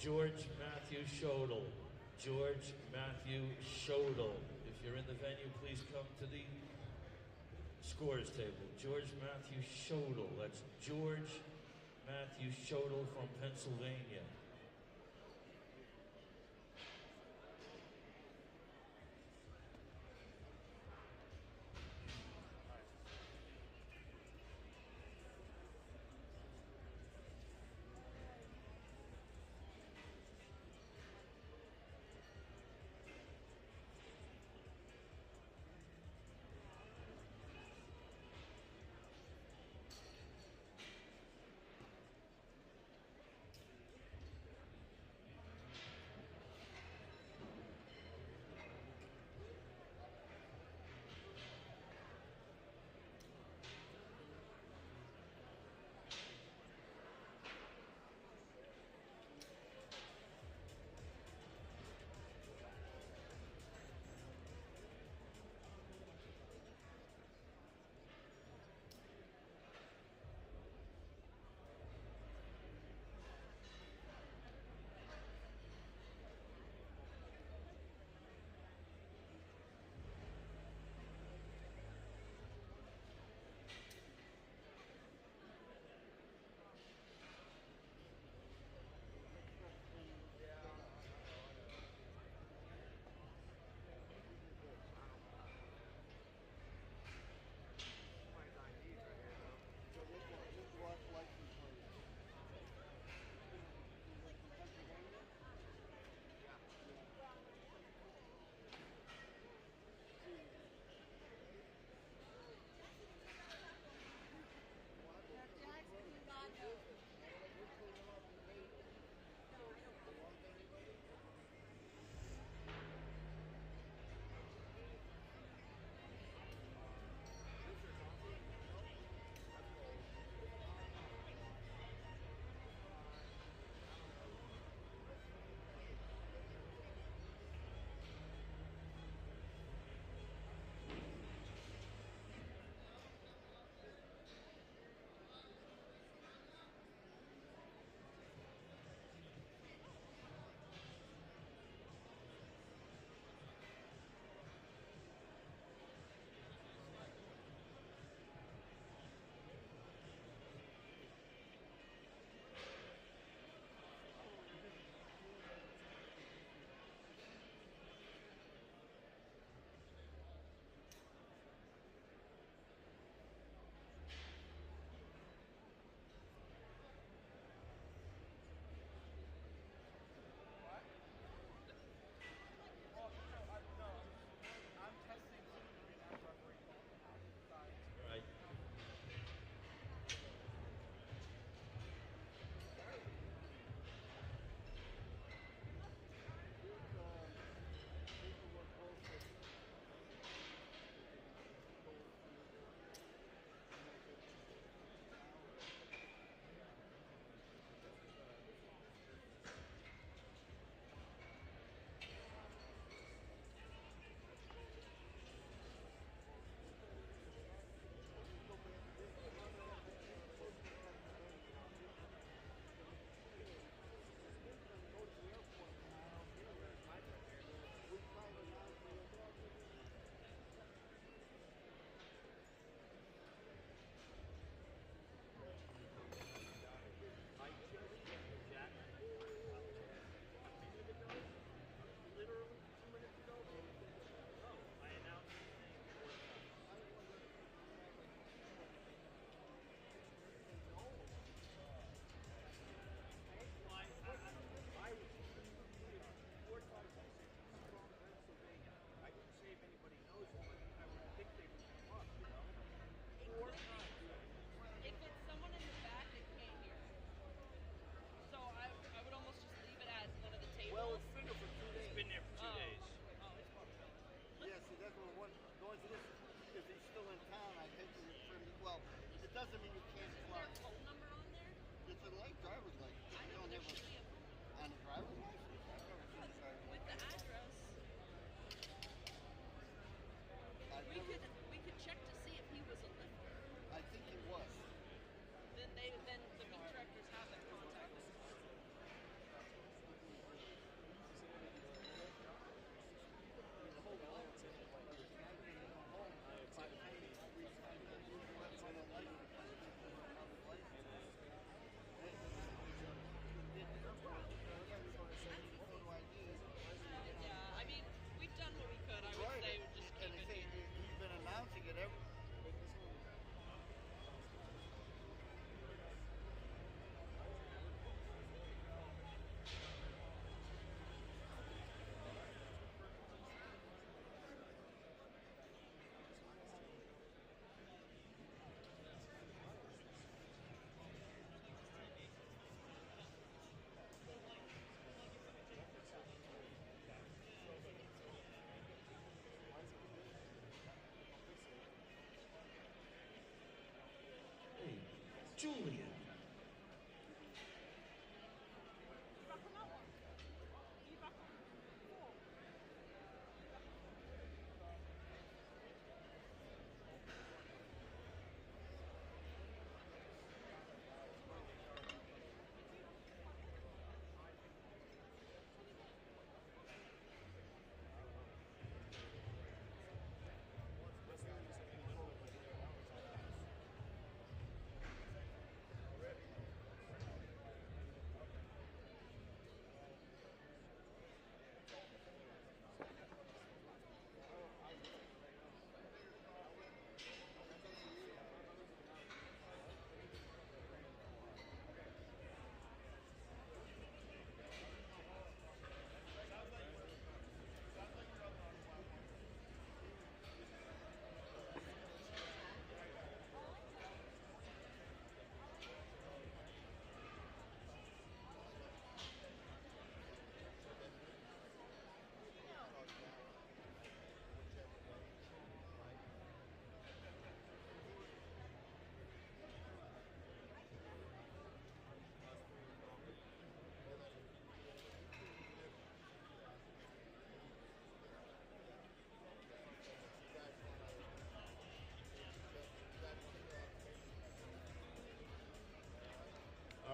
George Matthew Shodel. George Matthew Shodel. If you're in the venue, please come to the scores table. George Matthew Shodel. That's George Matthew Shodel from Pennsylvania.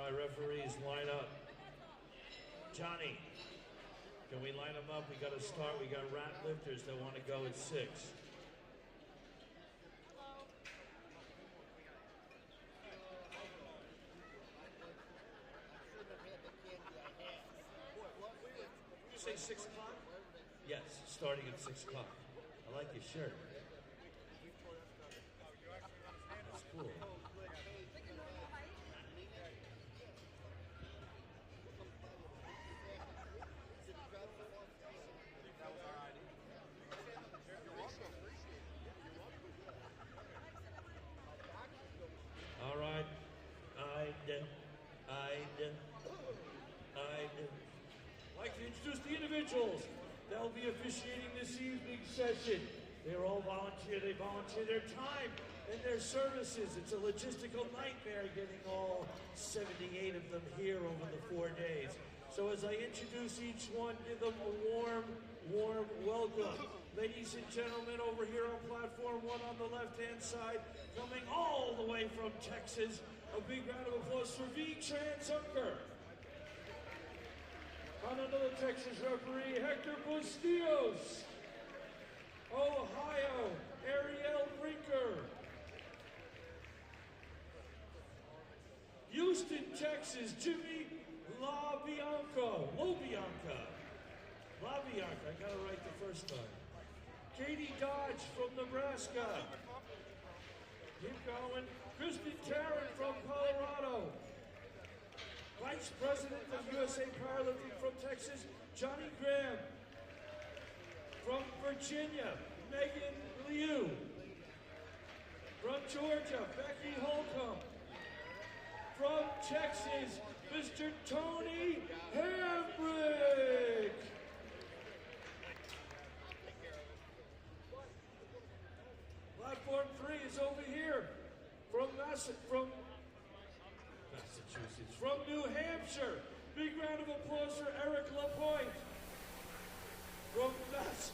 my referees line up. Johnny, can we line them up? We got to start. We got rat lifters that want to go at 6. You say 6 o'clock? Yes, starting at 6 o'clock. I like your shirt. That's cool. All right. I'd like to introduce the individuals that will be officiating this evening's session. They're all volunteer. They volunteer their time and their services. It's a logistical nightmare getting all 78 of them here over the 4 days. So as I introduce each one, give them a warm welcome. Ladies and gentlemen, over here on platform 1 on the left-hand side, coming all the way from Texas, a big round of applause for V-Tran Zucker. On another Texas referee, Hector Bustillos. Ohio, Ariel Brinker. Houston, Texas, Jimmy LaBianca. I got it right the first time. Katie Dodge from Nebraska. Keep going. Kristen Tarrant from Colorado. Vice President of USA Powerlifting from Texas, Johnny Graham. From Virginia, Megan Liu. From Georgia, Becky Holcomb. From Texas, Mr. Tony Hambrick. Platform 3 is over here. From Massachusetts. From New Hampshire, big round of applause for Eric Lapointe. From Massachusetts.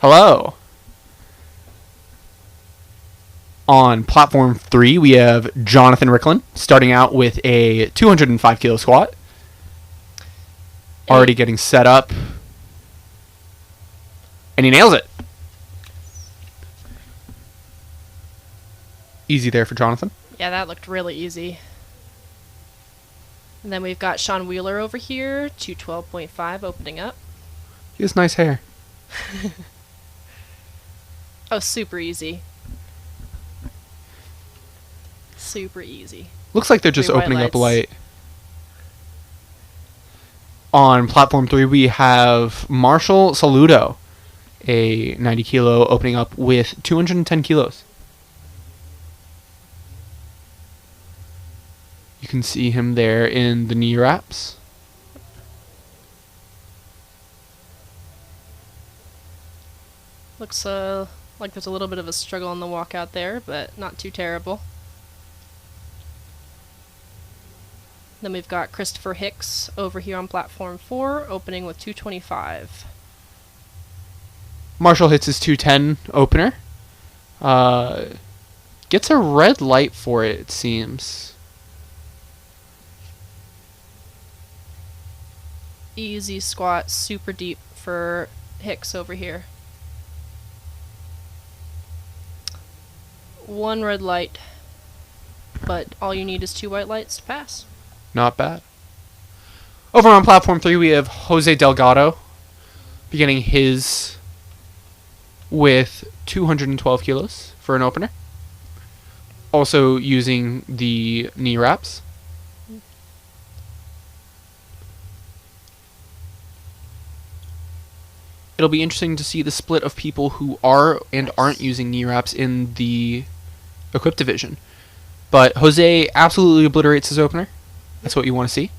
Hello. On platform 3, we have Jonathan Ricklin starting out with a 205 kilo squat. Already getting set up. And he nails it. Easy there for Jonathan. Yeah, that looked really easy. And then we've got Sean Wheeler over here, 212.5 opening up. He has nice hair. Oh, super easy. Super easy. Looks like they're just 3 white opening up lights. light. On platform 3, we have Marshall Saludo, a 90 kilo opening up with 210 kilos. You can see him there in the knee wraps. Looks like there's a little bit of a struggle on the walkout there, but not too terrible. Then we've got Christopher Hicks over here on platform 4, opening with 225. Marshall hits his 210 opener. Gets a red light for it, it seems. Easy squat, super deep for Hicks over here. 1 red light, but all you need is 2 white lights to pass. Not bad. Over on platform 3, we have Jose Delgado beginning his with 212 kilos for an opener. Also using the knee wraps. It'll be interesting to see the split of people who are and aren't using knee wraps in the equipped division. But Jose absolutely obliterates his opener. That's what you want to see.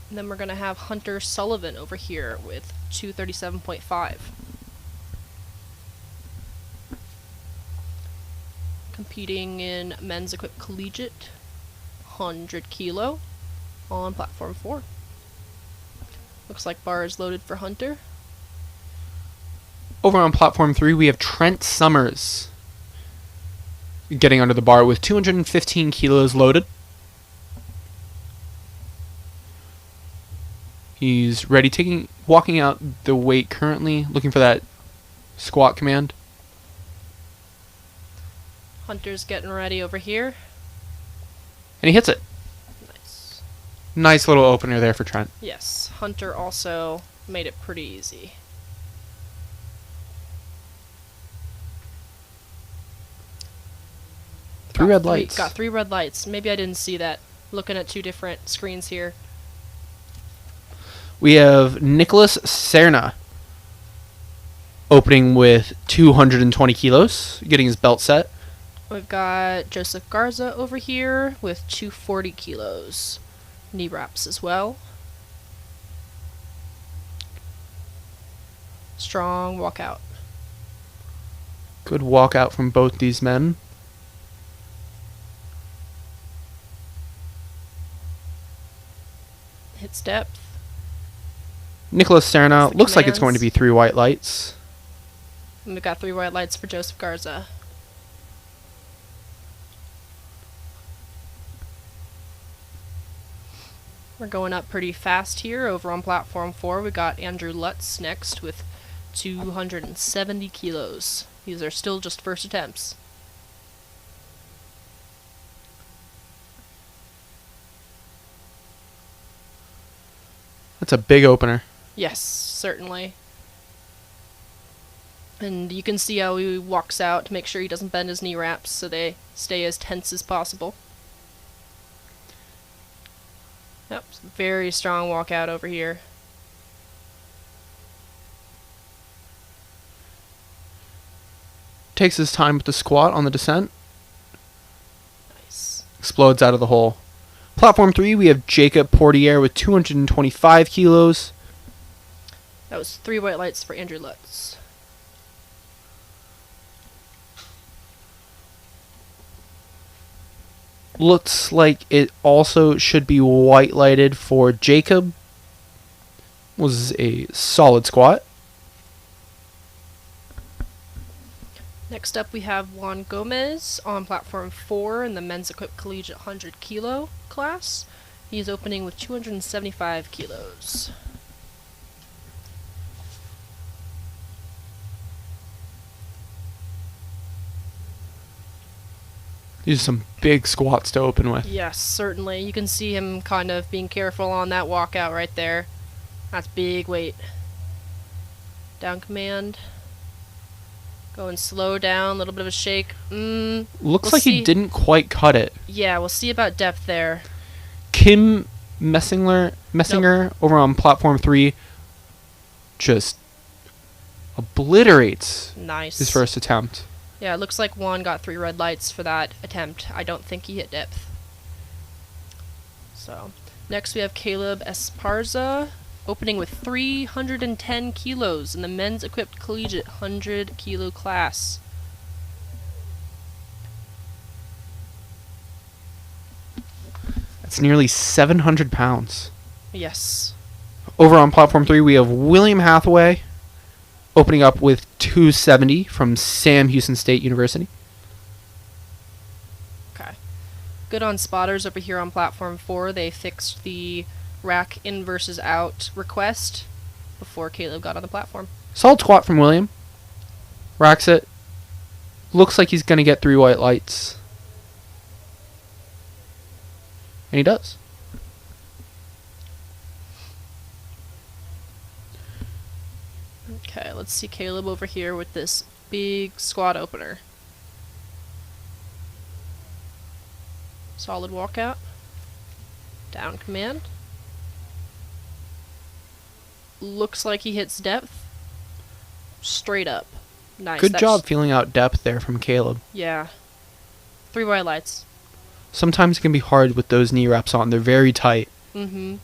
And then we're going to have Hunter Sullivan over here with 237.5. Competing in men's equipped collegiate, 100 kilo on platform 4. Looks like bar is loaded for Hunter. Over on platform 3, we have Trent Summers getting under the bar with 215 kilos loaded. He's ready, walking out the weight currently, looking for that squat command. Hunter's getting ready over here. And he hits it. Nice. Nice little opener there for Trent. Yes, Hunter also made it pretty easy. Three red lights. Got 3 red lights. Maybe I didn't see that. Looking at 2 different screens here. We have Nicholas Serna opening with 220 kilos, getting his belt set. We've got Joseph Garza over here with 240 kilos. Knee wraps as well. Strong walkout. Good walkout from both these men. Hits depth. Nicholas Serna That's the looks like it's going to commands. be 3 white lights. And we've got 3 white lights for Joseph Garza. We're going up pretty fast here. Over on platform 4, we got Andrew Lutz next with 270 kilos. These are still just first attempts. That's a big opener. Yes, certainly. And you can see how he walks out to make sure he doesn't bend his knee wraps so they stay as tense as possible. Yep, very strong walkout over here. Takes his time with the squat on the descent. Nice. Explodes out of the hole. Platform 3, we have Jacob Portier with 225 kilos. That was 3 white lights for Andrew Lutz. Looks like it also should be white lighted for Jacob. Was a solid squat. Next up we have Juan Gomez on platform 4 in the men's equipped collegiate 100 kilo class. He's opening with 275 kilos. These are some big squats to open with. Yes, certainly. You can see him kind of being careful on that walkout right there. That's big weight. Down command. Going slow down, a little bit of a shake. Looks like he didn't quite cut it. Yeah, we'll see about depth there. Kim Messinger over on platform 3 just obliterates Nice. his first attempt. Yeah, it looks like Juan got 3 red lights for that attempt. I don't think he hit depth. So, next we have Caleb Esparza, opening with 310 kilos in the men's equipped collegiate 100 kilo class. That's nearly 700 pounds. Yes. Over on platform 3, we have William Hathaway opening up with 270 from Sam Houston State University. Okay. Good on spotters over here on platform 4. They fixed the rack in versus out request before Caleb got on the platform. Solid squat from William. Racks it. Looks like he's going to get 3 white lights. And he does. Okay, let's see Caleb over here with this big squat opener. Solid walkout. Down command. Looks like he hits depth. Straight up. Nice. Good job feeling out depth there from Caleb. Yeah. 3 white lights. Sometimes it can be hard with those knee wraps on. They're very tight. Mm-hmm.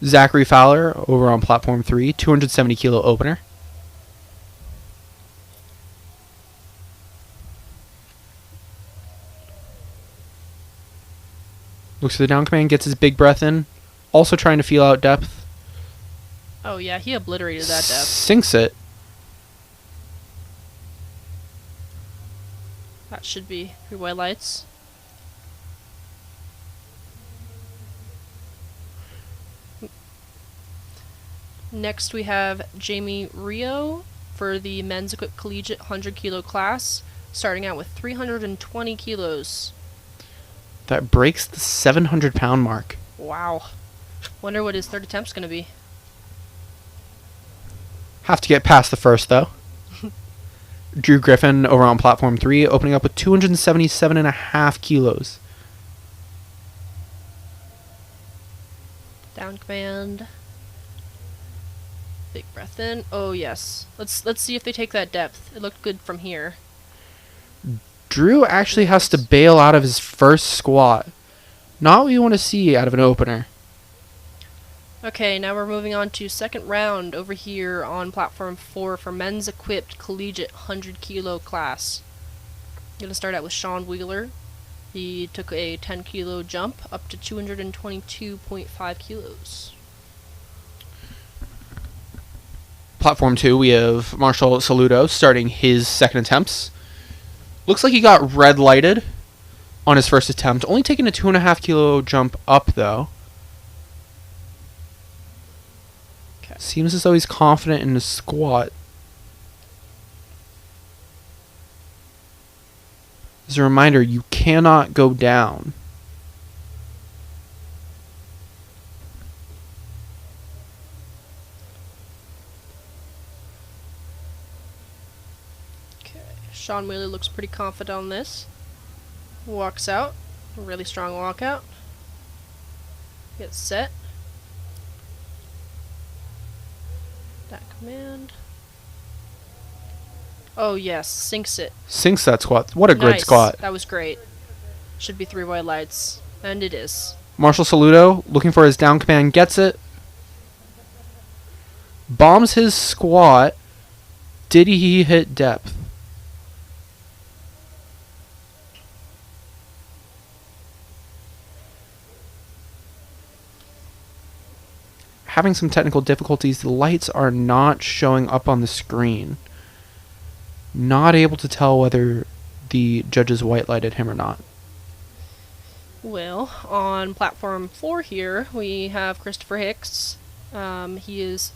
Zachary Fowler over on platform 3, 270 kilo opener. Looks for the down command, gets his big breath in. Also trying to feel out depth. Oh yeah, he obliterated that depth. Sinks it. That should be 3 white lights. Next we have Jamie Rio for the men's equipped collegiate 100 kilo class, starting out with 320 kilos. That breaks the 700 pound mark. Wow. Wonder what his third attempt's gonna be. Have to get past the first though. Drew Griffin over on platform 3, opening up with 277.5 kilos. Down command. Big breath in. Oh yes. Let's see if they take that depth. It looked good from here. Drew actually has to bail out of his first squat. Not what you want to see out of an opener. Okay, now we're moving on to second round over here on platform 4 for men's equipped collegiate 100 kilo class. I'm going to start out with Sean Wheeler. He took a 10 kilo jump up to 222.5 kilos. Platform 2, we have Marshall Saludo starting his second attempts. Looks like he got red lighted on his first attempt. Only taking a 2.5 kilo jump up though. Okay. Seems as though he's confident in his squat. As a reminder, you cannot go down. Okay, Sean Wheeler looks pretty confident on this. Walks out. A really strong walkout. Gets set. That command. Oh yes, sinks it. Sinks that squat. What a great Nice. squat. That was great. Should be 3 white lights. And it is. Marshall Saludo looking for his down command, gets it. Bombs his squat. Did he hit depth? Having some technical difficulties. The lights are not showing up on the screen. Not able to tell whether the judges white lighted him or not. Well, on platform 4 here, we have Christopher Hicks. He is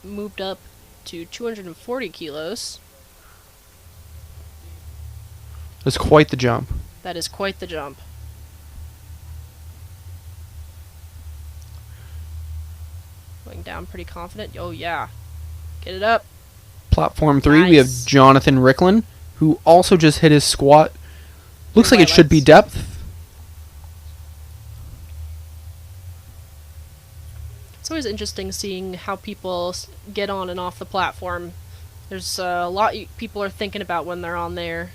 moved up to 240 kilos. That's quite the jump. That is quite the jump. Going down pretty confident. Oh, yeah. Get it up. Platform 3, we have Nice. Jonathan Ricklin, who also just hit his squat. Looks like it should be Highlights. depth. It's always interesting seeing how people get on and off the platform. There's a lot people are thinking about when they're on there.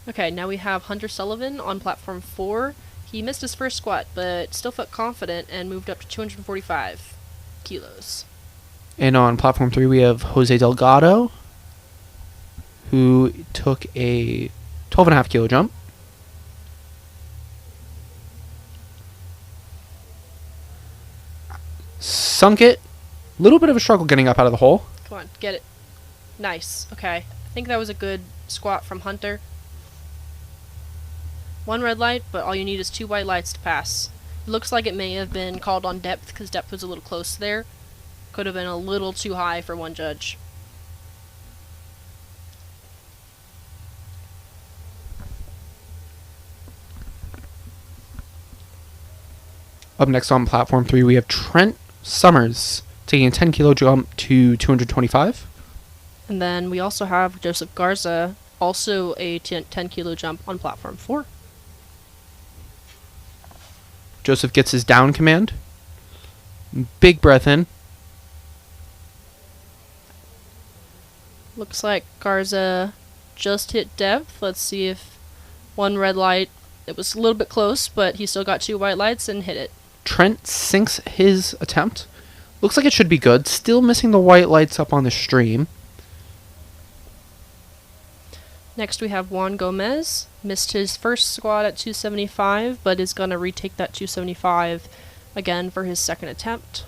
Okay, now we have Hunter Sullivan on platform 4. He missed his first squat, but still felt confident and moved up to 245 kilos. And on platform 3, we have Jose Delgado, who took a 12.5 kilo jump. Sunk it. Little bit of a struggle getting up out of the hole. Come on, get it. Nice. Okay. I think that was a good squat from Hunter. One red light, but all you need is 2 white lights to pass. It looks like it may have been called on depth because depth was a little close there. Could have been a little too high for one judge. Up next on platform 3, we have Trent Summers taking a 10 kilo jump to 225. And then we also have Joseph Garza, also a 10 kilo jump on platform 4. Joseph gets his down command. Big breath in. Looks like Garza just hit depth. Let's see if one red light. It was a little bit close, but he still got 2 white lights and hit it. Trent sinks his attempt. Looks like it should be good. Still missing the white lights up on the stream. Next we have Juan Gomez. Missed his first squat at 275, but is going to retake that 275 again for his second attempt.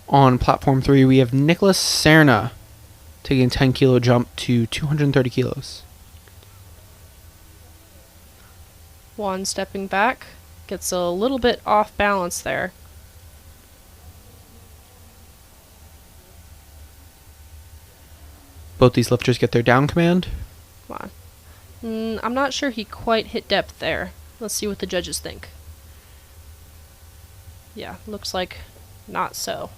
On platform 3, we have Nicholas Serna taking a 10 kilo jump to 230 kilos. Juan stepping back. Gets a little bit off balance there. Both these lifters get their down command. Come on. I'm not sure he quite hit depth there. Let's see what the judges think. Yeah, looks like not so.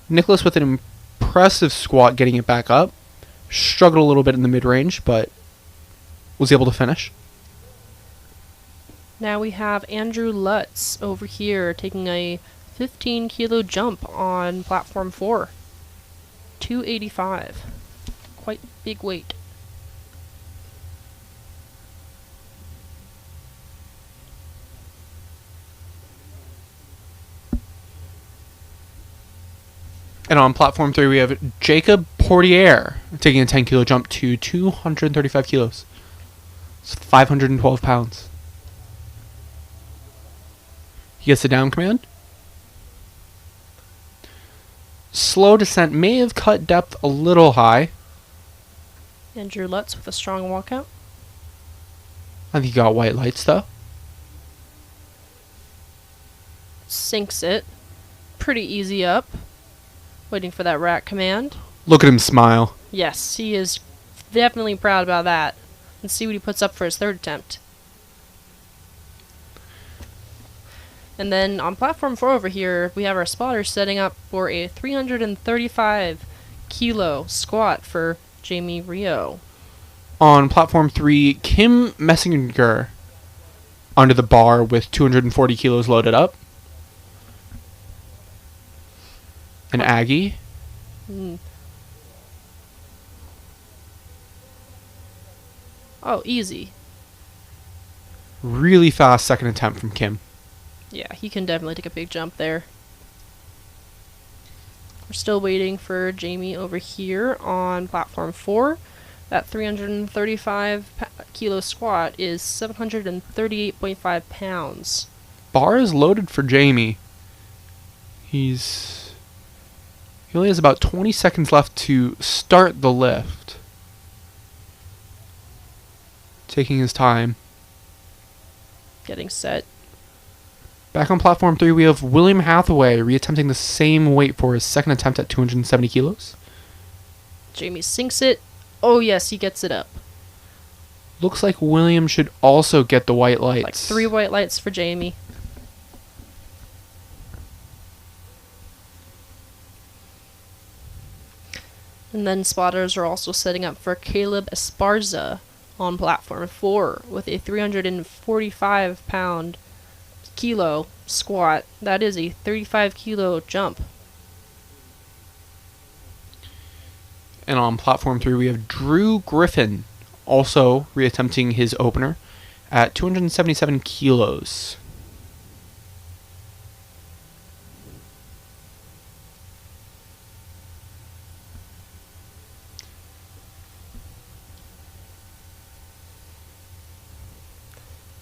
Nicholas with an impressive squat getting it back up. Struggled a little bit in the mid-range, but was able to finish. Now we have Andrew Lutz over here taking a 15 kilo jump on platform 4. 285. Quite big weight. And on platform 3, we have Jacob Portier taking a 10 kilo jump to 235 kilos. It's 512 pounds. He gets the down command. Slow descent may have cut depth a little high. Andrew Lutz with a strong walkout. I think he got white lights though. Sinks it. Pretty easy up. Waiting for that rack command. Look at him smile. Yes, he is definitely proud about that. Let's see what he puts up for his third attempt. And then on platform 4 over here, we have our spotters setting up for a 335 kilo squat for Jamie Rio. On platform 3, Kim Messinger under the bar with 240 kilos loaded up. An Aggie. Oh, easy. Really fast second attempt from Kim. Yeah, he can definitely take a big jump there. We're still waiting for Jamie over here on platform 4. That 335 kilo squat is 738.5 pounds. Bar is loaded for Jamie. He only has about 20 seconds left to start the lift. Taking his time. Getting set. Back on platform 3, we have William Hathaway reattempting the same weight for his second attempt at 270 kilos. Jamie sinks it. Oh yes, he gets it up. Looks like William should also get the white lights. Like 3 white lights for Jamie. And then spotters are also setting up for Caleb Esparza on platform 4 with a 345 kilo squat. That is a 35 kilo jump. And on platform 3, we have Drew Griffin also reattempting his opener at 277 kilos.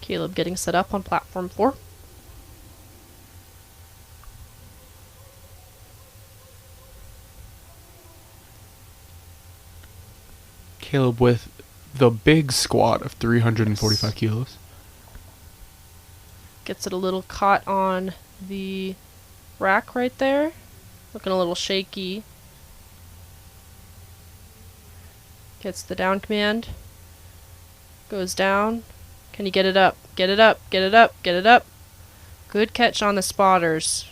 Caleb getting set up on platform 4. Caleb with the big squat of 345 kilos. Gets it a little caught on the rack right there. Looking a little shaky. Gets the down command. Goes down. Can you get it up? Get it up, get it up, get it up. Good catch on the spotters.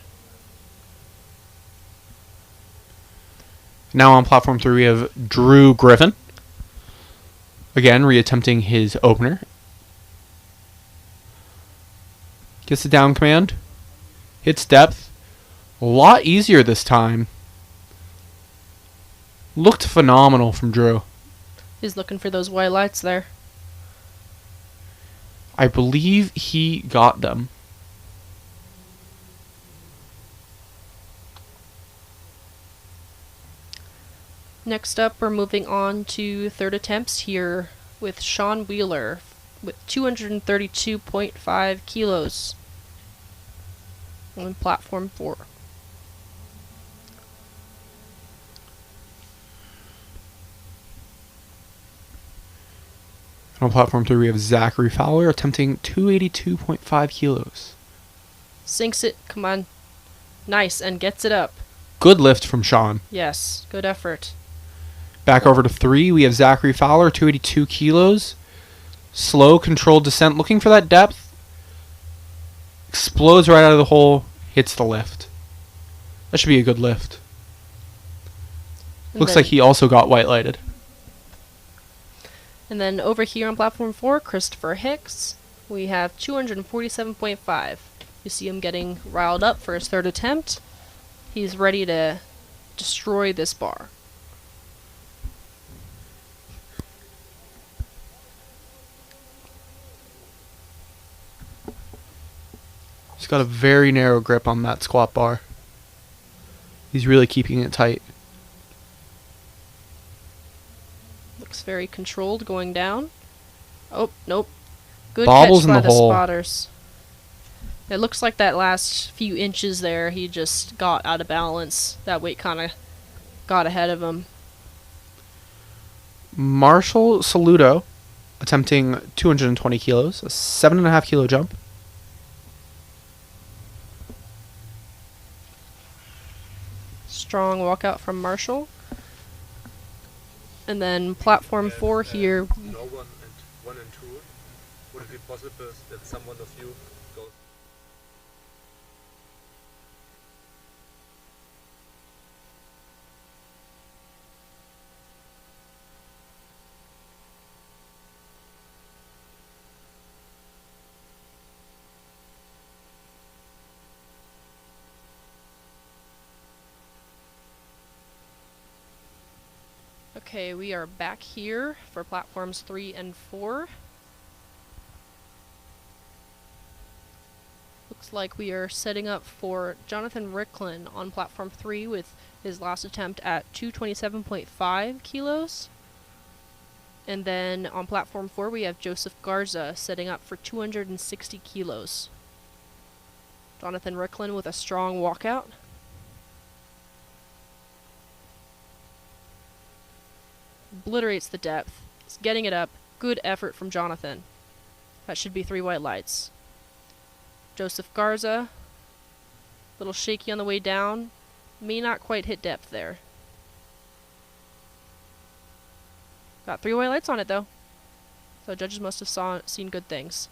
Now on platform 3, we have Drew Griffin. Again, reattempting his opener. Gets the down command. Hits depth. A lot easier this time. Looked phenomenal from Drew. He's looking for those white lights there. I believe he got them. Next up, we're moving on to third attempts here with Sean Wheeler with 232.5 kilos on platform 4. On platform 3, we have Zachary Fowler attempting 282.5 kilos. Sinks it, come on. Nice, and gets it up. Good lift from Sean. Yes, good effort. Back over to 3, we have Zachary Fowler, 282 kilos. Slow, controlled descent, looking for that depth. Explodes right out of the hole, hits the lift. That should be a good lift. And Looks then- like he also got white lighted. And then over here on platform 4, Christopher Hicks, we have 247.5. You see him getting riled up for his third attempt. He's ready to destroy this bar. He's got a very narrow grip on that squat bar. He's really keeping it tight. Looks very controlled going down. Oh, nope. Good Bobbles catch in by the the hole. spotters. It looks like that last few inches there, he just got out of balance. That weight kind of got ahead of him. Marshall Saludo attempting 220 kilos, a 7.5 kilo jump. Strong walkout from Marshall. And then platform 4 here. No one and two. Would it be possible that someone of you goes? Okay, we are back here for platforms 3 and 4. Looks like we are setting up for Jonathan Ricklin on platform 3 with his last attempt at 227.5 kilos. And then on platform 4, we have Joseph Garza setting up for 260 kilos. Jonathan Ricklin with a strong walkout. Obliterates the depth. He's getting it up. Good effort from Jonathan. That should be 3 white lights. Joseph Garza, little shaky on the way down. May not quite hit depth there. Got 3 white lights on it though. So judges must have seen good things.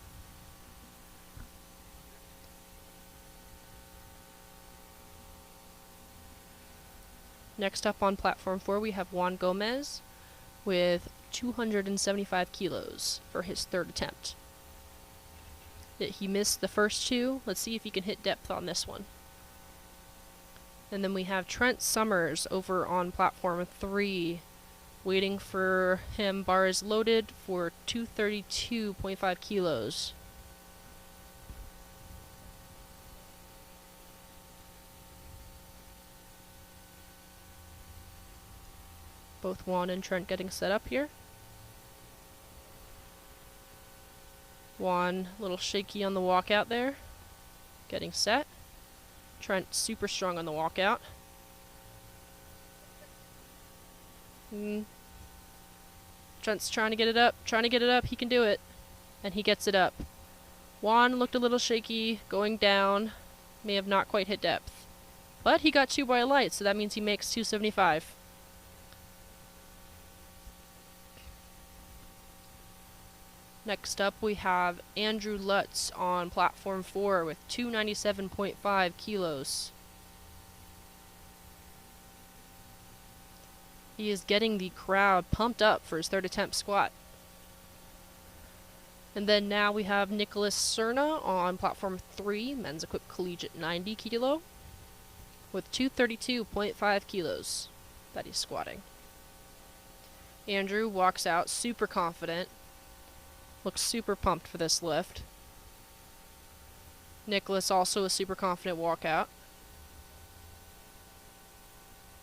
Next up on platform 4 we have Juan Gomez with 275 kilos for his 3rd attempt. He missed the first 2. Let's see if he can hit depth on this one. And then we have Trent Summers over on platform 3, waiting for him. Bar is loaded for 232.5 kilos. Both Juan and Trent getting set up here. Juan, a little shaky on the walkout there. Getting set. Trent super strong on the walkout. Trent's trying to get it up. He can do it. And he gets it up. Juan looked a little shaky, going down. May have not quite hit depth. But he got 2 white lights, so that means he makes 275. Next up we have Andrew Lutz on platform 4 with 297.5 kilos. He is getting the crowd pumped up for his 3rd attempt squat. And then now we have Nicholas Cerna on platform 3, men's equipped collegiate 90 kilo, with 232.5 kilos that he's squatting. Andrew walks out super confident. Looks super pumped for this lift. Nicholas also a super confident walkout.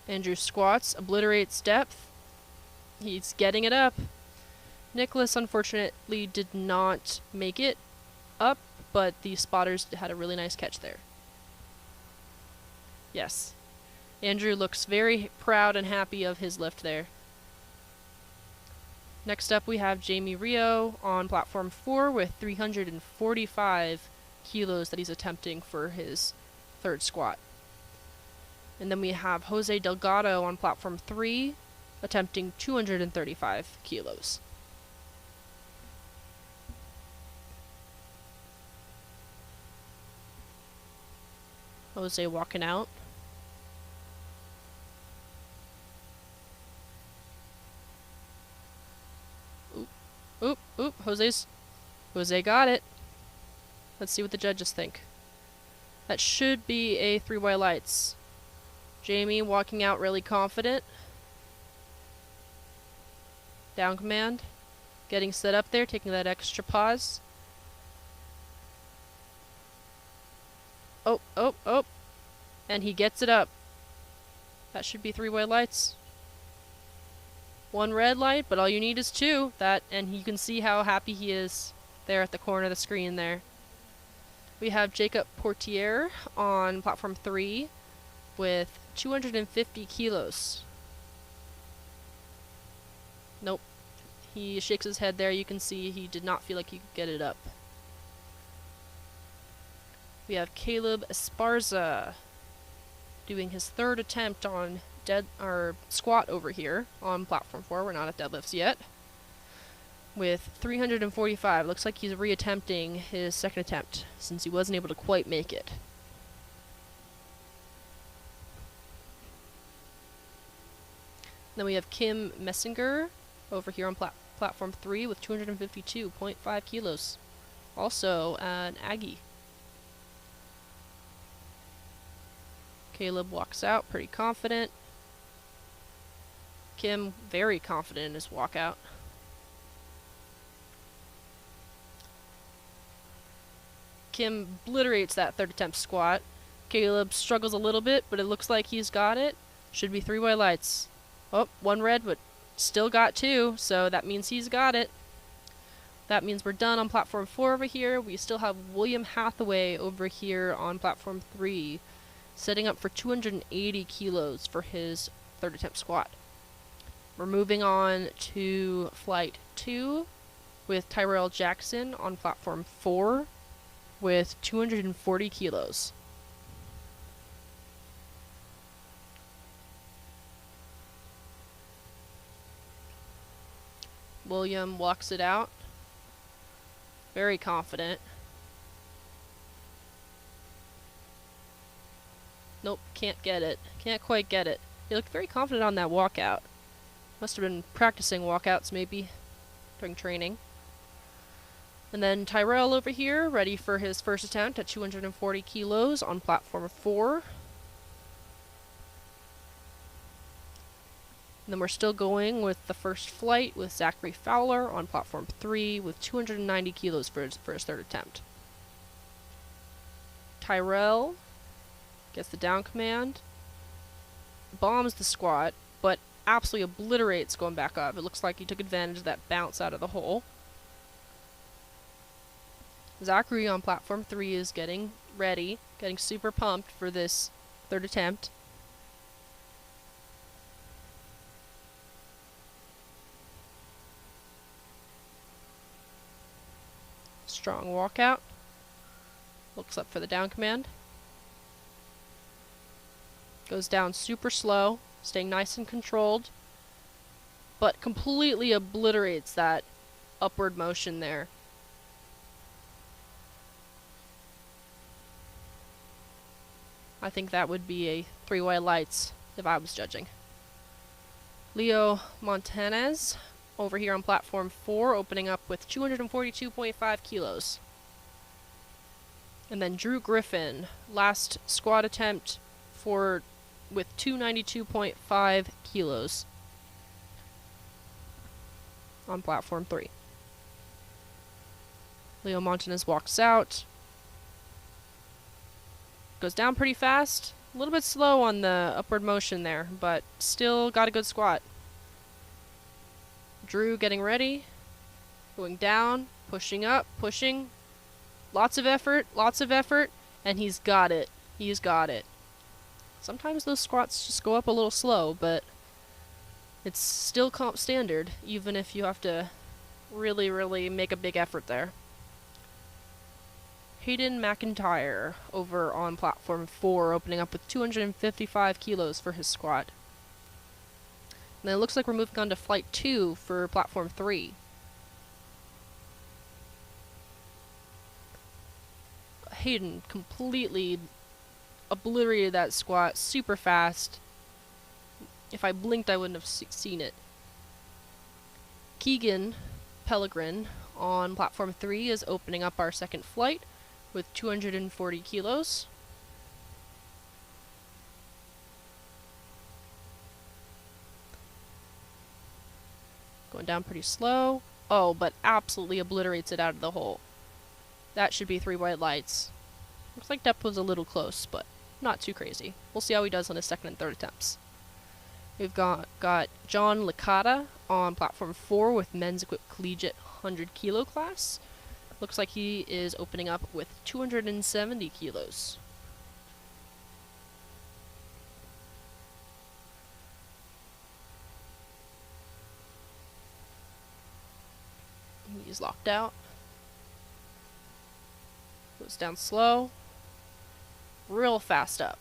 Andrew squats, obliterates depth. He's getting it up. Nicholas unfortunately did not make it up, but the spotters had a really nice catch there. Yes. Andrew looks very proud and happy of his lift there. Next up we have Jamie Rio on platform 4 with 345 kilos that he's attempting for his 3rd squat. And then we have Jose Delgado on platform 3 attempting 235 kilos. Jose walking out. Oop, Jose got it. Let's see what the judges think. That should be a 3 white lights. Jamie walking out really confident. Down command. Getting set up there, taking that extra pause. Oh. And he gets it up. That should be 3 white lights. 1 red light, but all you need is 2. And you can see how happy he is there at the corner of the screen there. We have Jacob Portier on platform 3 with 250 kilos. Nope. He shakes his head there. You can see he did not feel like he could get it up. We have Caleb Esparza doing his 3rd attempt on squat over here on platform 4. We're not at deadlifts yet. With 345. Looks like he's reattempting his 2nd attempt since he wasn't able to quite make it. Then we have Kim Messinger over here on platform 3 with 252.5 kilos. Also an Aggie. Caleb walks out pretty confident. Kim very confident in his walkout. Kim obliterates that 3rd attempt squat. Caleb struggles a little bit, but it looks like he's got it. Should be 3 white lights. Oh, 1 red, but still got 2, so that means he's got it. That means we're done on platform 4 over here. We still have William Hathaway over here on platform 3, setting up for 280 kilos for his 3rd attempt squat. We're moving on to flight 2 with Tyrell Jackson on platform 4 with 240 kilos. William walks it out. Very confident. Nope, can't get it. Can't quite get it. He looked very confident on that walkout. Must have been practicing walkouts maybe during training. And then Tyrell over here, ready for his first attempt at 240 kilos on platform 4. And then we're still going with the first flight with Zachary Fowler on platform 3 with 290 kilos for his 3rd attempt. Tyrell gets the down command, bombs the squat, but absolutely obliterates going back up. It looks like he took advantage of that bounce out of the hole. Zachary on platform 3 is getting ready, getting super pumped for this 3rd attempt. Strong walkout. Looks up for the down command. Goes down super slow, staying nice and controlled, but completely obliterates that upward motion there. I think that would be a 3 white lights if I was judging. Leo Montanez over here on platform 4, opening up with 242.5 kilos. And then Drew Griffin, last squat attempt with 292.5 kilos on platform 3. Leo Montanez walks out. Goes down pretty fast. A little bit slow on the upward motion there, but still got a good squat. Drew getting ready. Going down, pushing up, pushing. Lots of effort, and he's got it. He's got it. Sometimes those squats just go up a little slow, but it's still comp standard, even if you have to really, really make a big effort there. Hayden McIntyre over on platform 4, opening up with 255 kilos for his squat. And then it looks like we're moving on to flight 2 for platform 3. Hayden completely obliterated that squat super fast. If I blinked, I wouldn't have seen it. Keegan Pellegrin on platform 3 is opening up our second flight with 240 kilos. Going down pretty slow. Oh, but absolutely obliterates it out of the hole. That should be 3 white lights. Looks like depth was a little close, but not too crazy. We'll see how he does on his 2nd and 3rd attempts. We've got John Licata on platform 4 with men's equipped collegiate 100 kilo class. Looks like he is opening up with 270 kilos. He's locked out. Goes down slow. Real fast up.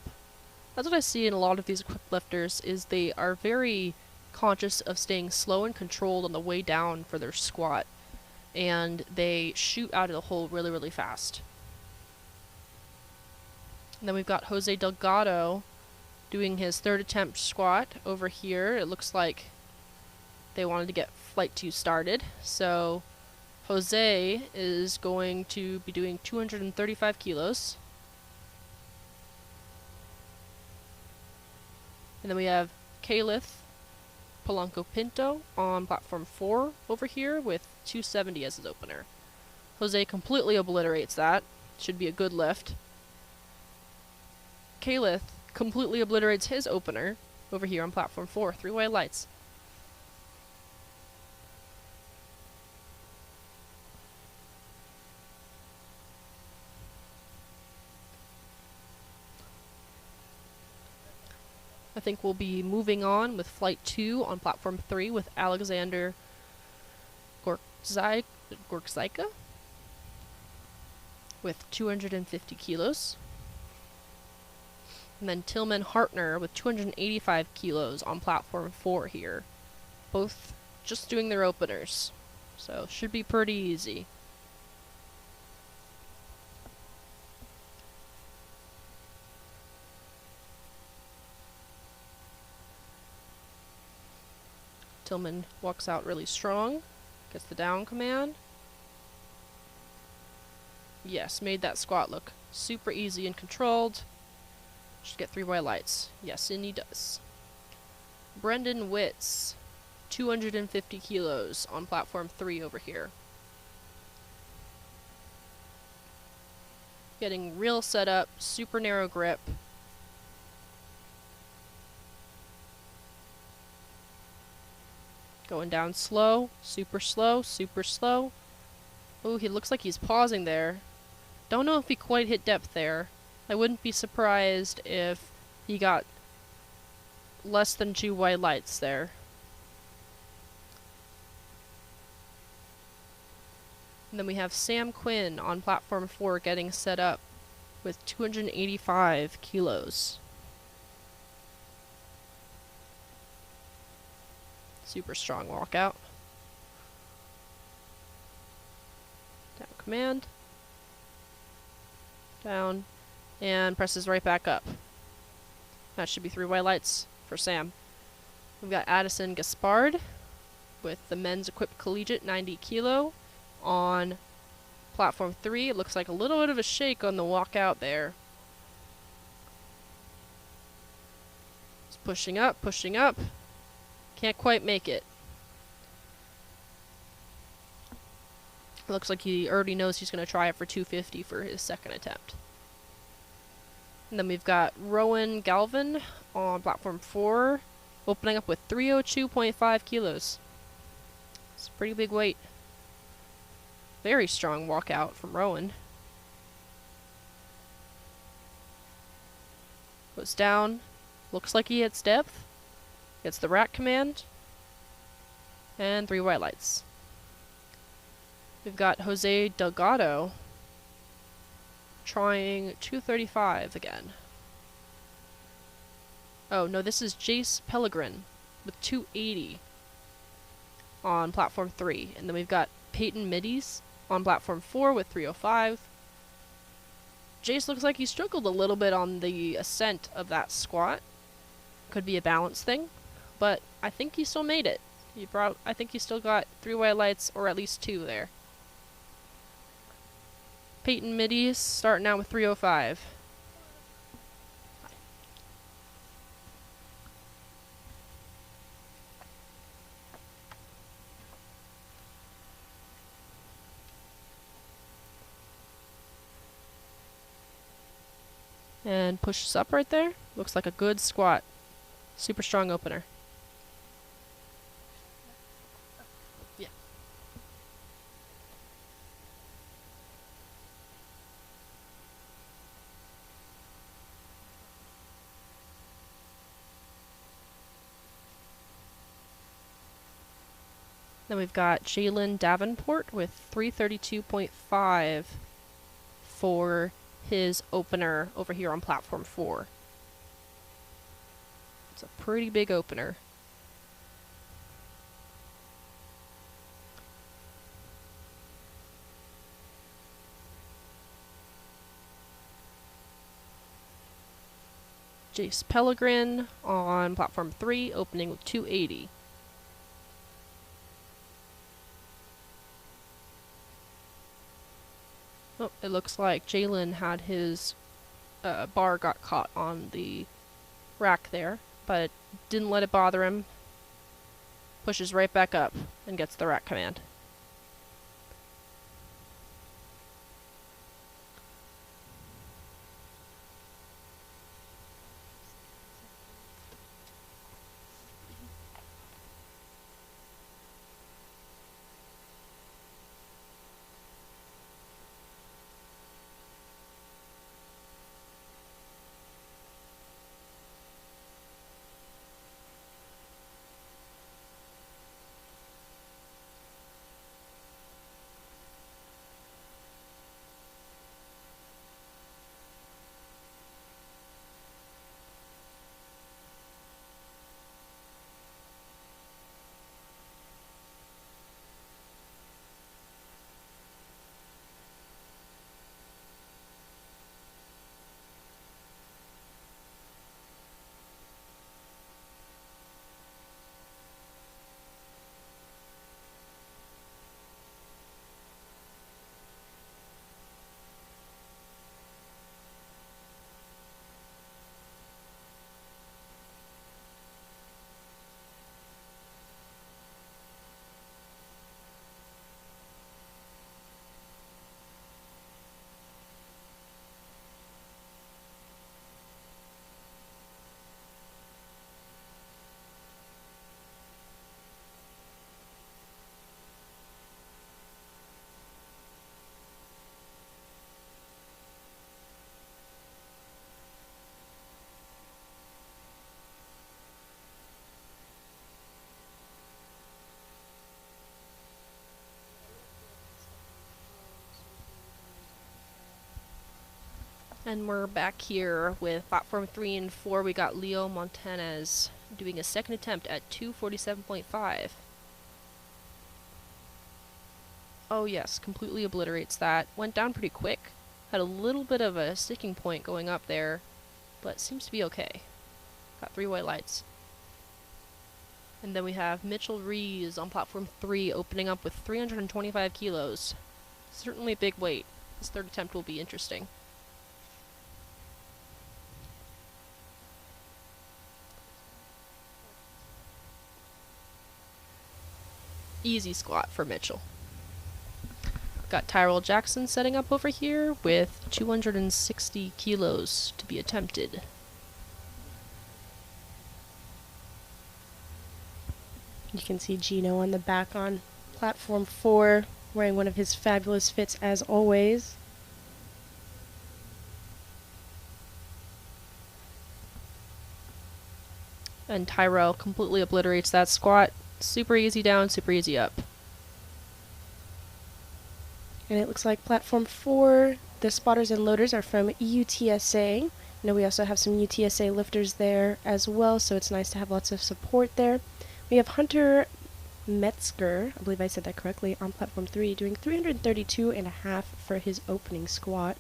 That's what I see in a lot of these equipped lifters, is they are very conscious of staying slow and controlled on the way down for their squat. And they shoot out of the hole really, really fast. And then we've got Jose Delgado doing his 3rd attempt squat over here. It looks like they wanted to get flight 2 started. So Jose is going to be doing 235 kilos. And then we have Caliph Polanco Pinto on platform 4 over here with 270 as his opener. Jose completely obliterates that. Should be a good lift. Caliph completely obliterates his opener over here on platform 4, 3 white lights. I think we'll be moving on with flight 2 on platform 3 with Alexander Gorczyka with 250 kilos. And then Tillman Hartner with 285 kilos on platform 4 here. Both just doing their openers. So should be pretty easy. Tillman walks out really strong. Gets the down command. Yes, made that squat look super easy and controlled. Should get 3 white lights. Yes, and he does. Brendan Witz, 250 kilos on platform 3 over here. Getting real set up, super narrow grip. Going down slow, super slow, super slow. Oh, he looks like he's pausing there. Don't know if he quite hit depth there. I wouldn't be surprised if he got less than 2 white lights there. And then we have Sam Quinn on platform 4 getting set up with 285 kilos. Super strong walkout. Down command. Down. And presses right back up. That should be 3 white lights for Sam. We've got Addison Gaspard with the men's equipped collegiate 90 kilo on platform 3. It looks like a little bit of a shake on the walkout there. He's pushing up, pushing up. Can't quite make it. Looks like he already knows he's going to try it for 250 for his second attempt. And then we've got Rowan Galvin on platform 4, opening up with 302.5 kilos. It's a pretty big weight. Very strong walkout from Rowan. Goes down. Looks like he hits depth. Gets the rack command. And 3 white lights. We've got Jose Delgado trying 235 again. Oh, no, this is Jace Pellegrin with 280 on platform 3. And then we've got Peyton Middies on platform 4 with 305. Jace looks like he struggled a little bit on the ascent of that squat. Could be a balance thing, but I think he still made it. I think he still got 3 white lights, or at least 2 there. Peyton Middies starting out with 305. And pushes up right there. Looks like a good squat. Super strong opener. Yeah. Then we've got Jalen Davenport with 332.5 for his opener over here on platform 4. It's a pretty big opener. Jace Pellegrin on platform 3, opening with 280. Oh, it looks like Jalen had his bar got caught on the rack there, but didn't let it bother him. Pushes right back up and gets the rack command. And we're back here with platform 3 and 4. We got Leo Montanez doing a second attempt at 247.5. Oh yes, completely obliterates that. Went down pretty quick. Had a little bit of a sticking point going up there, but seems to be okay. Got 3 white lights. And then we have Mitchell Rees on platform 3 opening up with 325 kilos. Certainly a big weight. His third attempt will be interesting. Easy squat for Mitchell. Got Tyrell Jackson setting up over here with 260 kilos to be attempted. You can see Gino on the back on platform 4, wearing one of his fabulous fits as always. And Tyrell completely obliterates that squat. Super easy down, super easy up. And it looks like platform 4, the spotters and loaders are from UTSA. I know we also have some UTSA lifters there as well, so it's nice to have lots of support there. We have Hunter Metzger, I believe I said that correctly, on platform 3, doing 332.5 for his opening squat.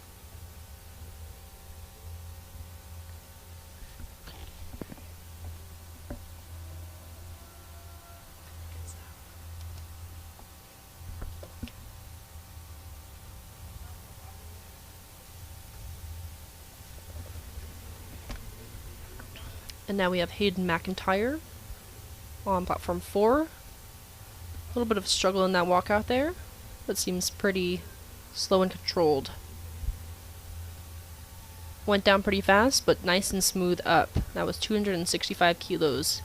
And now we have Hayden McIntyre on platform 4. A little bit of a struggle in that walkout there, but seems pretty slow and controlled. Went down pretty fast, but nice and smooth up. That was 265 kilos.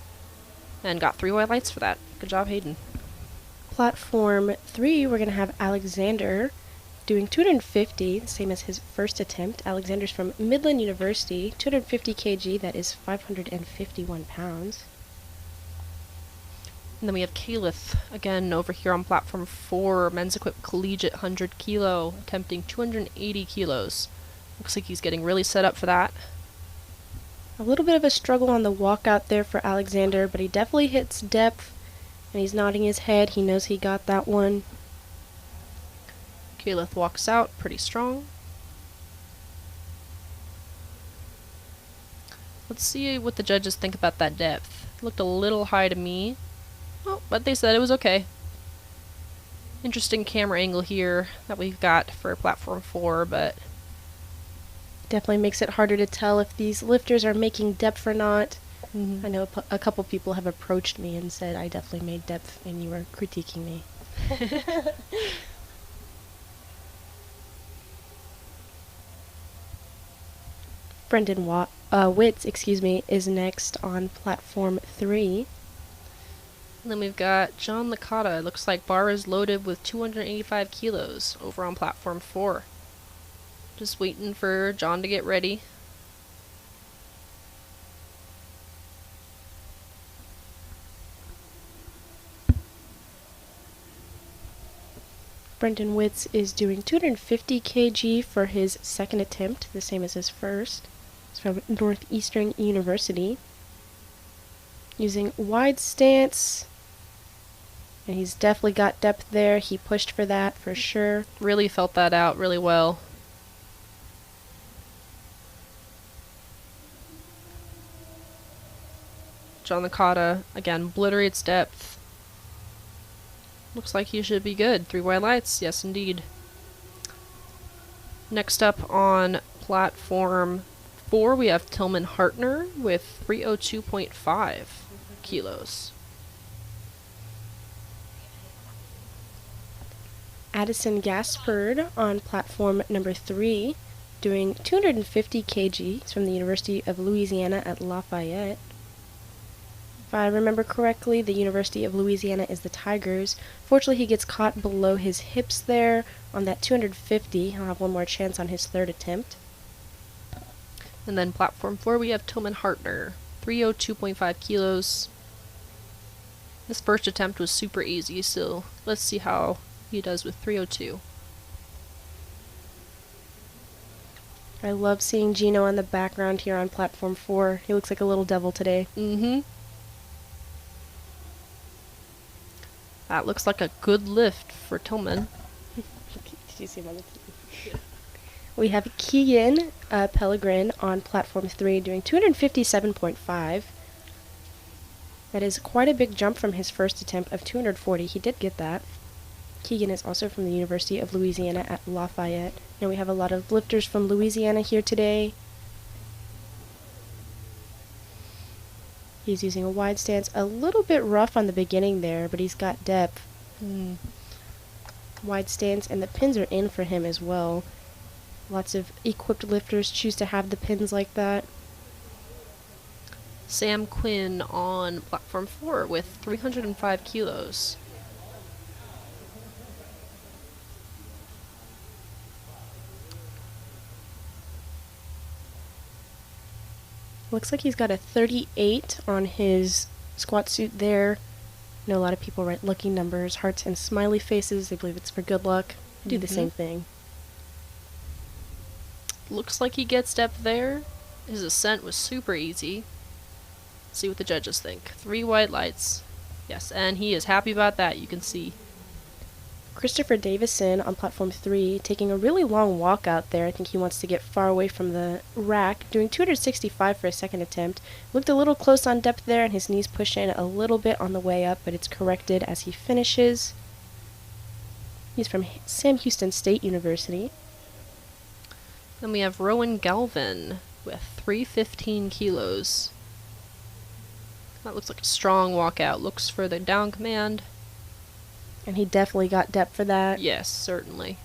And got 3 white lights for that. Good job, Hayden. Platform 3, we're going to have Alexander doing 250, same as his first attempt. Alexander's from Midland University, 250 kg, that is 551 pounds. And then we have Caliph, again, over here on platform 4, men's equipped collegiate 100 kilo, attempting 280 kilos. Looks like he's getting really set up for that. A little bit of a struggle on the walkout there for Alexander, but he definitely hits depth, and he's nodding his head. He knows he got that one. Caliph walks out, pretty strong. Let's see what the judges think about that depth. Looked a little high to me. Oh, but they said it was okay. Interesting camera angle here that we've got for platform 4, but Definitely makes it harder to tell if these lifters are making depth or not. I know a couple people have approached me and said I definitely made depth and you were critiquing me. Brendan Witz, is next on platform 3. And then we've got John Licata. Looks like bar is loaded with 285 kilos over on platform 4. Just waiting for John to get ready. Brendan Witz is doing 250 kg for his second attempt, the same as his first. He's from Northeastern University. Using wide stance. And he's definitely got depth there. He pushed for that for sure. Really felt that out really well. John Licata, again, obliterates depth. Looks like he should be good. 3 white lights, yes indeed. Next up on platform 4, we have Tillman Hartner with 302.5 kilos. Addison Gaspard on platform number 3, doing 250 kg. He's from the University of Louisiana at Lafayette. If I remember correctly, the University of Louisiana is the Tigers. Fortunately, he gets caught below his hips there on that 250. He'll have one more chance on his third attempt. And then platform 4, we have Tillman Hartner, 302.5 kilos. His first attempt was super easy, so let's see how he does with 302. I love seeing Gino in the background here on platform 4. He looks like a little devil today. Mm-hmm. That looks like a good lift for Tillman. Did you see him on the TV? We have Keegan Pellegrin on platform 3 doing 257.5. That is quite a big jump from his first attempt of 240. He did get that. Keegan is also from the University of Louisiana at Lafayette. And we have a lot of lifters from Louisiana here today. He's using a wide stance, a little bit rough on the beginning there, but he's got depth. Wide stance, and the pins are in for him as well. Lots of equipped lifters choose to have the pins like that. Sam Quinn on platform 4 with 305 kilos. Looks like he's got a 38 on his squat suit there. I know a lot of people write lucky numbers, hearts, and smiley faces. They believe it's for good luck. I do the same thing. Looks like he gets depth there. His ascent was super easy. Let's see what the judges think. 3 white lights. Yes, and he is happy about that, you can see. Christopher Davison on platform 3, taking a really long walk out there. I think he wants to get far away from the rack, doing 265 for a second attempt. Looked a little close on depth there, and his knees push in a little bit on the way up, but it's corrected as he finishes. He's from Sam Houston State University. Then we have Rowan Galvin with 315 kilos. That looks like a strong walkout. Looks for the down command. And he definitely got depth for that. Yes, certainly.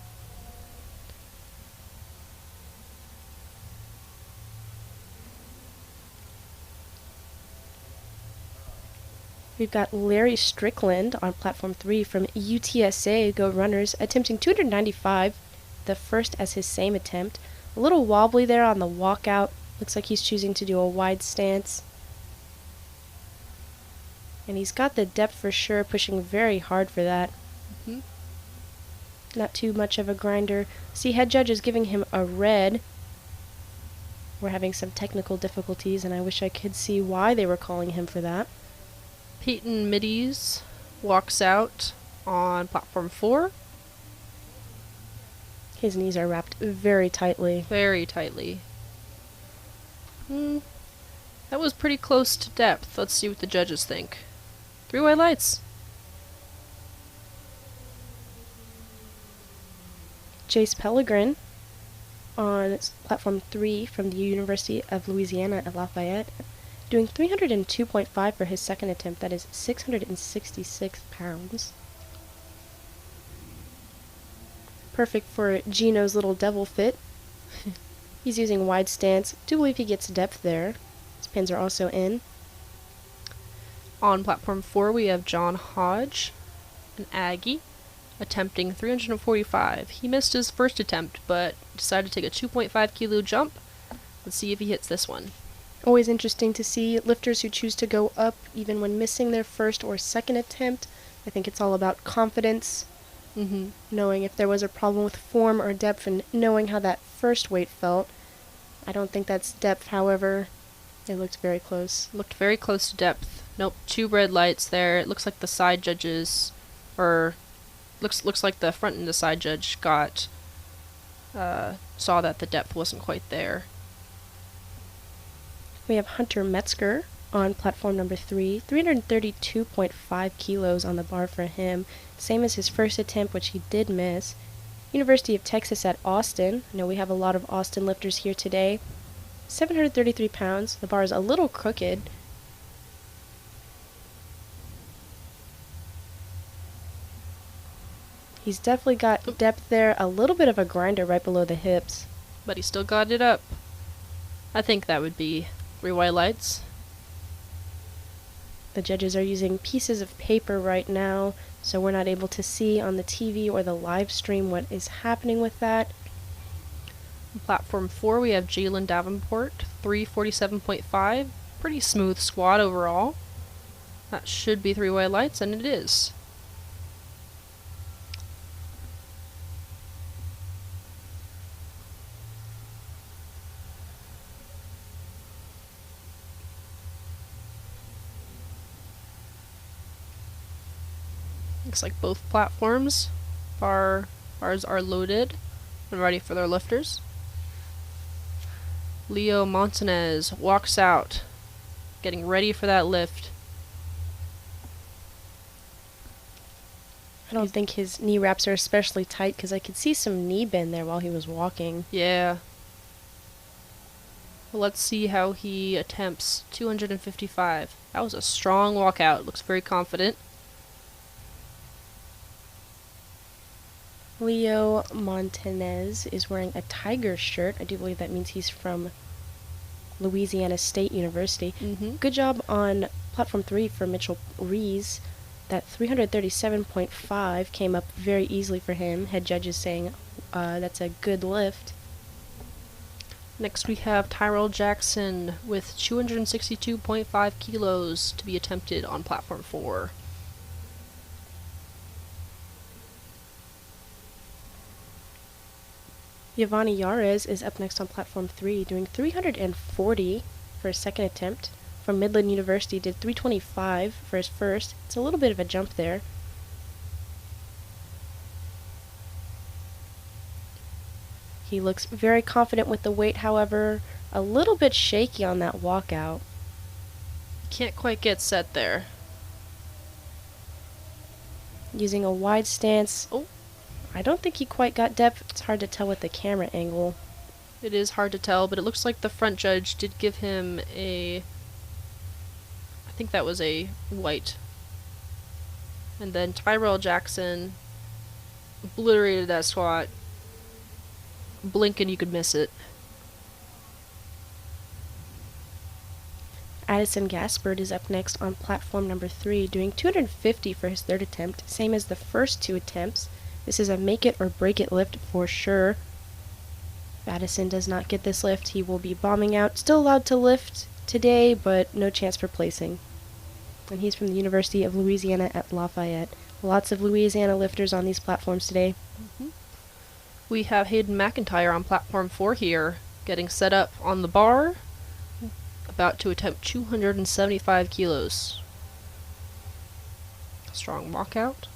We've got Larry Strickland on platform 3 from UTSA Go Runners, attempting 295, the first as his same attempt. A little wobbly there on the walkout. Looks like he's choosing to do a wide stance. And he's got the depth for sure, pushing very hard for that. Not too much of a grinder. See, head judge is giving him a red. We're having some technical difficulties, and I wish I could see why they were calling him for that. Peyton Middies walks out on platform 4. His knees are wrapped very tightly. Very tightly. That was pretty close to depth. Let's see what the judges think. 3 white lights. Jace Pellegrin on platform 3 from the University of Louisiana at Lafayette, doing 302.5 for his second attempt. That is 666 pounds. Perfect for Gino's little devil fit. He's using wide stance. Do believe he gets depth there. His pins are also in. On platform 4, we have John Hodge, an Aggie, attempting 345. He missed his first attempt, but decided to take a 2.5 kilo jump. Let's see if he hits this one. Always interesting to see lifters who choose to go up even when missing their first or second attempt. I think it's all about confidence, knowing if there was a problem with form or depth and knowing how that first weight felt. I don't think that's depth, however. It looked very close. Looked very close to depth. Nope, 2 red lights there. It looks like the side judges, or looks like the front and the side judge saw that the depth wasn't quite there. We have Hunter Metzger on platform number 3, 332.5 kilos on the bar for him, same as his first attempt, which he did miss. University of Texas at Austin. I know we have a lot of Austin lifters here today. 733 pounds. The bar is a little crooked. He's definitely got depth there, a little bit of a grinder right below the hips. But he still got it up. I think that would be 3 white lights. The judges are using pieces of paper right now, so we're not able to see on the TV or the live stream what is happening with that. On platform 4, we have Jalen Davenport, 347.5. Pretty smooth squat overall. That should be 3 white lights, and it is. Looks like both platforms bars are loaded and ready for their lifters. Leo Montanez walks out, getting ready for that lift. I don't think his knee wraps are especially tight because I could see some knee bend there while he was walking. Yeah. Well, let's see how he attempts 255. That was a strong walkout. Looks very confident. Leo Montanez is wearing a tiger shirt. I do believe that means he's from Louisiana State University. Good job on platform 3 for Mitchell Rees. That 337.5 came up very easily for him. Head judges saying that's a good lift. Next we have Tyrell Jackson with 262.5 kilos to be attempted on platform 4. Giovanni Yares is up next on platform 3, doing 340 for his second attempt. From Midland University, did 325 for his first. It's a little bit of a jump there. He looks very confident with the weight, however, a little bit shaky on that walkout. Can't quite get set there. Using a wide stance. Oh. I don't think he quite got depth. It's hard to tell with the camera angle. It is hard to tell, but it looks like the front judge did give him a... I think that was a white. And then Tyrell Jackson obliterated that squat. Blink and you could miss it. Addison Gaspard is up next on platform number 3, doing 250 for his third attempt, same as the first 2 attempts. This is a make it or break it lift for sure. If Addison does not get this lift, he will be bombing out. Still allowed to lift today, but no chance for placing. And he's from the University of Louisiana at Lafayette. Lots of Louisiana lifters on these platforms today. We have Hayden McIntyre on platform 4 here, getting set up on the bar, about to attempt 275 kilos. Strong walkout.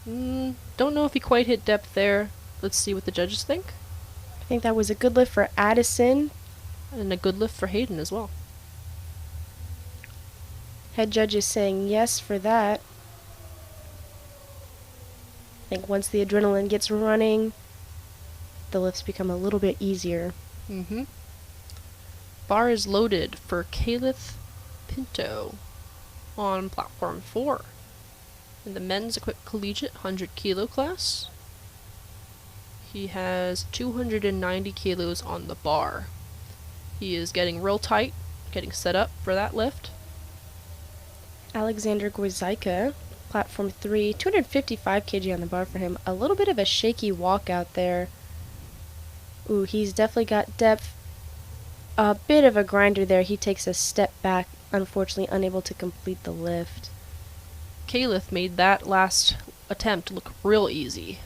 Don't know if he quite hit depth there. Let's see what the judges think. I think that was a good lift for Addison. And a good lift for Hayden as well. Head judge is saying yes for that. I think once the adrenaline gets running, the lifts become a little bit easier. Bar is loaded for Caleth Pinto on platform 4 in the men's equipped collegiate 100 kilo class. He has 290 kilos on the bar. He is getting real tight, getting set up for that lift. Alexander Gwozdika, platform 3, 255 kg on the bar for him. A little bit of a shaky walkout there. Ooh, he's definitely got depth. A bit of a grinder there. He takes a step back, unfortunately unable to complete the lift. Caleth made that last attempt look real easy.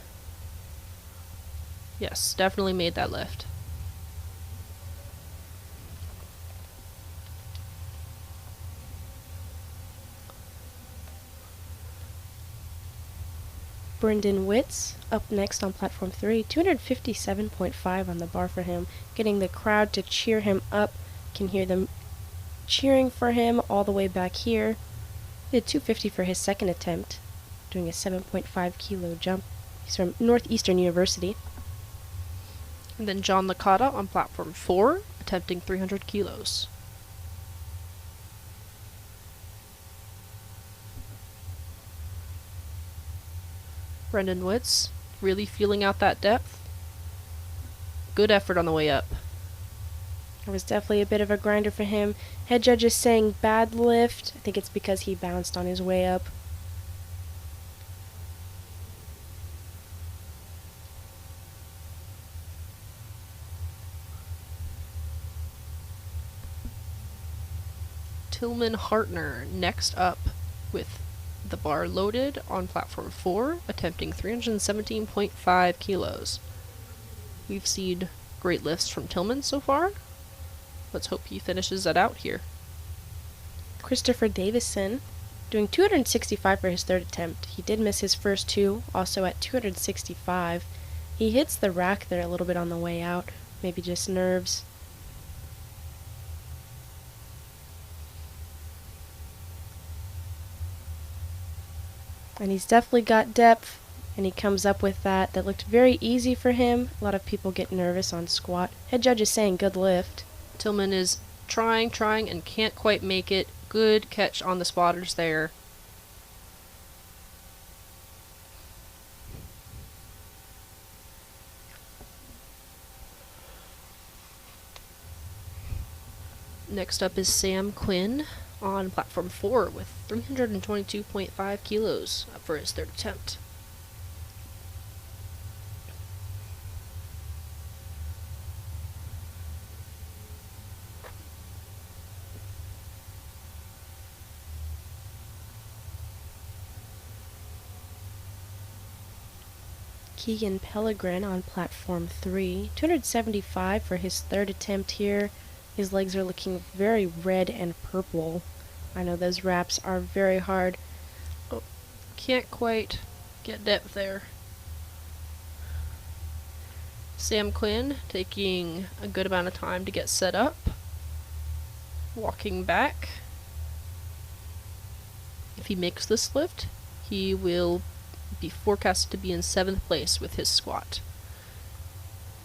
Yes, definitely made that lift. Brendan Witz up next on platform 3, 257.5 on the bar for him, getting the crowd to cheer him up. Can hear them cheering for him all the way back here. He did 250 for his second attempt, doing a 7.5 kilo jump. He's from Northeastern University. And then John Licata on platform 4, attempting 300 kilos. Brendan Witz really feeling out that depth. Good effort on the way up. It was definitely a bit of a grinder for him. Head judge is saying bad lift. I think it's because he bounced on his way up. Tillman Hartner next up with the bar loaded on platform 4, attempting 317.5 kilos. We've seen great lifts from Tillman so far. Let's hope he finishes that out here. Christopher Davison doing 265 for his third attempt. He did miss his first two, also at 265. He hits the rack there a little bit on the way out, maybe just nerves. And he's definitely got depth, and he comes up with that. That looked very easy for him. A lot of people get nervous on squat. Head judge is saying good lift. Tillman is trying, and can't quite make it. Good catch on the spotters there. Next up is Sam Quinn on platform 4 with 322.5 kilos up for his third attempt. Keegan Pellegrin on platform 3, 275 for his third attempt here. His legs are looking very red and purple. I know those wraps are very hard. Oh, can't quite get depth there. Sam Quinn taking a good amount of time to get set up. Walking back. If he makes this lift, he will be forecasted to be in 7th place with his squat.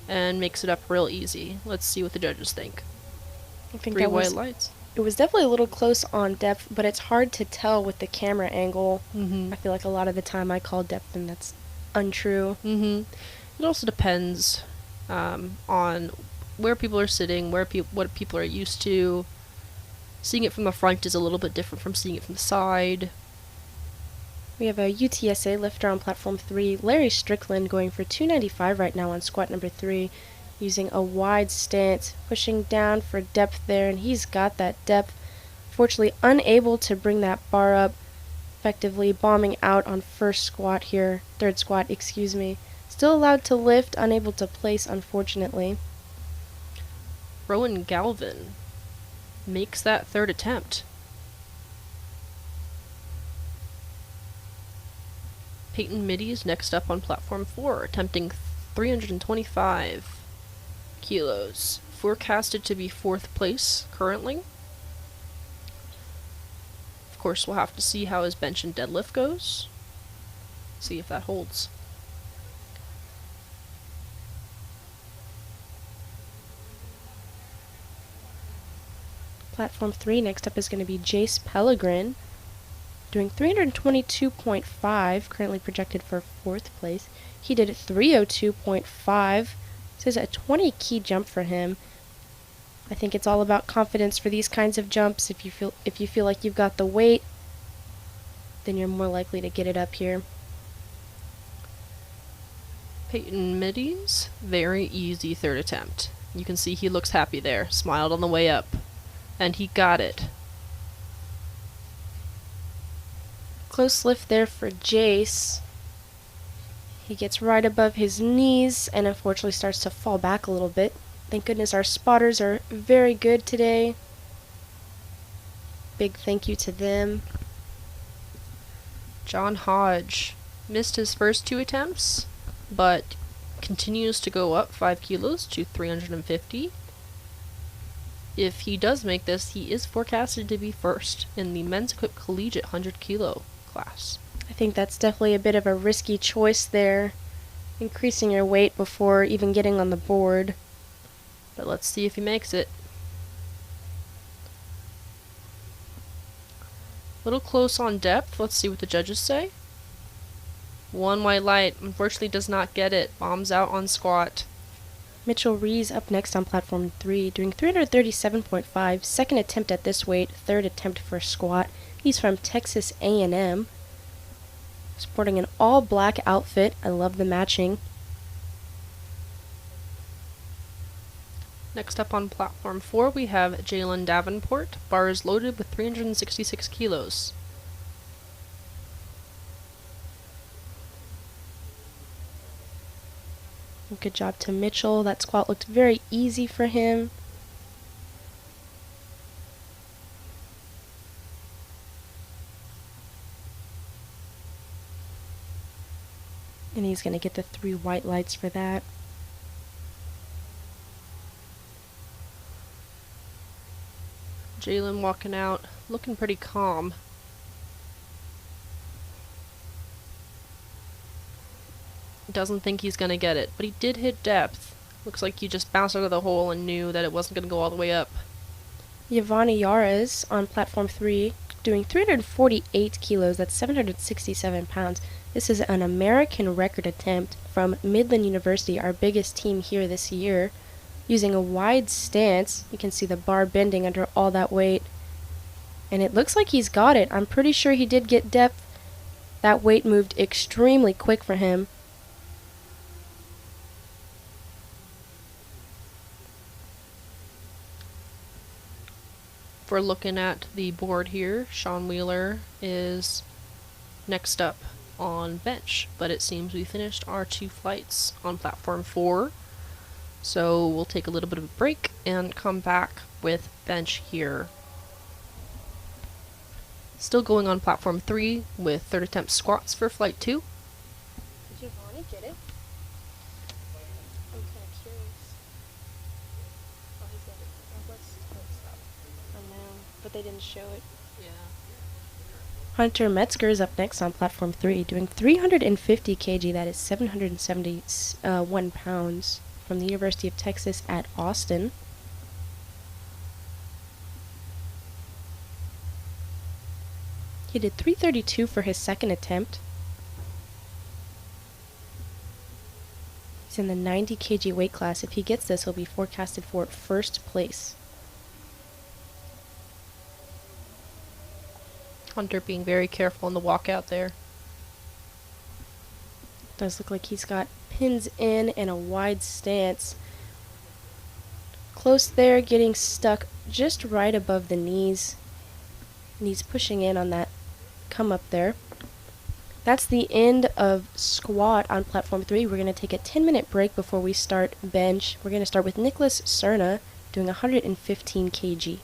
And makes it up real easy. Let's see what the judges think. I think 3 that white lights. It was definitely a little close on depth, but it's hard to tell with the camera angle. I feel like a lot of the time I call depth and that's untrue. It also depends on where people are sitting, what people are used to. Seeing it from the front is a little bit different from seeing it from the side. We have a UTSA lifter on platform 3, Larry Strickland, going for 295 right now on squat number 3, using a wide stance, pushing down for depth there, and he's got that depth. Fortunately, unable to bring that bar up, effectively bombing out on third squat, excuse me. Still allowed to lift, unable to place, unfortunately. Rowan Galvin makes that third attempt. Peyton Middy's next up on platform 4, attempting 325 kilos. Forecasted to be 4th place currently. Of course, we'll have to see how his bench and deadlift goes. See if that holds. Platform 3, next up is going to be Jace Pellegrin, doing 322.5, currently projected for 4th place. He did 302.5. This is a 20 key jump for him. I think it's all about confidence for these kinds of jumps. If you feel like you've got the weight, then you're more likely to get it up here. Peyton Middy's very easy third attempt. You can see he looks happy there, smiled on the way up, and he got it. Close lift there for Jace. He gets right above his knees and unfortunately starts to fall back a little bit. Thank goodness our spotters are very good today. Big thank you to them. John Hodge missed his first 2 attempts, but continues to go up 5 kilos to 350. If he does make this, he is forecasted to be first in the men's equipped collegiate 100 kilo class. I think that's definitely a bit of a risky choice there, increasing your weight before even getting on the board. But let's see if he makes it. A little close on depth. Let's see what the judges say. 1 white light. Unfortunately does not get it. Bombs out on squat. Mitchell Rees up next on platform 3, doing 337.5, second attempt at this weight, third attempt for squat. He's from Texas A&M. Sporting an all-black outfit. I love the matching. Next up on platform 4, we have Jalen Davenport. Bar is loaded with 366 kilos. Good job to Mitchell. That squat looked very easy for him. And he's going to get the 3 white lights for that. Jalen walking out, looking pretty calm. Doesn't think he's gonna get it, but he did hit depth. Looks like he just bounced out of the hole and knew that it wasn't gonna go all the way up. Yvonne Yaras on platform 3, doing 348 kilos, that's 767 pounds. This is an American record attempt from Midland University, our biggest team here this year. Using a wide stance, you can see the bar bending under all that weight. And it looks like he's got it. I'm pretty sure he did get depth. That weight moved extremely quick for him. If we're looking at the board here, Sean Wheeler is next up on bench, but it seems we finished our 2 flights on platform 4. So we'll take a little bit of a break and come back with bench here. Still going on platform 3 with 3rd attempt squats for flight 2. Did Giovanni get it? I'm kind of curious. Oh, he's got it. Oh, stop. I know, but they didn't show it. Yeah. Hunter Metzger is up next on platform 3, doing 350 kg, that is 771 pounds, from the University of Texas at Austin. He did 332 for his 2nd attempt. He's in the 90 kg weight class. If he gets this, he'll be forecasted for 1st place. Hunter being very careful on the walkout there. Does look like he's got pins in and a wide stance. Close there, getting stuck just right above the knees. And he's pushing in on that come up there. That's the end of squat on platform 3. We're going to take a 10-minute break before we start bench. We're going to start with Nicholas Cerna doing 115 kg.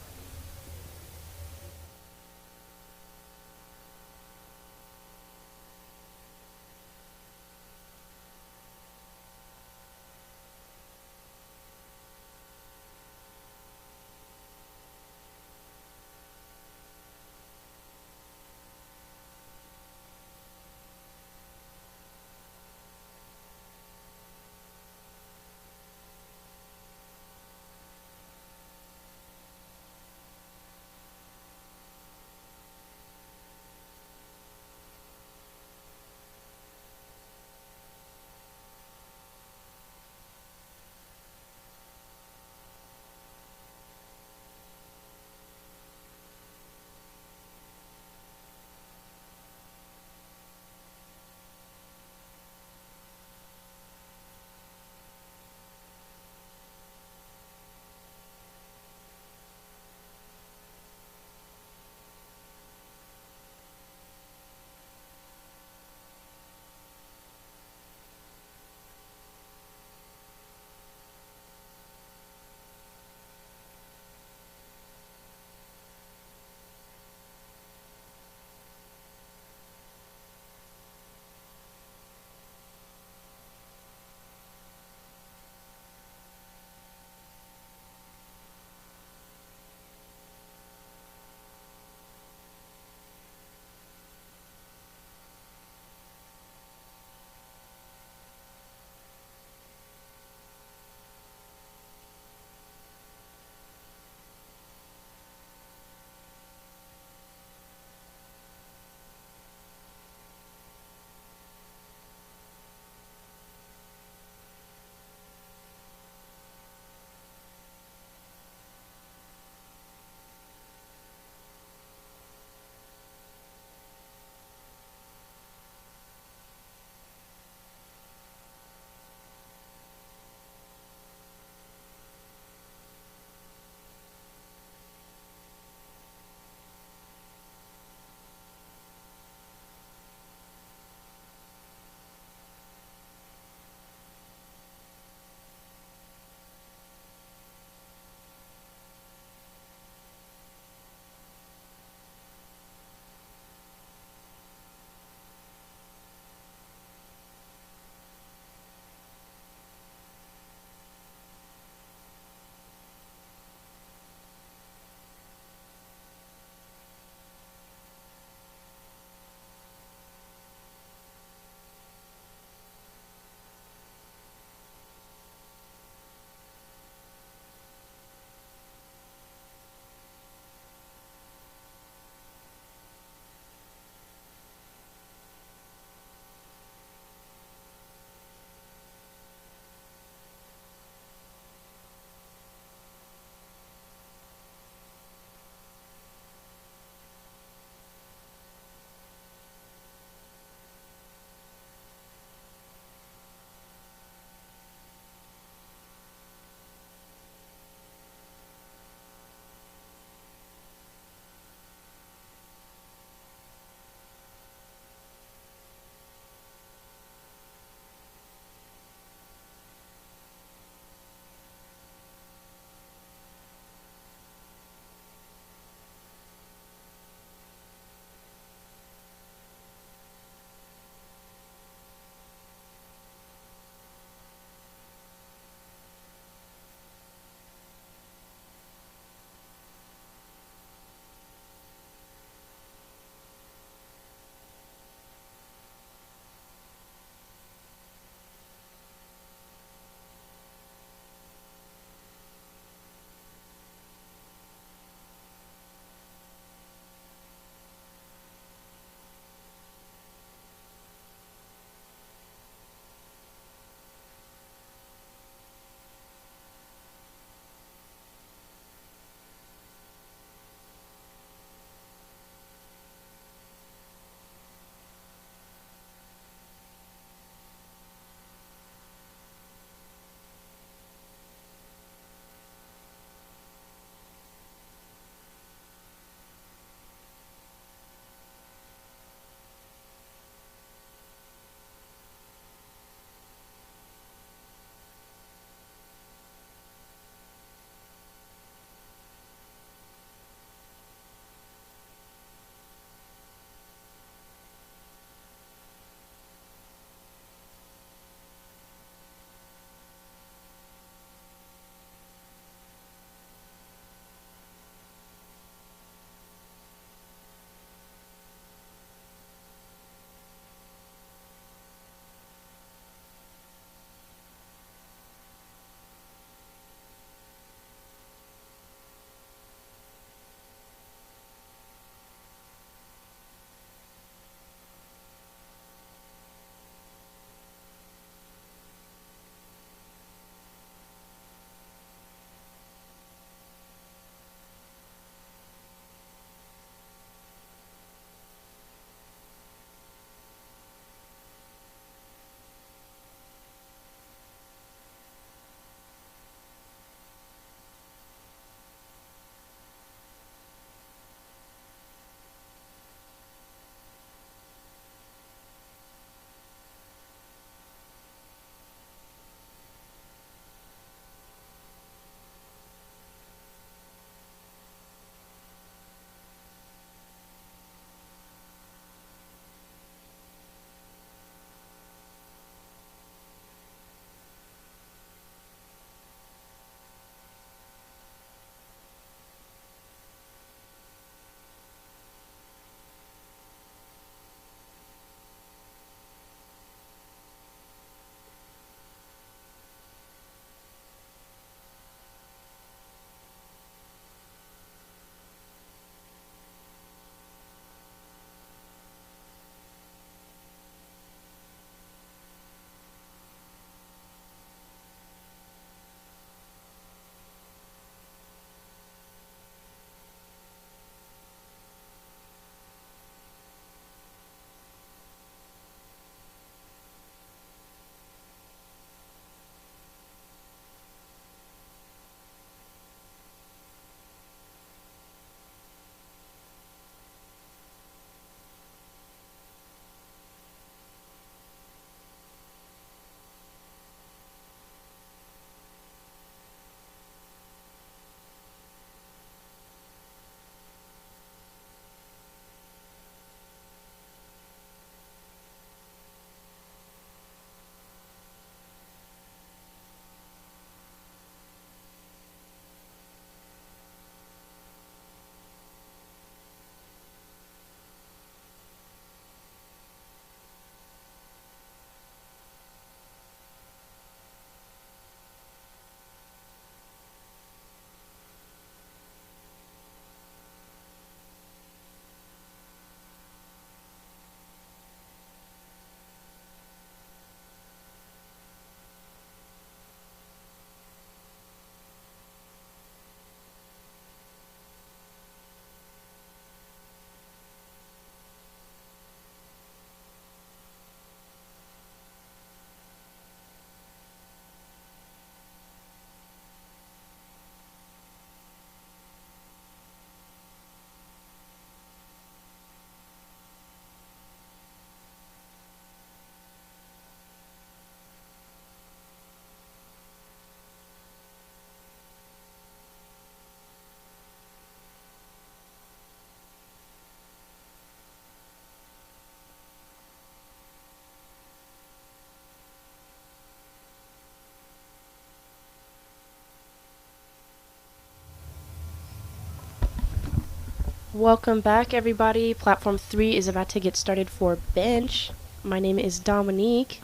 Welcome back, everybody. Platform 3 is about to get started for bench. My name is Dominique.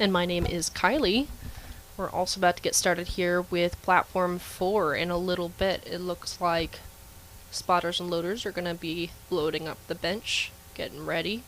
And my name is Kylie. We're also about to get started here with platform 4 in a little bit. It looks like spotters and loaders are going to be loading up the bench, getting ready.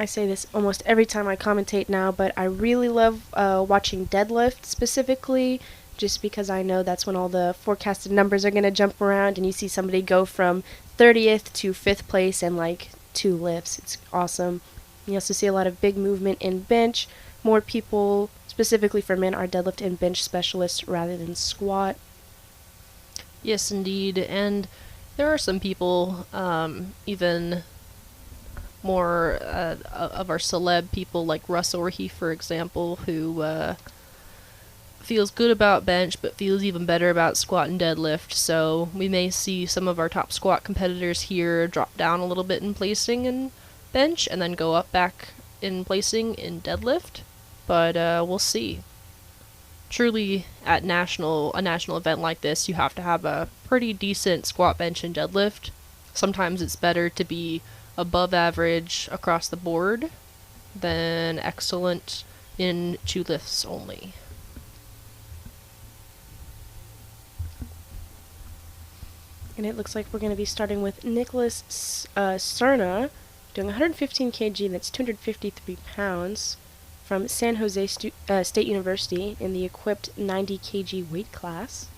I say this almost every time I commentate now, but I really love watching Deadlift specifically, just because I know that's when all the forecasted numbers are going to jump around and you see somebody go from 30th to 5th place in like 2 lifts. It's awesome. You also see a lot of big movement in bench. More people, specifically for men, are deadlift and bench specialists rather than squat. Yes, indeed. And there are some people, even more of our celeb people like Russ Orhe, for example, who feels good about bench but feels even better about squat and deadlift. So we may see some of our top squat competitors here drop down a little bit in placing in bench and then go up back in placing in deadlift. But we'll see. Truly, at a national event like this, you have to have a pretty decent squat, bench, and deadlift. Sometimes it's better to be above average across the board than excellent in 2 lifts only. And it looks like we're going to be starting with Nicholas Cerna, doing 115 kg, that's 253 pounds, from San Jose State University in the equipped 90 kg weight class.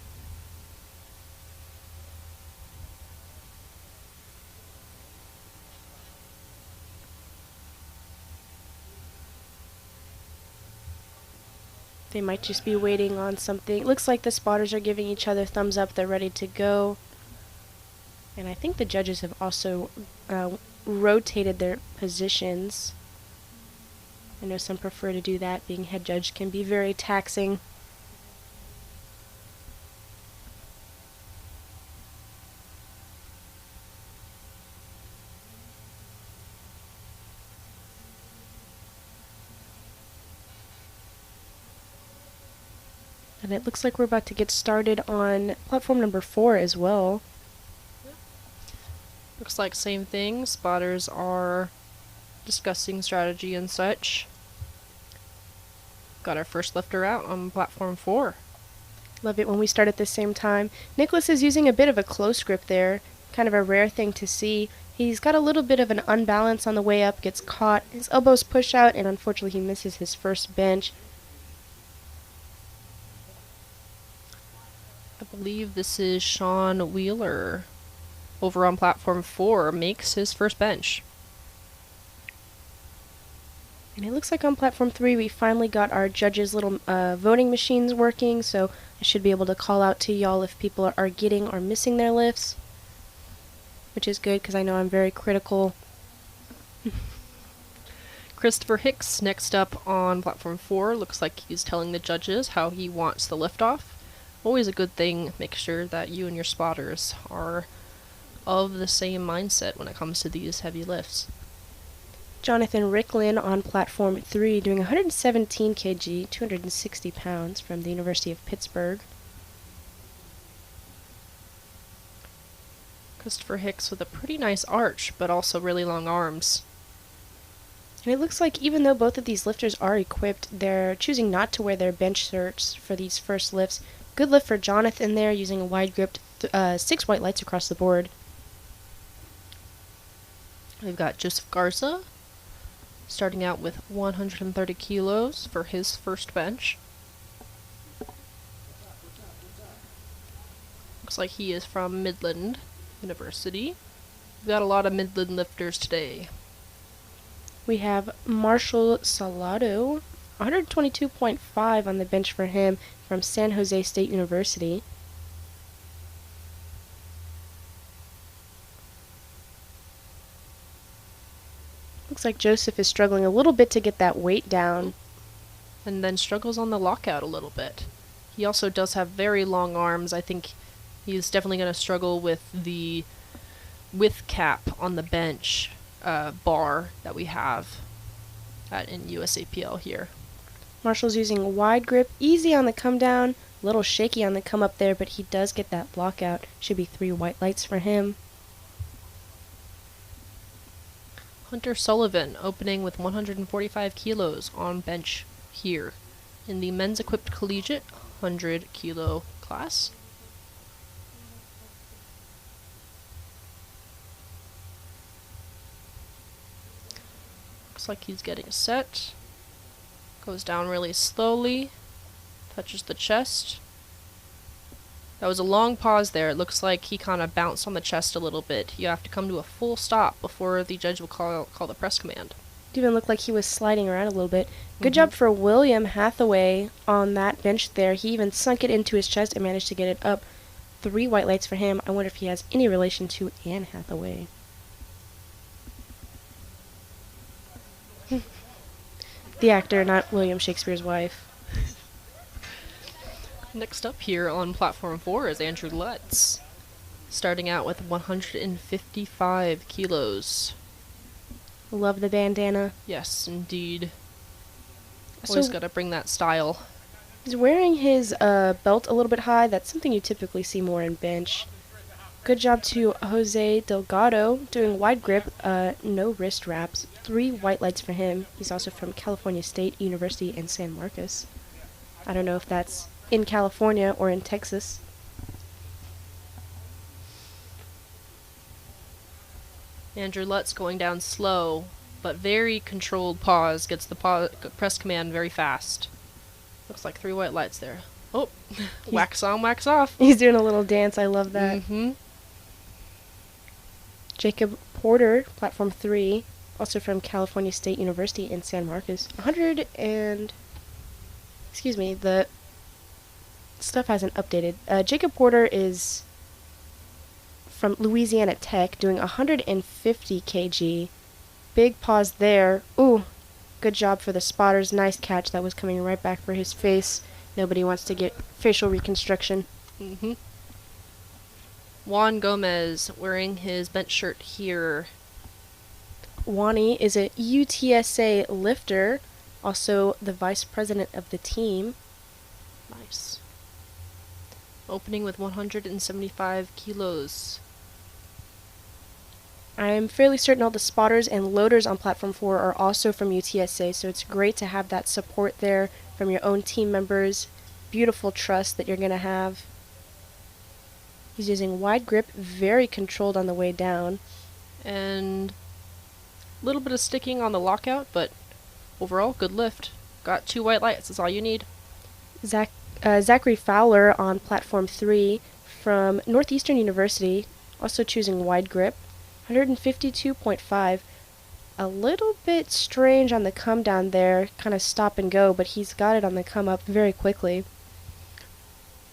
They might just be waiting on something. It looks like the spotters are giving each other thumbs up. They're ready to go. And I think the judges have also rotated their positions. I know some prefer to do that. Being head judge can be very taxing. And it looks like we're about to get started on platform number 4 as well. Looks like same thing. Spotters are discussing strategy and such. Got our first lifter out on platform 4. Love it when we start at the same time. Nicholas is using a bit of a close grip there. Kind of a rare thing to see. He's got a little bit of an unbalance on the way up, gets caught. His elbows push out, and unfortunately he misses his first bench. I believe this is Sean Wheeler over on platform 4, makes his first bench. And it looks like on platform 3 we finally got our judges' little voting machines working, so I should be able to call out to y'all if people are getting or missing their lifts, which is good because I know I'm very critical. Christopher Hicks next up on platform 4. Looks like he's telling the judges how he wants the lift off. Always a good thing. Make sure that you and your spotters are of the same mindset when it comes to these heavy lifts. Jonathan Ricklin on platform 3 doing 117 kg, 260 pounds from the University of Pittsburgh. Christopher Hicks with a pretty nice arch, but also really long arms. And it looks like even though both of these lifters are equipped, they're choosing not to wear their bench shirts for these first lifts. Good lift for Jonathan there, using a wide gripped 6 white lights across the board. We've got Joseph Garza starting out with 130 kilos for his first bench. Looks like he is from Midland University. We've got a lot of Midland lifters today. We have Marshall Salado, 122.5 on the bench for him from San Jose State University. Looks like Joseph is struggling a little bit to get that weight down. And then struggles on the lockout a little bit. He also does have very long arms. I think he's definitely going to struggle with the width cap on the bench bar that we have in USAPL here. Marshall's using a wide grip, easy on the come down, A little shaky on the come up there, but he does get that block out. Should be 3 white lights for him. Hunter Sullivan opening with 145 kilos on bench here in the men's equipped collegiate 100 kilo class. Looks like he's getting set. Goes down really slowly. Touches the chest. That was a long pause there. It looks like he kind of bounced on the chest a little bit. You have to come to a full stop before the judge will call the press command. It even looked like he was sliding around a little bit. Good job for William Hathaway on that bench there. He even sunk it into his chest and managed to get it up. 3 white lights for him. I wonder if he has any relation to Anne Hathaway. The actor, not William Shakespeare's wife. Next up here on platform 4 is Andrew Lutz, starting out with 155 kilos. Love the bandana. Yes, indeed. So- Always gotta bring that style. He's wearing his belt a little bit high. That's something you typically see more in bench. Good job to Jose Delgado doing wide grip, no wrist wraps. 3 white lights for him. He's also from California State University in San Marcos. I don't know if that's in California or in Texas. Andrew Lutz going down slow, but very controlled pause. Gets the press command very fast. Looks like 3 white lights there. Oh, wax on, wax off. He's doing a little dance. I love that. Mm-hmm. Jacob Porter, platform 3, also from California State University in San Marcos. Excuse me, the stuff hasn't updated. Jacob Porter is from Louisiana Tech, doing 150 kg. Big pause there. Ooh, good job for the spotters. Nice catch. That was coming right back for his face. Nobody wants to get facial reconstruction. Mm-hmm. Juan Gomez wearing his bench shirt here. Wani is a UTSA lifter, also the vice president of the team. Nice. Opening with 175 kilos. I'm fairly certain all the spotters and loaders on platform 4 are also from UTSA, so it's great to have that support there from your own team members. Beautiful trust that you're going to have. He's using wide grip, very controlled on the way down. And a little bit of sticking on the lockout, but overall, good lift. Got 2 white lights, that's all you need. Zachary Fowler on platform 3 from Northeastern University, also choosing wide grip. 152.5. A little bit strange on the come down there, kind of stop and go, but he's got it on the come up very quickly.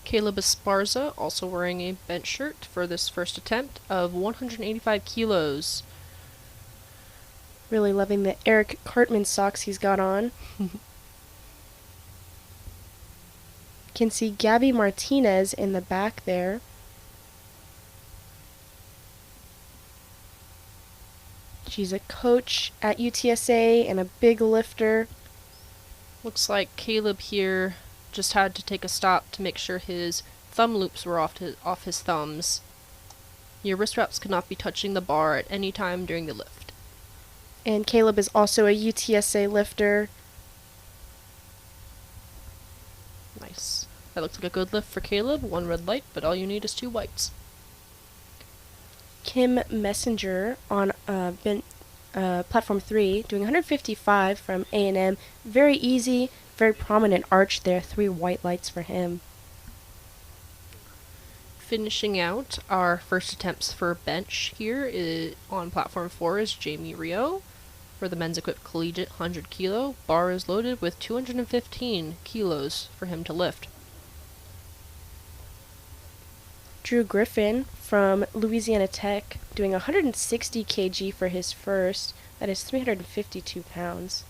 Caleb Esparza also wearing a bench shirt for this first attempt of 185 kilos. Really loving the Eric Cartman socks he's got on. Can see Gabby Martinez in the back there. She's a coach at UTSA and a big lifter. Looks like Caleb here just had to take a stop to make sure his thumb loops were off his thumbs. Your wrist wraps could not be touching the bar at any time during the lift. And Caleb is also a UTSA lifter. Nice. That looks like a good lift for Caleb. 1 red light, but all you need is 2 whites. Kim Messenger on platform 3, doing 155 from A&M. Very easy, very prominent arch there. 3 white lights for him. Finishing out our first attempts for bench here on platform 4 is Jamie Rio for the men's equipped collegiate 100 kilo. Bar is loaded with 215 kilos for him to lift. Drew Griffin from Louisiana Tech, doing 160 kg for his first. That is 352 pounds.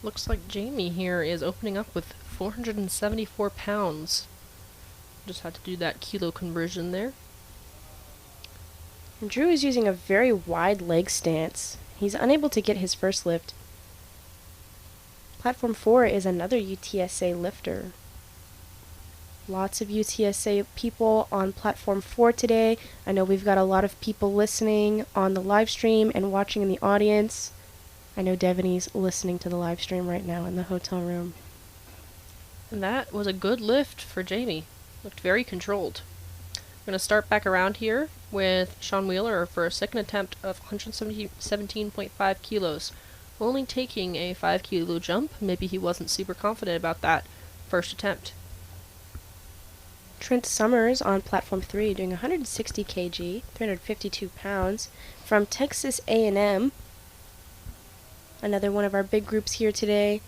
Looks like Jamie here is opening up with 474 pounds. Just had to do that kilo conversion there. And Drew is using a very wide leg stance. He's unable to get his first lift. platform 4 is another UTSA lifter. Lots of UTSA people on platform 4 today. I know we've got a lot of people listening on the live stream and watching in the audience. I know Devaney's listening to the live stream right now in the hotel room. And that was a good lift for Jamie. Looked very controlled. We're going to start back around here with Sean Wheeler for a second attempt of 117.5 kilos. Only taking a 5 kilo jump. Maybe he wasn't super confident about that first attempt. Trent Summers on platform 3 doing 160 kg, 352 pounds, from Texas A&M. Another one of our big groups here today.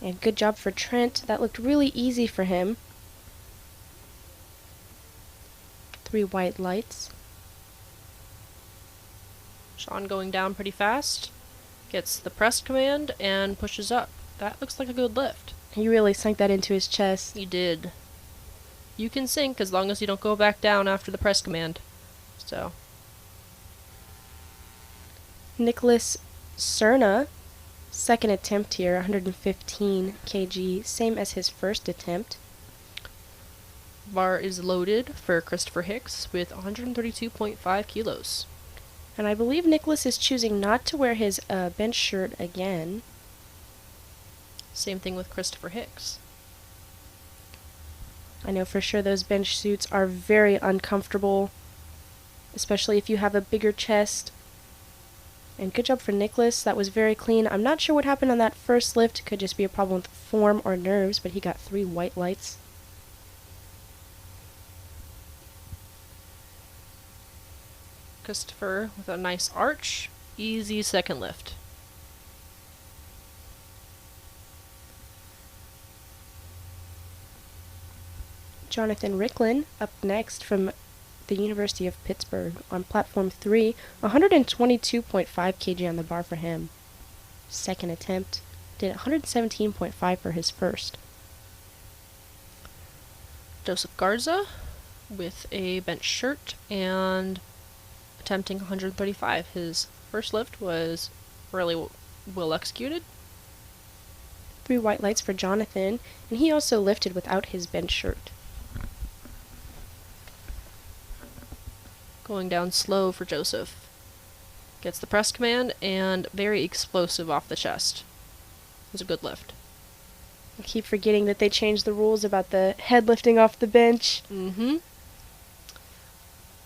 And good job for Trent. That looked really easy for him. 3 white lights. Sean going down pretty fast. Gets the press command and pushes up. That looks like a good lift. He really sunk that into his chest. He did. You can sink as long as you don't go back down after the press command. So. Nicholas Cerna, second attempt here, 115 kg, same as his first attempt. Bar is loaded for Christopher Hicks with 132.5 kilos. And I believe Nicholas is choosing not to wear his bench shirt again. Same thing with Christopher Hicks. I know for sure those bench suits are very uncomfortable, especially if you have a bigger chest. And good job for Nicholas. That was very clean. I'm not sure what happened on that first lift. It could just be a problem with form or nerves, but he got 3 white lights. Christopher with a nice arch. Easy second lift. Jonathan Ricklin up next from the University of Pittsburgh on platform 3, 122.5 kg on the bar for him. Second attempt, did 117.5 for his first. Joseph Garza with a bench shirt and attempting 135. His first lift was really well executed. 3 white lights for Jonathan, and he also lifted without his bench shirt. Going down slow for Joseph. Gets the press command and very explosive off the chest. It was a good lift. I keep forgetting that they changed the rules about the head lifting off the bench.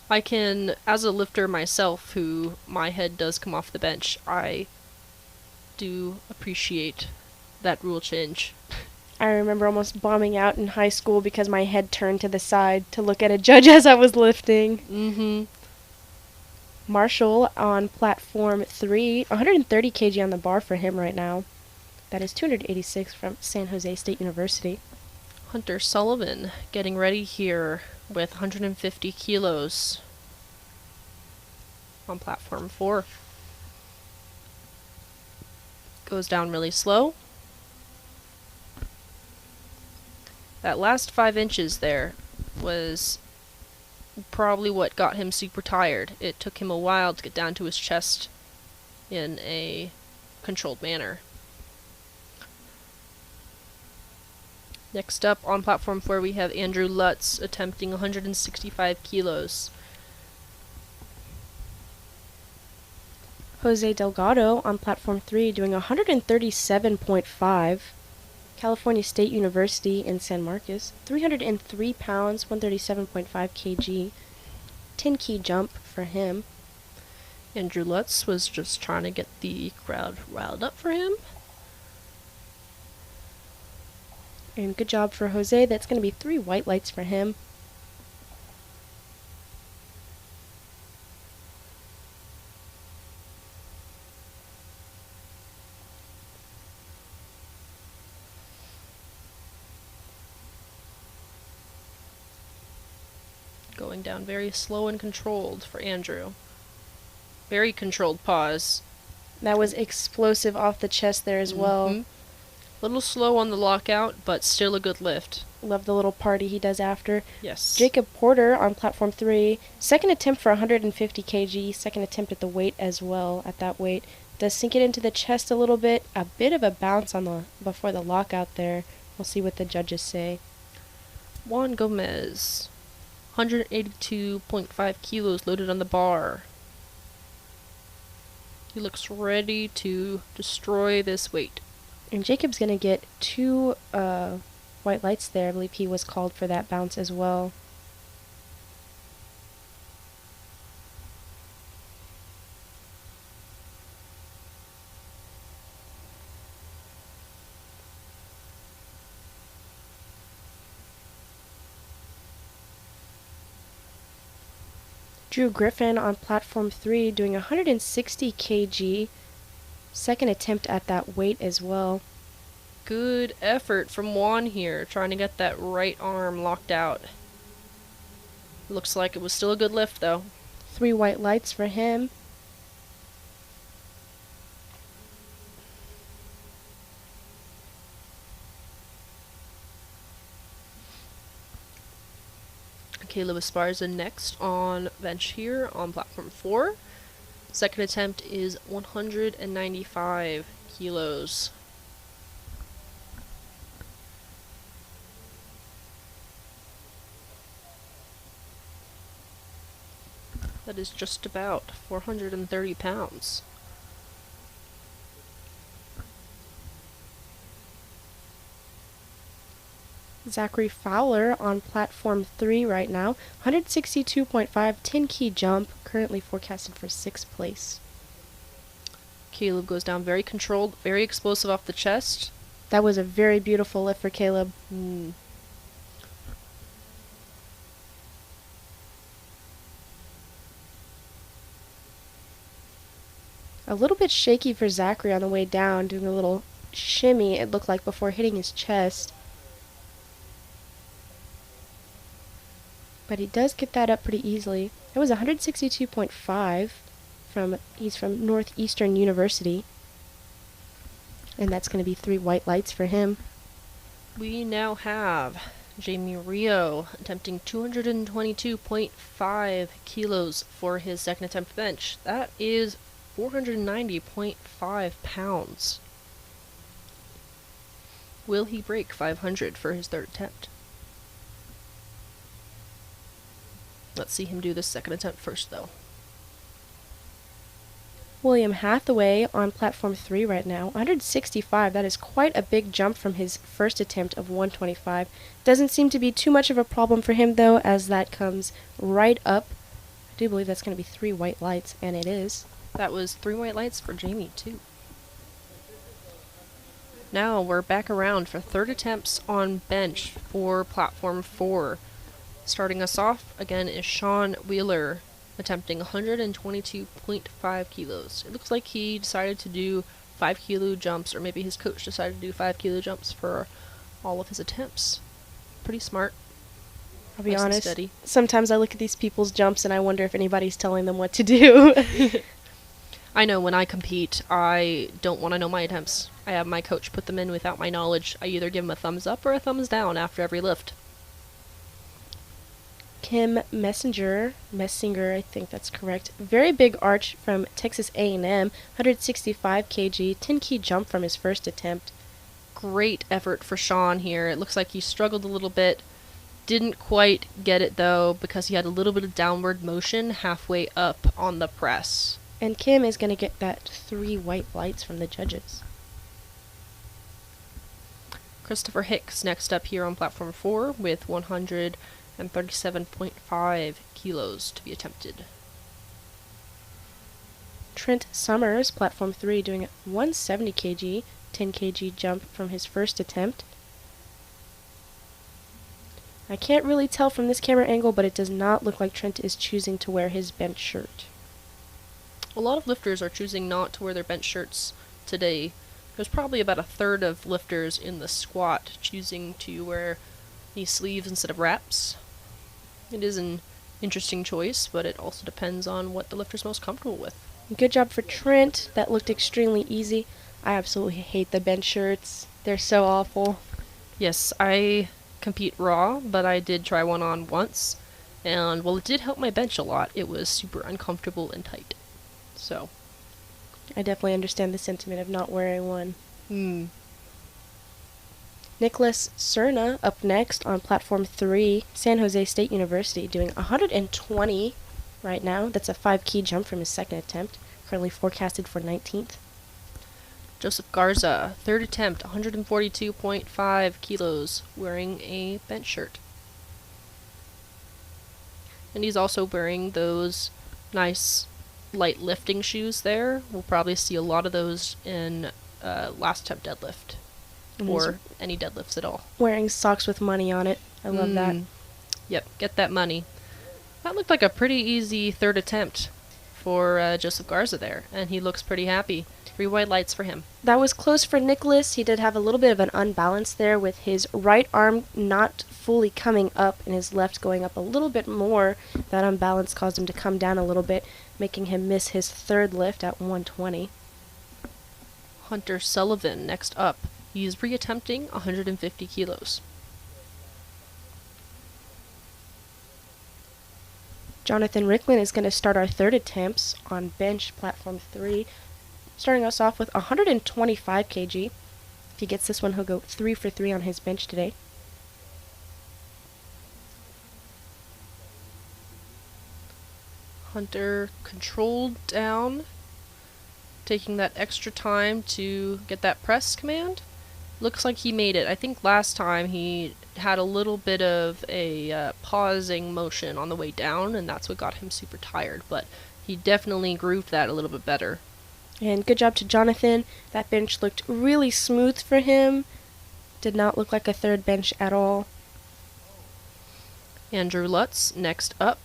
I can, as a lifter myself, who my head does come off the bench, I do appreciate that rule change. I remember almost bombing out in high school because my head turned to the side to look at a judge as I was lifting. Marshall on platform 3, 130 kg on the bar for him right now. That is 286 from San Jose State University. Hunter Sullivan getting ready here with 150 kilos on platform 4. Goes down really slow. That last 5 inches there was probably what got him super tired. It took him a while to get down to his chest in a controlled manner. Next up on platform 4 we have Andrew Lutz attempting 165 kilos. Jose Delgado on platform 3 doing 137.5. California State University in San Marcos, 303 pounds, 137.5 kg. 10 key jump for him. Andrew Lutz was just trying to get the crowd riled up for him. And good job for Jose. That's going to be 3 white lights for him. Going down very slow and controlled for Andrew. Very controlled pause. That was explosive off the chest there as well. little slow on the lockout, but still a good lift. Love the little party he does after. Yes. Jacob Porter on platform 3. Second attempt for 150 kg. Second attempt at the weight as well. At that weight, does sink it into the chest a little bit. A bit of a bounce on the before the lockout there. We'll see what the judges say. Juan Gomez, 182.5 kilos loaded on the bar. He looks ready to destroy this weight. And Jacob's gonna get 2 white lights there. I believe he was called for that bounce as well. Drew Griffin on platform 3 doing 160 kg. Second attempt at that weight as well. Good effort from Juan here, trying to get that right arm locked out. Looks like it was still a good lift, though. 3 white lights for him. Caleb Esparza next on bench here on platform 4. Second attempt is 195 kilos. That is just about 430 pounds. Zachary Fowler on platform 3 right now. 162.5 10 key jump, currently forecasted for 6th place. Caleb goes down very controlled, very explosive off the chest. That was a very beautiful lift for Caleb. A little bit shaky for Zachary on the way down, doing a little shimmy, it looked like, before hitting his chest. But he does get that up pretty easily. It was 162.5 he's from Northeastern University. And that's going to be 3 white lights for him. We now have Jamie Rio attempting 222.5 kilos for his second attempt bench. That is 490.5 pounds. Will he break 500 for his third attempt? Let's see him do this second attempt first, though. William Hathaway on platform 3 right now. 165, that is quite a big jump from his first attempt of 125. Doesn't seem to be too much of a problem for him, though, as that comes right up. I do believe that's going to be 3 white lights, and it is. That was 3 white lights for Jamie, too. Now we're back around for third attempts on bench for platform 4. Starting us off, again, is Sean Wheeler, attempting 122.5 kilos. It looks like he decided to do 5 kilo jumps, or maybe his coach decided to do 5 kilo jumps for all of his attempts. Pretty smart. I'll be Nice and honest, steady. sometimes I look at these people's jumps and I wonder if anybody's telling them what to do. I know when I compete, I don't want to know my attempts. I have my coach put them in without my knowledge. I either give him a thumbs up or a thumbs down after every lift. Kim Messinger, I think that's correct. Very big arch from Texas A&M, 165 kg, 10 key jump from his first attempt. Great effort for Sean here. It looks like he struggled a little bit. Didn't quite get it, though, because he had a little bit of downward motion halfway up on the press. And Kim is going to get that 3 white lights from the judges. Christopher Hicks next up here on platform 4 with 137.5 kilos to be attempted. Trent Summers, platform 3, doing 170 kg, 10 kg jump from his first attempt. I can't really tell from this camera angle, but it does not look like Trent is choosing to wear his bench shirt. A lot of lifters are choosing not to wear their bench shirts today. There's probably about a third of lifters in the squat choosing to wear these sleeves instead of wraps. It is an interesting choice, but it also depends on what the lifter's most comfortable with. Good job for Trent. That looked extremely easy. I absolutely hate the bench shirts. They're so awful. Yes, I compete raw, but I did try one on once. And while it did help my bench a lot, it was super uncomfortable and tight. So, I definitely understand the sentiment of not wearing one. hmm. Nicholas Cerna up next on platform 3, San Jose State University, doing 120 right now. That's a 5-key jump from his second attempt, currently forecasted for 19th. Joseph Garza, third attempt, 142.5 kilos, wearing a bench shirt. And he's also wearing those nice light lifting shoes there. We'll probably see a lot of those in last attempt deadlift. And Or any deadlifts at all. wearing socks with money on it. I love that. Yep, get that money. That looked like a pretty easy third attempt for Joseph Garza there, and he looks pretty happy. 3 white lights for him. That was close for Nicholas. He did have a little bit of an unbalance there with his right arm not fully coming up and his left going up a little bit more. That unbalance caused him to come down a little bit, making him miss his third lift at 120. Hunter Sullivan next up. He's reattempting 150 kilos. Jonathan Ricklin is going to start our third attempts on bench platform 3, starting us off with 125 kg. If he gets this one, he'll go 3 for 3 on his bench today. Hunter controlled down, taking that extra time to get that press command. Looks like he made it. I think last time he had a little bit of a pausing motion on the way down, and that's what got him super tired, but he definitely grooved that a little bit better. And good job to Jonathan. That bench looked really smooth for him. Did not look like a third bench at all. Andrew Lutz next up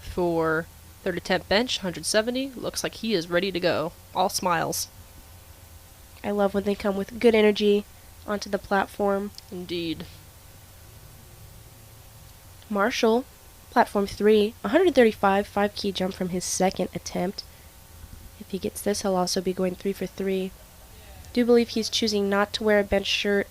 for third attempt bench, 170. Looks like he is ready to go. All smiles. I love when they come with good energy onto the platform. Indeed. Marshall, platform 3, 135, 5-key jump from his second attempt. If he gets this, he'll also be going 3 for 3. Do believe he's choosing not to wear a bench shirt.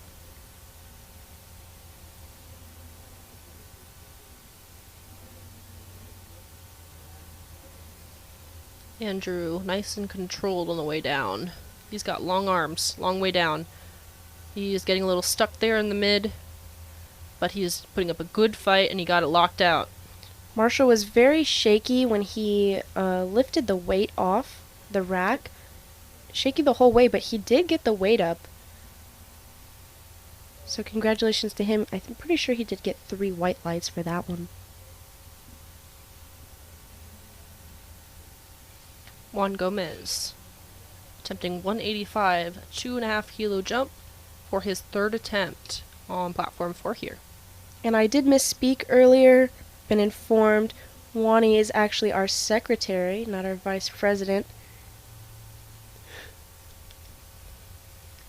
Andrew, nice and controlled on the way down. He's got long arms, long way down. He is getting a little stuck there in the mid, but he is putting up a good fight, and he got it locked out. Marshall was very shaky when he lifted the weight off the rack. Shaky the whole way, but he did get the weight up. So congratulations to him. I'm pretty sure he did get 3 white lights for that one. Juan Gomez, attempting 185, 2.5 kilo jump for his third attempt on platform 4 here. And I did misspeak earlier. Been informed Wani is actually our secretary, not our vice president.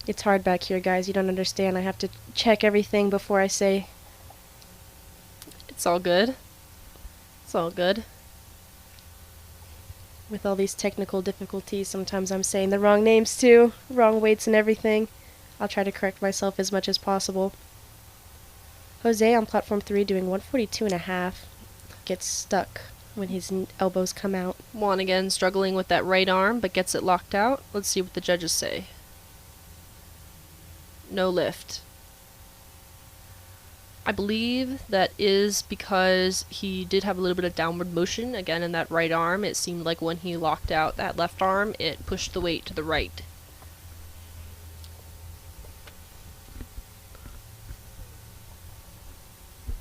It's hard back here, guys. You don't understand. I have to check everything before I say. It's all good. It's all good. With all these technical difficulties, sometimes I'm saying the wrong names too, wrong weights and everything. I'll try to correct myself as much as possible. Jose on platform 3 doing 142.5. Gets stuck when his elbows come out. Juan again struggling with that right arm, but gets it locked out. Let's see what the judges say. No lift. I believe that is because he did have a little bit of downward motion again in that right arm. It seemed like when he locked out that left arm, it pushed the weight to the right.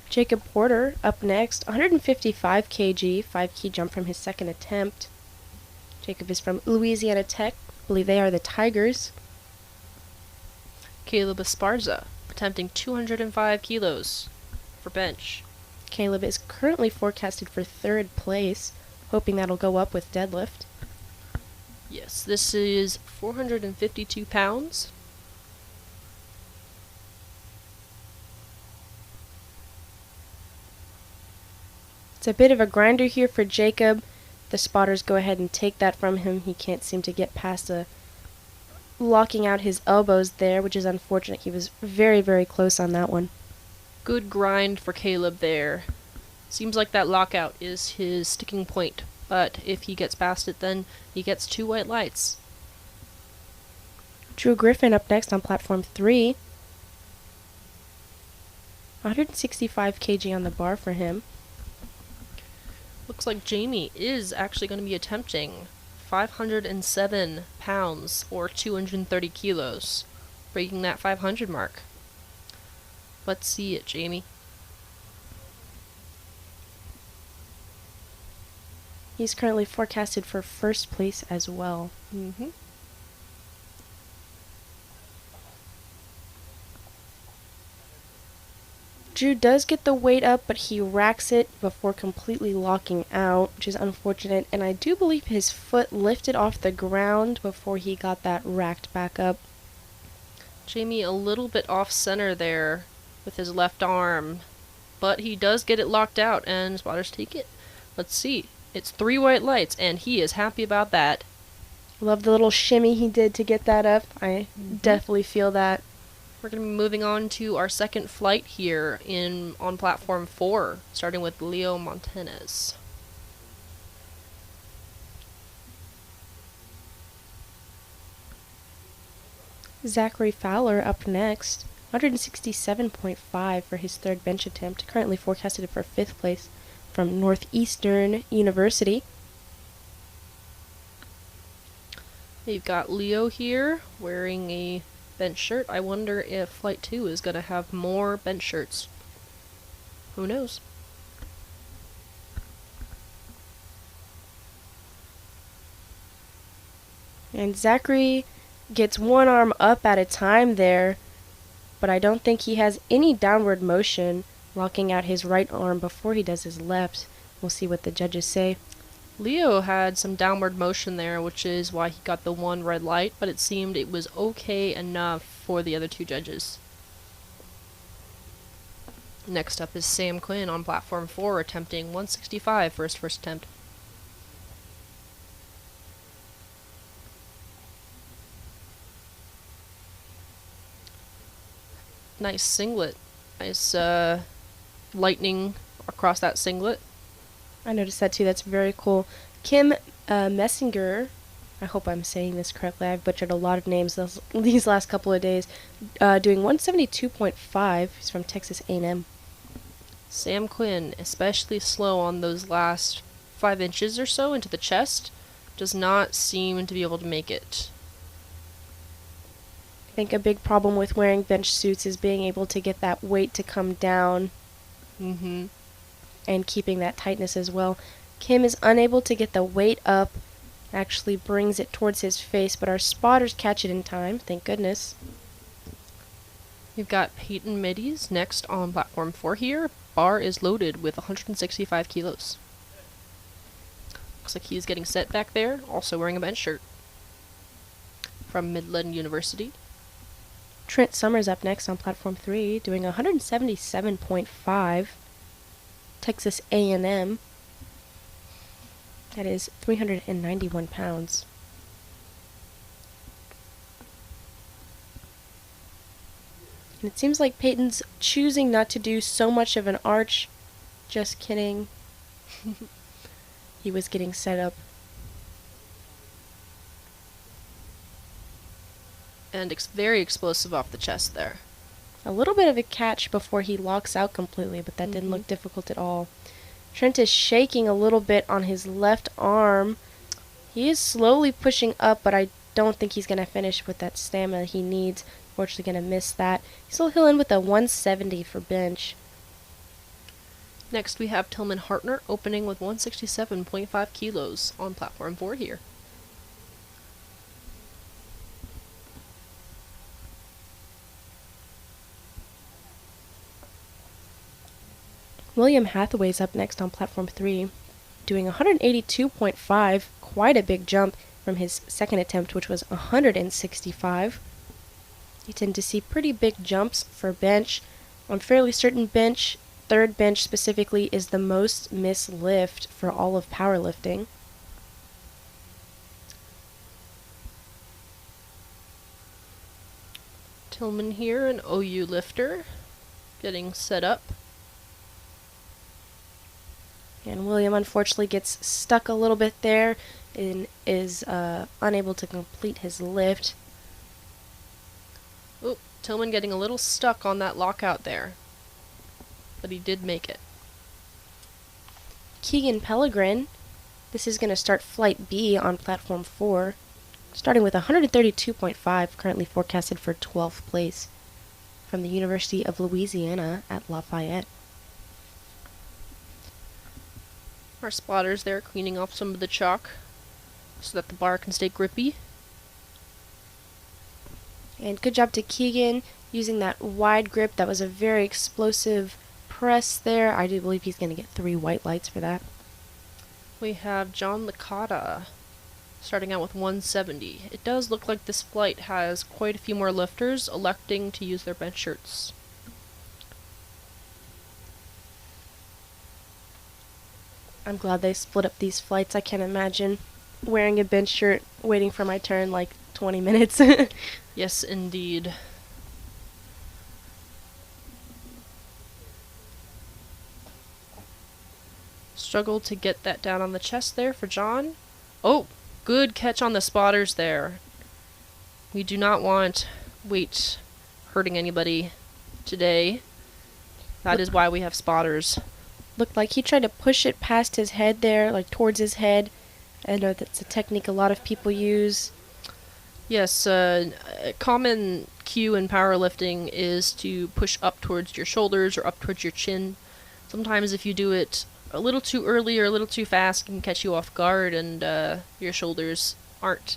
Jacob Porter up next, 155 kg, 5-key jump from his second attempt. Jacob is from Louisiana Tech. I believe they are the Tigers. Caleb Esparza, attempting 205 kilos for bench. Caleb is currently forecasted for 3rd place, hoping that'll go up with deadlift. Yes, this is 452 pounds. It's a bit of a grinder here for Jacob. The spotters go ahead and take that from him. He can't seem to get past a locking out his elbows there, which is unfortunate. He was very, very close on that one. Good grind for Caleb there. Seems like that lockout is his sticking point, but if he gets past it, then he gets 2 white lights. Drew Griffin up next on platform 3. 165 kg on the bar for him. Looks like Jamie is actually going to be attempting 507 pounds or 230 kilos, breaking that 500 mark. Let's see it, Jamie. He's currently forecasted for first place as well. Mm-hmm. Drew does get the weight up, but he racks it before completely locking out, which is unfortunate. And I do believe his foot lifted off the ground before he got that racked back up. Jamie a little bit off center there with his left arm, but he does get it locked out, and spotters take it. Let's see. It's 3 white lights, and he is happy about that. Love the little shimmy he did to get that up. I definitely feel that. We're going to be moving on to our second flight here on platform 4, starting with Leo Montanez. Zachary Fowler up next. 167.5 for his third bench attempt. Currently forecasted for 5th place from Northeastern University. You've got Leo here wearing a bench shirt. I wonder if Flight 2 is going to have more bench shirts. Who knows? And Zachary gets one arm up at a time there, but I don't think he has any downward motion, locking out his right arm before he does his left. We'll see what the judges say. Leo had some downward motion there, which is why he got the 1 red light, but it seemed it was okay enough for the other 2 judges. Next up is Sam Quinn on platform 4, attempting 165 for his first attempt. Nice singlet. Nice lightning across that singlet. I noticed that too. That's very cool. Kim Messinger, I hope I'm saying this correctly. I've butchered a lot of names these last couple of days. Doing 172.5. He's from Texas A&M. Sam Quinn, especially slow on those last 5 inches or so into the chest, does not seem to be able to make it. I think a big problem with wearing bench suits is being able to get that weight to come down. Mm-hmm. And keeping that tightness as well. Kim is unable to get the weight up, actually brings it towards his face, but our spotters catch it in time, thank goodness. We've got Peyton Middies next on platform 4 here. Bar is loaded with 165 kilos. Looks like he's getting set back there, also wearing a bench shirt. From Midland University. Trent Summers up next on platform 3, doing 177.5. Texas A&M. That is 391 pounds. And it seems like Peyton's choosing not to do so much of an arch. Just kidding. He was getting set up. And very explosive off the chest there. A little bit of a catch before he locks out completely, but that didn't look difficult at all. Trent is shaking a little bit on his left arm. He is slowly pushing up, but I don't think he's going to finish with that stamina he needs. Fortunately, going to miss that. He's still healing with a 170 for bench. Next, we have Tillman Hartner opening with 167.5 kilos on platform 4 here. William Hathaway's up next on platform 3, doing 182.5, quite a big jump from his second attempt, which was 165. You tend to see pretty big jumps for bench. I'm fairly certain bench, third bench specifically, is the most missed lift for all of powerlifting. Tillman here, an OU lifter, getting set up. And William unfortunately gets stuck a little bit there and is unable to complete his lift. Oh, Tillman getting a little stuck on that lockout there. But he did make it. Keegan Pellegrin, this is going to start Flight B on Platform 4, starting with 132.5, currently forecasted for 12th place, from the University of Louisiana at Lafayette. Our spotters there cleaning off some of the chalk so that the bar can stay grippy. And good job to Keegan using that wide grip. That was a very explosive press there. I do believe he's going to get 3 white lights for that. We have John Licata starting out with 170. It does look like this flight has quite a few more lifters electing to use their bench shirts. I'm glad they split up these flights. I can't imagine wearing a bench shirt, waiting for my turn like 20 minutes. Yes, indeed. Struggled to get that down on the chest there for John. Oh, good catch on the spotters there. We do not want weight hurting anybody today. That is why we have spotters. Looked like he tried to push it past his head there, like towards his head. I know that's a technique a lot of people use. Yes, a common cue in powerlifting is to push up towards your shoulders or up towards your chin. Sometimes if you do it a little too early or a little too fast, it can catch you off guard, and your shoulders aren't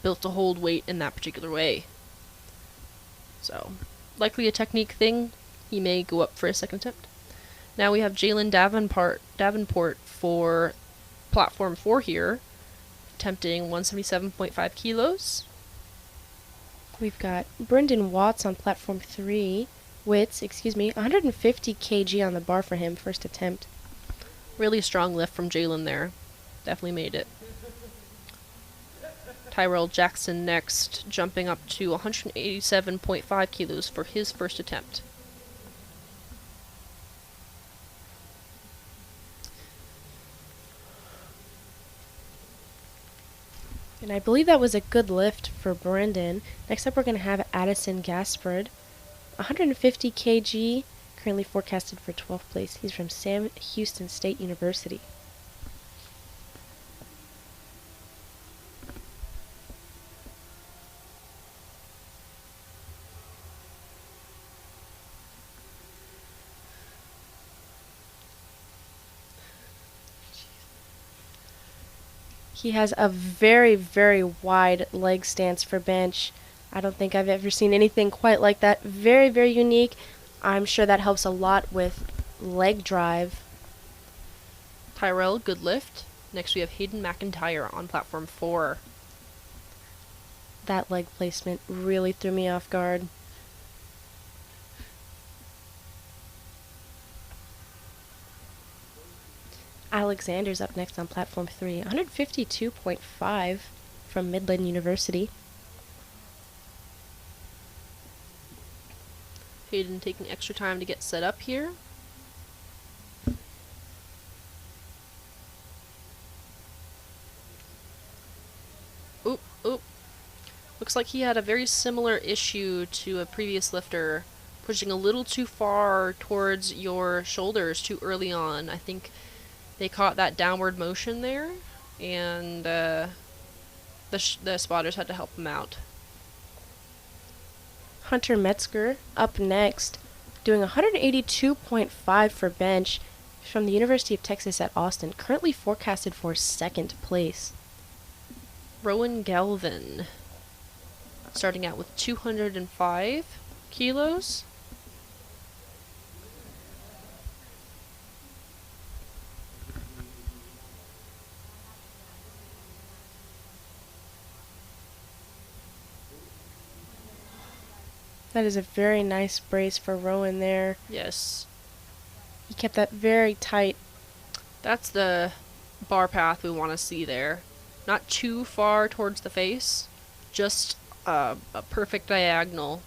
built to hold weight in that particular way. So, likely a technique thing. He may go up for a second attempt. Now we have Jalen Davenport for Platform 4 here, attempting 177.5 kilos. We've got Brendan Watts on Platform 3. 150 kg on the bar for him, first attempt. Really strong lift from Jalen there. Definitely made it. Tyrell Jackson next, jumping up to 187.5 kilos for his first attempt. And I believe that was a good lift for Brendan. Next up we're going to have Addison Gaspard. 150 kg, currently forecasted for 12th place. He's from Sam Houston State University. He has a very, very wide leg stance for bench. I don't think I've ever seen anything quite like that. Very, very unique. I'm sure that helps a lot with leg drive. Tyrell, good lift. Next we have Hayden McIntyre on Platform 4. That leg placement really threw me off guard. Alexander's up next on Platform 3. 152.5 from Midland University. Hayden taking extra time to get set up here. Oop, oop. Looks like he had a very similar issue to a previous lifter, pushing a little too far towards your shoulders too early on. I think they caught that downward motion there, and the spotters had to help him out. Hunter Metzger up next, doing 182.5 for bench from the University of Texas at Austin, currently forecasted for 2nd place. Rowan Galvin, starting out with 205 kilos. That is a very nice brace for Rowan there. Yes. He kept that very tight. That's the bar path we want to see there. Not too far towards the face, just a perfect diagonal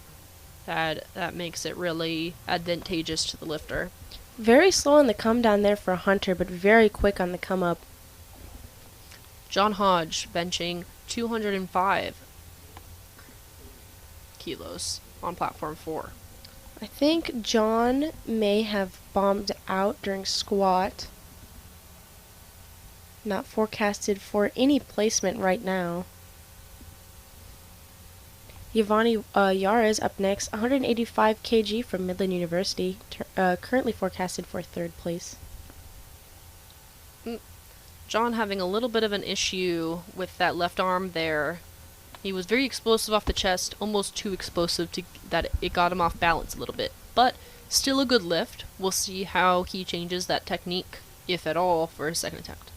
that makes it really advantageous to the lifter. Very slow on the come down there for Hunter, but very quick on the come up. John Hodge benching 205 kilos on platform 4. I think John may have bombed out during squat. Not forecasted for any placement right now. Yvonne Yara is up next, 185 kg from Midland University, currently forecasted for 3rd place. John having a little bit of an issue with that left arm there. He was very explosive off the chest, almost too explosive that it got him off balance a little bit. But still a good lift. We'll see how he changes that technique, if at all, for his second attempt.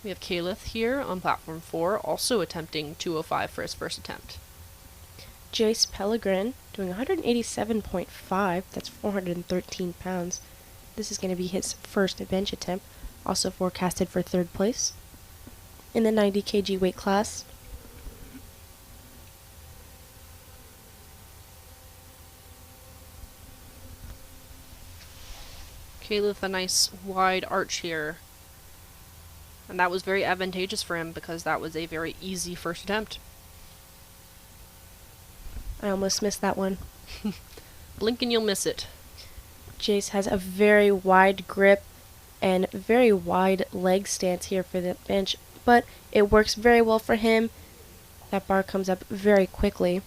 We have Caleth here on platform 4, also attempting 205 for his first attempt. Jace Pellegrin doing 187.5, that's 413 pounds. This is going to be his first bench attempt, also forecasted for 3rd place. In the 90 kg weight class. Caleth, a nice wide arch here. And that was very advantageous for him because that was a very easy first attempt. I almost missed that one. Blink and you'll miss it. Jace has a very wide grip and very wide leg stance here for the bench, but it works very well for him. That bar comes up very quickly.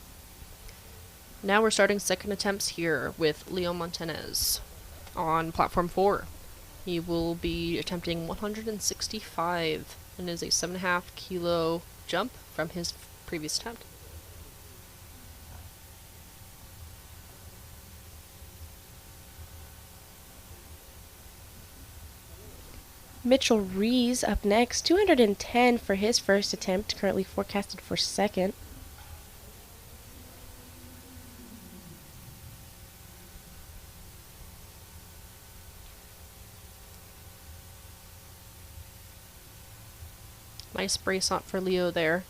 Now we're starting second attempts here with Leo Montanez on platform 4. He will be attempting 165 and is a 7.5 kilo jump from his previous attempt. Mitchell Rees up next, 210 for his first attempt, currently forecasted for 2nd. Nice brace-on for Leo there.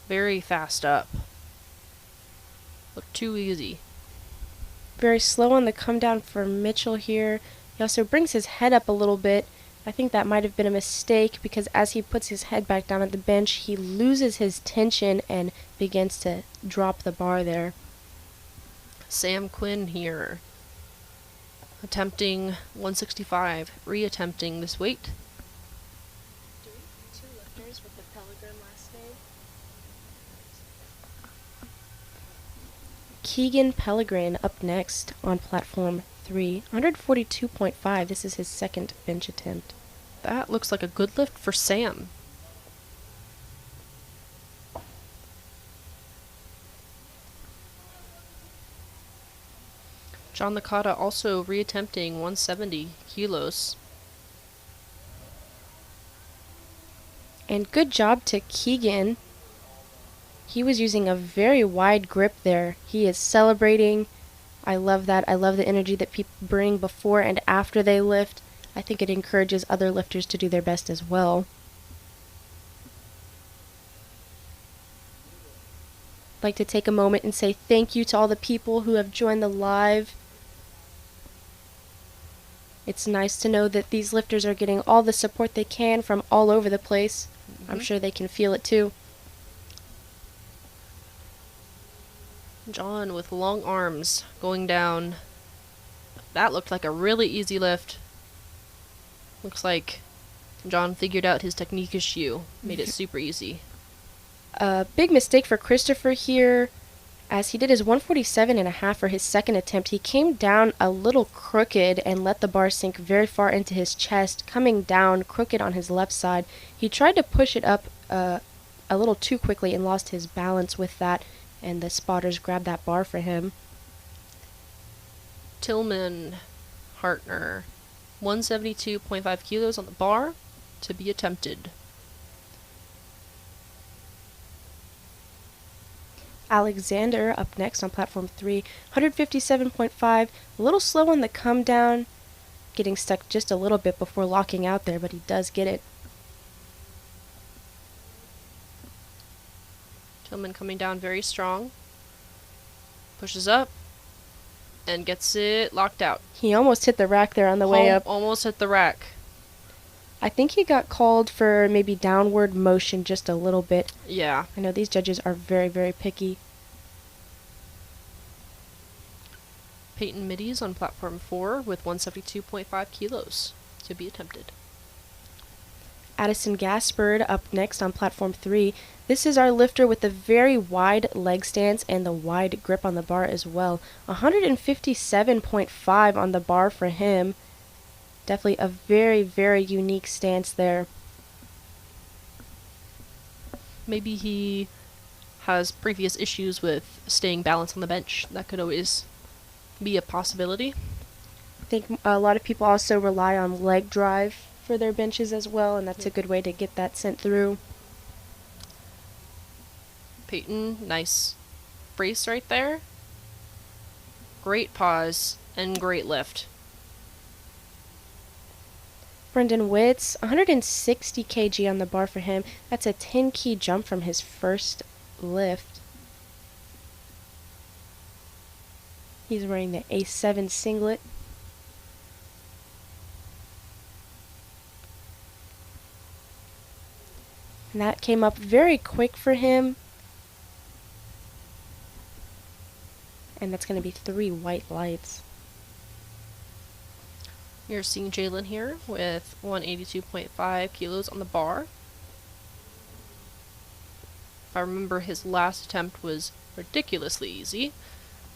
Very fast up. Looked too easy. Very slow on the come down for Mitchell here. He also brings his head up a little bit. I think that might have been a mistake because as he puts his head back down at the bench, he loses his tension and begins to drop the bar there. Sam Quinn here. Attempting 165, re-attempting this weight. Two lifters with the Pellegrin last name. Keegan Pellegrin up next on platform 3, 142.5. This is his second bench attempt. That looks like a good lift for Sam. John Nakata also reattempting 170 kilos. And good job to Keegan. He was using a very wide grip there. He is celebrating. I love that. I love the energy that people bring before and after they lift. I think it encourages other lifters to do their best as well. I'd like to take a moment and say thank you to all the people who have joined the live. It's nice to know that these lifters are getting all the support they can from all over the place. I'm sure they can feel it too. John with long arms going down. That looked like a really easy lift. Looks like John figured out his technique issue. Made it super easy. A big mistake for Christopher here. As he did his 147.5 for his second attempt, he came down a little crooked and let the bar sink very far into his chest, coming down crooked on his left side. He tried to push it up a little too quickly and lost his balance with that, and the spotters grabbed that bar for him. Tillman Hartner, 172.5 kilos on the bar to be attempted. Alexander up next on platform 3, 157.5, a little slow on the come down, getting stuck just a little bit before locking out there, but he does get it. momentum and coming down very strong. Pushes up and gets it locked out. He almost hit the rack there on the way up. Almost hit the rack. I think he got called for maybe downward motion just a little bit. Yeah. I know these judges are very, very picky. Peyton middies on platform 4 with 172.5 kilos to be attempted. Addison Gaspard up next on platform 3. This is our lifter with the very wide leg stance and the wide grip on the bar as well. 157.5 on the bar for him. Definitely a very, very unique stance there. Maybe he has previous issues with staying balanced on the bench. That could always be a possibility. I think a lot of people also rely on leg drive for their benches as well, and that's a good way to get that sent through. Peyton, nice brace right there. Great pause and great lift. Brendan Witz, 160 kg on the bar for him. That's a 10 key jump from his first lift. He's wearing the A7 singlet. And that came up very quick for him. And that's going to be 3 white lights. You're seeing Jalen here with 182.5 kilos on the bar. If I remember, his last attempt was ridiculously easy,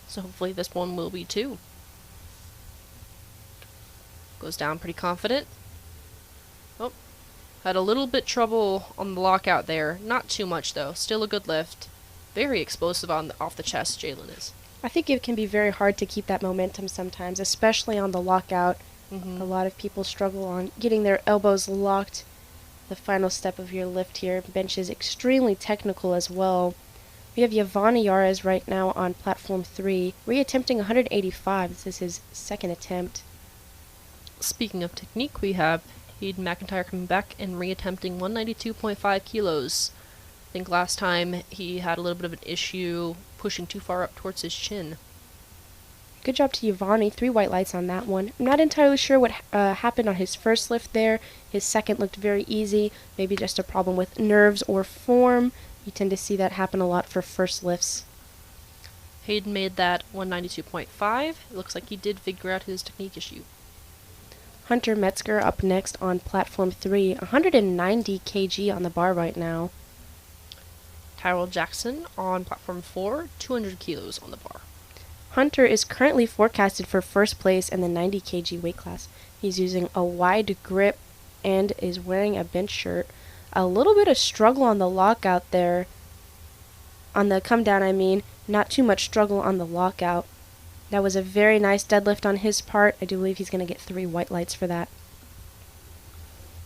so hopefully this one will be too. Goes down pretty confident. Oh, had a little bit trouble on the lockout there. Not too much though. Still a good lift. Very explosive off the chest, Jalen is. I think it can be very hard to keep that momentum sometimes, especially on the lockout. A lot of people struggle on getting their elbows locked. The final step of your lift here. Bench is extremely technical as well. We have Yvonne Yares right now on platform 3, reattempting 185. This is his second attempt. Speaking of technique, we have Hayden McIntyre coming back and reattempting 192.5 kilos. I think last time he had a little bit of an issue pushing too far up towards his chin. Good job to Yvonne. 3 white lights on that one. I'm not entirely sure what happened on his first lift there. His second looked very easy. Maybe just a problem with nerves or form. You tend to see that happen a lot for first lifts. Hayden made that 192.5. It looks like he did figure out his technique issue. Hunter Metzger up next on platform 3. 190 kg on the bar right now. Tyrell Jackson on platform 4. 200 kilos on the bar. Hunter is currently forecasted for first place in the 90 kg weight class. He's using a wide grip and is wearing a bench shirt. A little bit of struggle on the lockout there. On the come down, I mean. Not too much struggle on the lockout. That was a very nice deadlift on his part. I do believe he's going to get 3 white lights for that.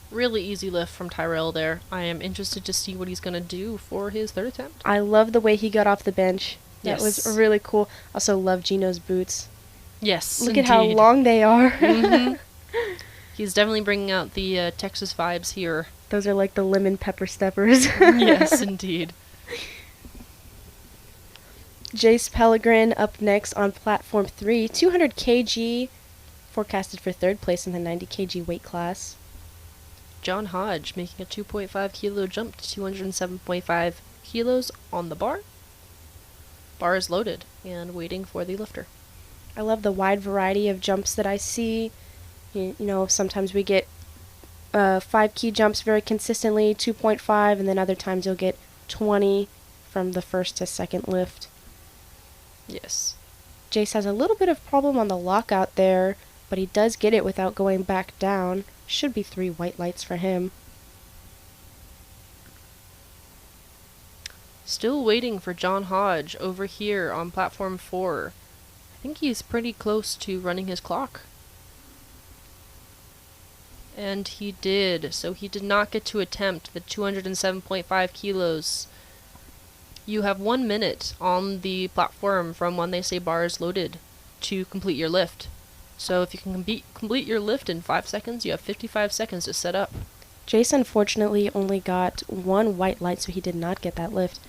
Really easy lift from Tyrell there. I am interested to see what he's going to do for his third attempt. I love the way he got off the bench. That was Yes. really cool. Also love Gino's boots. Yes, Look at how long they are. He's definitely bringing out the Texas vibes here. Those are like the lemon pepper steppers. Yes, indeed. Jace Pellegrin up next on platform 3. 200 kg, forecasted for third place in the 90 kg weight class. John Hodge making a 2.5 kilo jump to 207.5 kilos on the bar. Bar is loaded and waiting for the lifter. I love the wide variety of jumps that I see. You know, sometimes we get 5 key jumps very consistently, 2.5, and then other times you'll get 20 from the first to second lift. Yes. Jace has a little bit of problem on the lockout there, but he does get it without going back down. Should be 3 white lights for him. Still waiting for John Hodge over here on platform 4. I think he's pretty close to running his clock. And he did, so he did not get to attempt the 207.5 kilos. You have 1 minute on the platform from when they say bar is loaded to complete your lift. So if you can complete your lift in 5 seconds, you have 55 seconds to set up. Jace unfortunately only got 1 white light, so he did not get that lift.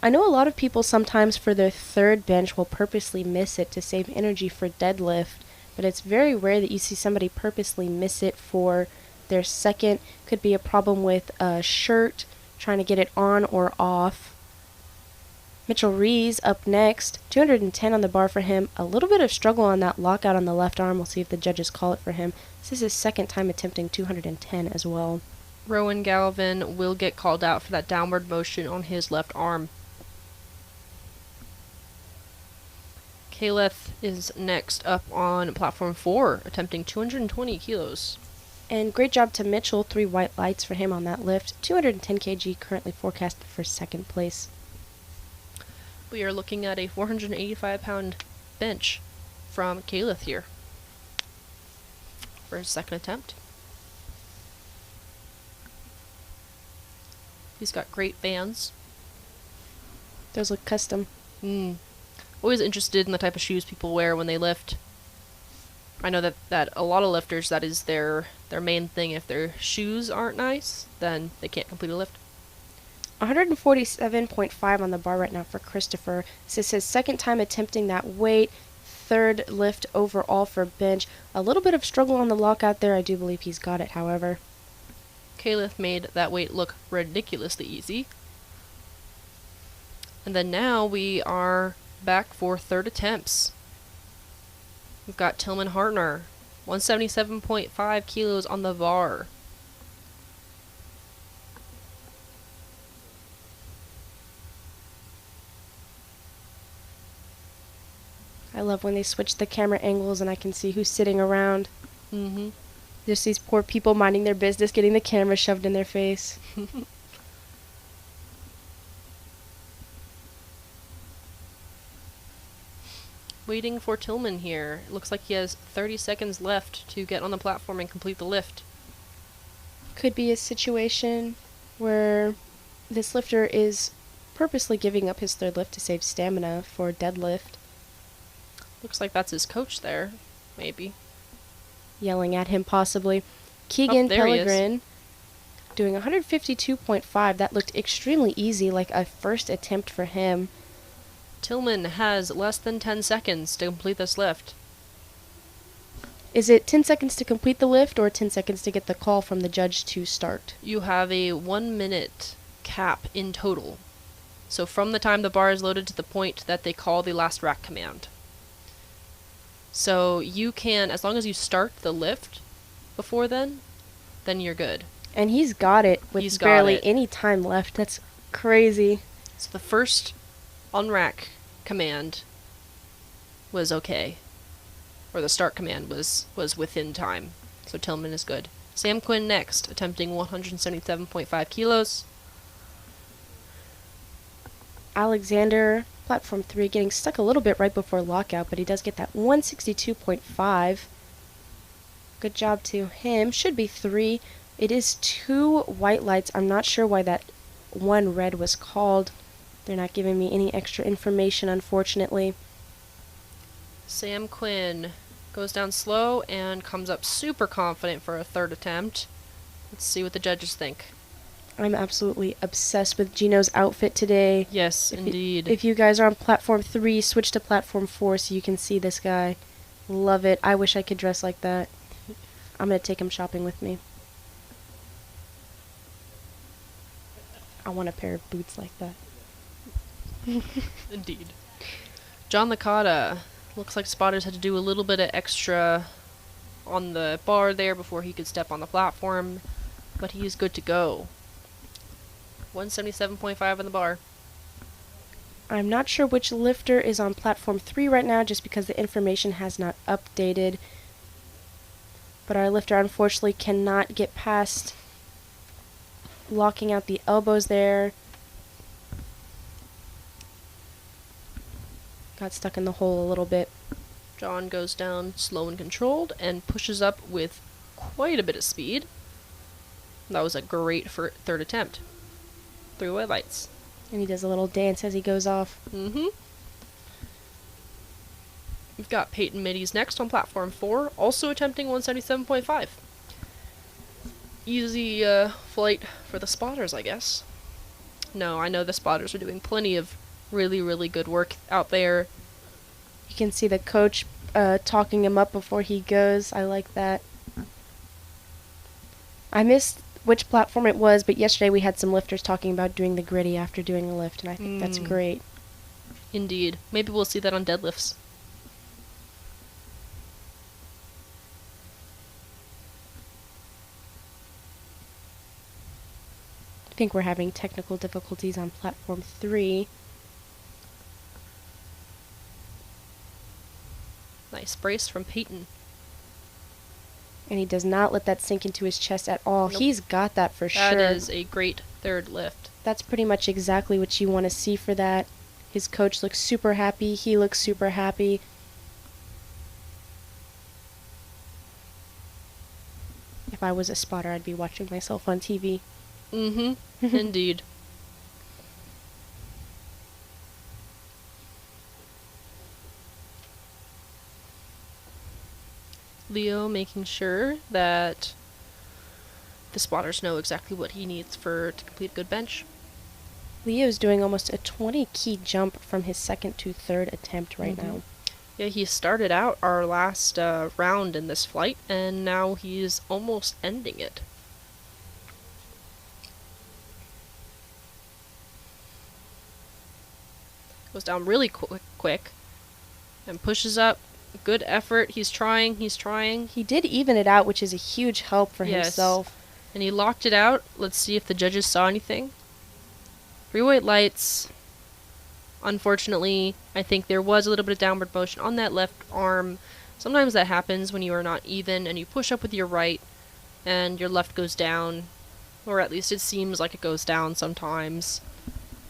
I know a lot of people sometimes for their third bench will purposely miss it to save energy for deadlift, but it's very rare that you see somebody purposely miss it for their second. Could be a problem with a shirt, trying to get it on or off. Mitchell Rees up next, 210 on the bar for him. A little bit of struggle on that lockout on the left arm. We'll see if the judges call it for him. This is his second time attempting 210 as well. Rowan Galvin will get called out for that downward motion on his left arm. Kaleth is next up on platform 4, attempting 220 kilos. And great job to Mitchell, 3 white lights for him on that lift. 210 kg currently forecasted for second place. We are looking at a 485-pound bench from Kaleth here for his second attempt. He's got great bands. Those look custom. Always interested in the type of shoes people wear when they lift. I know that a lot of lifters, that is their main thing. If their shoes aren't nice, then they can't complete a lift. 147.5 on the bar right now for Christopher. This is his second time attempting that weight. Third lift overall for bench. A little bit of struggle on the lockout there. I do believe he's got it, however. Kaleth made that weight look ridiculously easy. And then now we are back for third attempts. We've got Tillman Hartner, 177.5 kilos on the bar. I love when they switch the camera angles and I can see who's sitting around. Just these poor people minding their business, getting the camera shoved in their face. Waiting for Tillman here. It looks like he has 30 seconds left to get on the platform and complete the lift. Could be a situation where this lifter is purposely giving up his third lift to save stamina for deadlift. Looks like that's his coach there, maybe. Yelling at him possibly. Keegan there he is. Pellegrin doing 152.5. That looked extremely easy, like a first attempt for him. Tillman has less than 10 seconds to complete this lift. Is it 10 seconds to complete the lift or 10 seconds to get the call from the judge to start? You have a 1 minute cap in total. So from the time the bar is loaded to the point that they call the last rack command. So you can, as long as you start the lift before then you're good. And he's got it with barely any time left. That's crazy. So the first on-rack command was okay. Or the start command was within time. So Tillman is good. Sam Quinn next, attempting 177.5 kilos. Alexander, platform 3, getting stuck a little bit right before lockout, but he does get that 162.5. Good job to him. Should be 3. It is 2 white lights. I'm not sure why that 1 red was called. They're not giving me any extra information, unfortunately. Sam Quinn goes down slow and comes up super confident for a third attempt. Let's see what the judges think. I'm absolutely obsessed with Gino's outfit today. Yes, indeed. If you guys are on platform 3, switch to platform 4 so you can see this guy. Love it. I wish I could dress like that. I'm going to take him shopping with me. I want a pair of boots like that. Indeed. John Licata. Looks like spotters had to do a little bit of extra on the bar there before he could step on the platform, but he is good to go. 177.5 on the bar. I'm not sure which lifter is on platform 3 right now just because the information has not updated. But our lifter unfortunately cannot get past locking out the elbows there. Got stuck in the hole a little bit. John goes down slow and controlled and pushes up with quite a bit of speed. That was a great third attempt. 3 white lights. And he does a little dance as he goes off. We've got Peyton Middies next on platform 4, also attempting 177.5. Easy flight for the spotters, I guess. No, I know the spotters are doing plenty of really, really good work out there. You can see the coach talking him up before he goes. I like that. I missed which platform it was, but yesterday we had some lifters talking about doing the gritty after doing a lift, and I think that's great. Indeed. Maybe we'll see that on deadlifts. I think we're having technical difficulties on platform 3. Nice brace from Peyton. And he does not let that sink into his chest at all. Nope. He's got that for That sure. is a great third lift. That's pretty much exactly what you want to see for that. His coach looks super happy. He looks super happy. If I was a spotter, I'd be watching myself on TV. Mm-hmm. Indeed. Leo making sure that the spotters know exactly what he needs to complete a good bench. Leo's doing almost a 20 key jump from his second to third attempt right now. Yeah, he started out our last round in this flight, and now he's almost ending it. Goes down really quick, and pushes up. Good effort. He's trying. He did even it out, which is a huge help for himself. And he locked it out. Let's see if the judges saw anything. 3 white lights. Unfortunately, I think there was a little bit of downward motion on that left arm. Sometimes that happens when you are not even and you push up with your right and your left goes down. Or at least it seems like it goes down sometimes.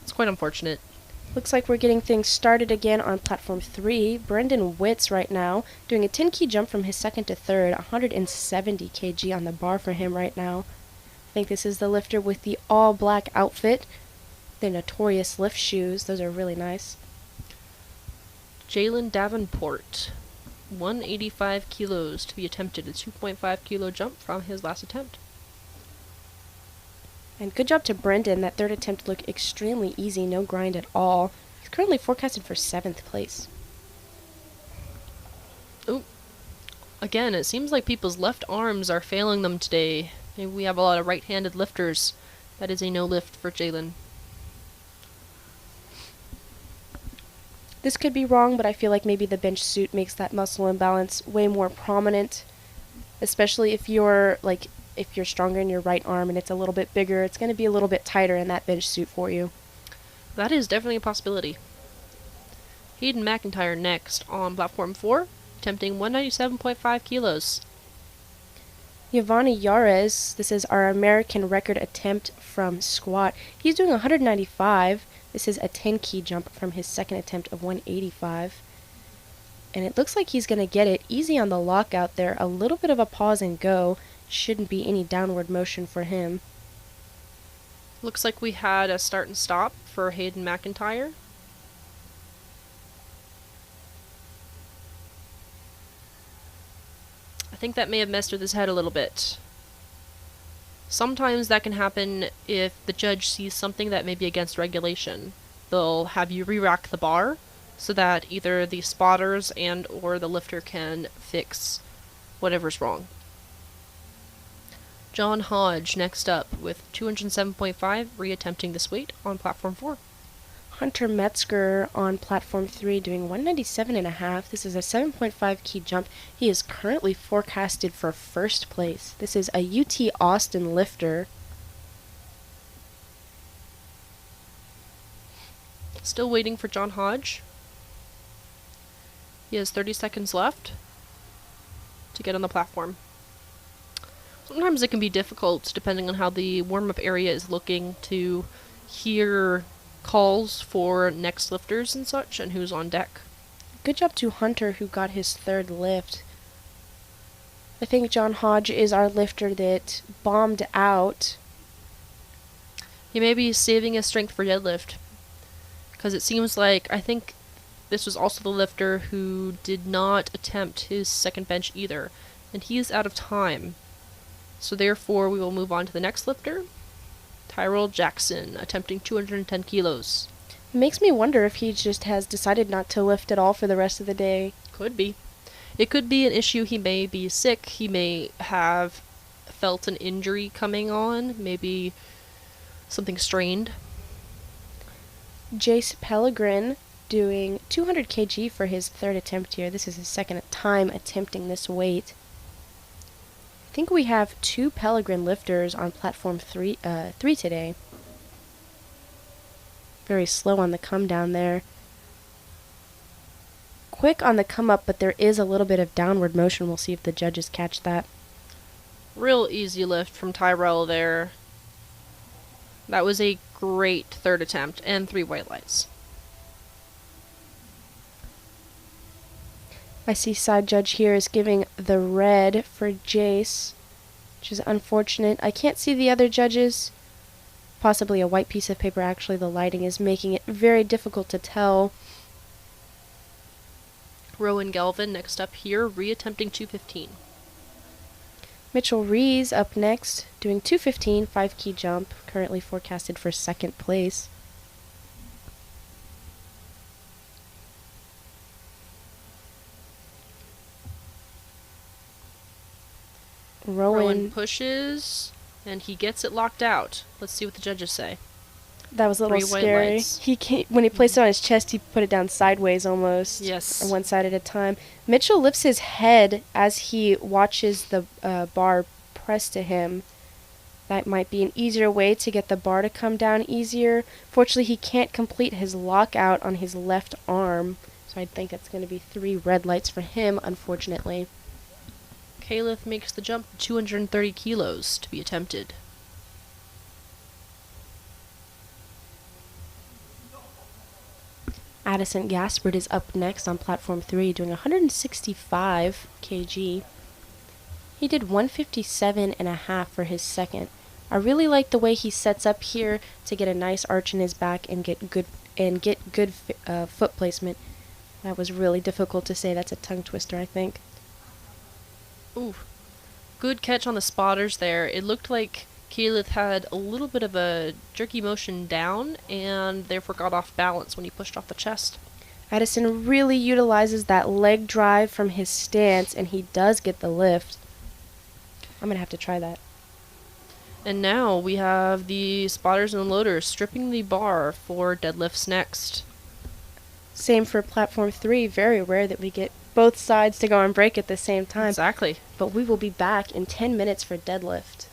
It's quite unfortunate. Looks like we're getting things started again on platform 3. Brendan Witz right now doing a 10 key jump from his second to third. 170 kg on the bar for him right now. I think this is the lifter with the all black outfit. The notorious lift shoes. Those are really nice. Jalen Davenport. 185 kilos to be attempted. A 2.5 kilo jump from his last attempt. And good job to Brendan. That third attempt looked extremely easy, no grind at all. He's currently forecasted for 7th place. Oh, again, it seems like people's left arms are failing them today. Maybe we have a lot of right-handed lifters. That is a no lift for Jalen. This could be wrong, but I feel like maybe the bench suit makes that muscle imbalance way more prominent. Especially if you're stronger in your right arm and it's a little bit bigger, it's going to be a little bit tighter in that bench suit for you. That is definitely a possibility. Hayden McIntyre next on platform 4, attempting 197.5 kilos. Giovanni Yares, this is our American record attempt from squat. He's doing 195. This is a 10 key jump from his second attempt of 185. And it looks like he's going to get it easy on the lockout there. A little bit of a pause and go. Shouldn't be any downward motion for him. Looks like we had a start and stop for Hayden McIntyre. I think that may have messed with his head a little bit. Sometimes that can happen if the judge sees something that may be against regulation. They'll have you re-rack the bar so that either the spotters and or the lifter can fix whatever's wrong. John Hodge next up with 207.5, re-attempting this weight on platform 4. Hunter Metzger on platform 3 doing 197.5. This is a 7.5 key jump. He is currently forecasted for first place. This is a UT Austin lifter. Still waiting for John Hodge. He has 30 seconds left to get on the platform. Sometimes it can be difficult, depending on how the warm-up area is looking, to hear calls for next lifters and such, and who's on deck. Good job to Hunter, who got his third lift. I think John Hodge is our lifter that bombed out. He may be saving his strength for deadlift, because it seems like, I think this was also the lifter who did not attempt his second bench either, and he is out of time. So therefore, we will move on to the next lifter. Tyrell Jackson, attempting 210 kilos. It makes me wonder if he just has decided not to lift at all for the rest of the day. Could be. It could be an issue. He may be sick. He may have felt an injury coming on. Maybe something strained. Jace Pellegrin doing 200 kg for his third attempt here. This is his second time attempting this weight. I think we have 2 Pellegrin lifters on platform 3 today. Very slow on the come down there. Quick on the come up, but there is a little bit of downward motion. We'll see if the judges catch that. Real easy lift from Tyrell there. That was a great third attempt and 3 white lights. I see side judge here is giving the red for Jace, which is unfortunate. I can't see the other judges. Possibly a white piece of paper. Actually, the lighting is making it very difficult to tell. Rowan Galvin next up here, reattempting 215. Mitchell Rees up next, doing 215, 5 key jump, currently forecasted for second place. Rowan pushes, and he gets it locked out. Let's see what the judges say. That was a little 3 white scary. lights. When he placed it on his chest, he put it down sideways almost. Yes. Or one side at a time. Mitchell lifts his head as he watches the bar press to him. That might be an easier way to get the bar to come down easier. Fortunately, he can't complete his lockout on his left arm. So I think it's going to be 3 red lights for him, unfortunately. Caliph makes the jump to 230 kilos to be attempted. Addison Gaspard is up next on platform 3, doing 165 kg. He did 157.5 for his second. I really like the way he sets up here to get a nice arch in his back and get good foot placement. That was really difficult to say. That's a tongue twister, I think. Ooh. Good catch on the spotters there. It looked like Caliph had a little bit of a jerky motion down and therefore got off balance when he pushed off the chest. Addison really utilizes that leg drive from his stance, and he does get the lift. I'm going to have to try that. And now we have the spotters and loaders stripping the bar for deadlifts next. Same for platform 3. Very rare that we get both sides to go on break at the same time. Exactly. But we will be back in 10 minutes for deadlift.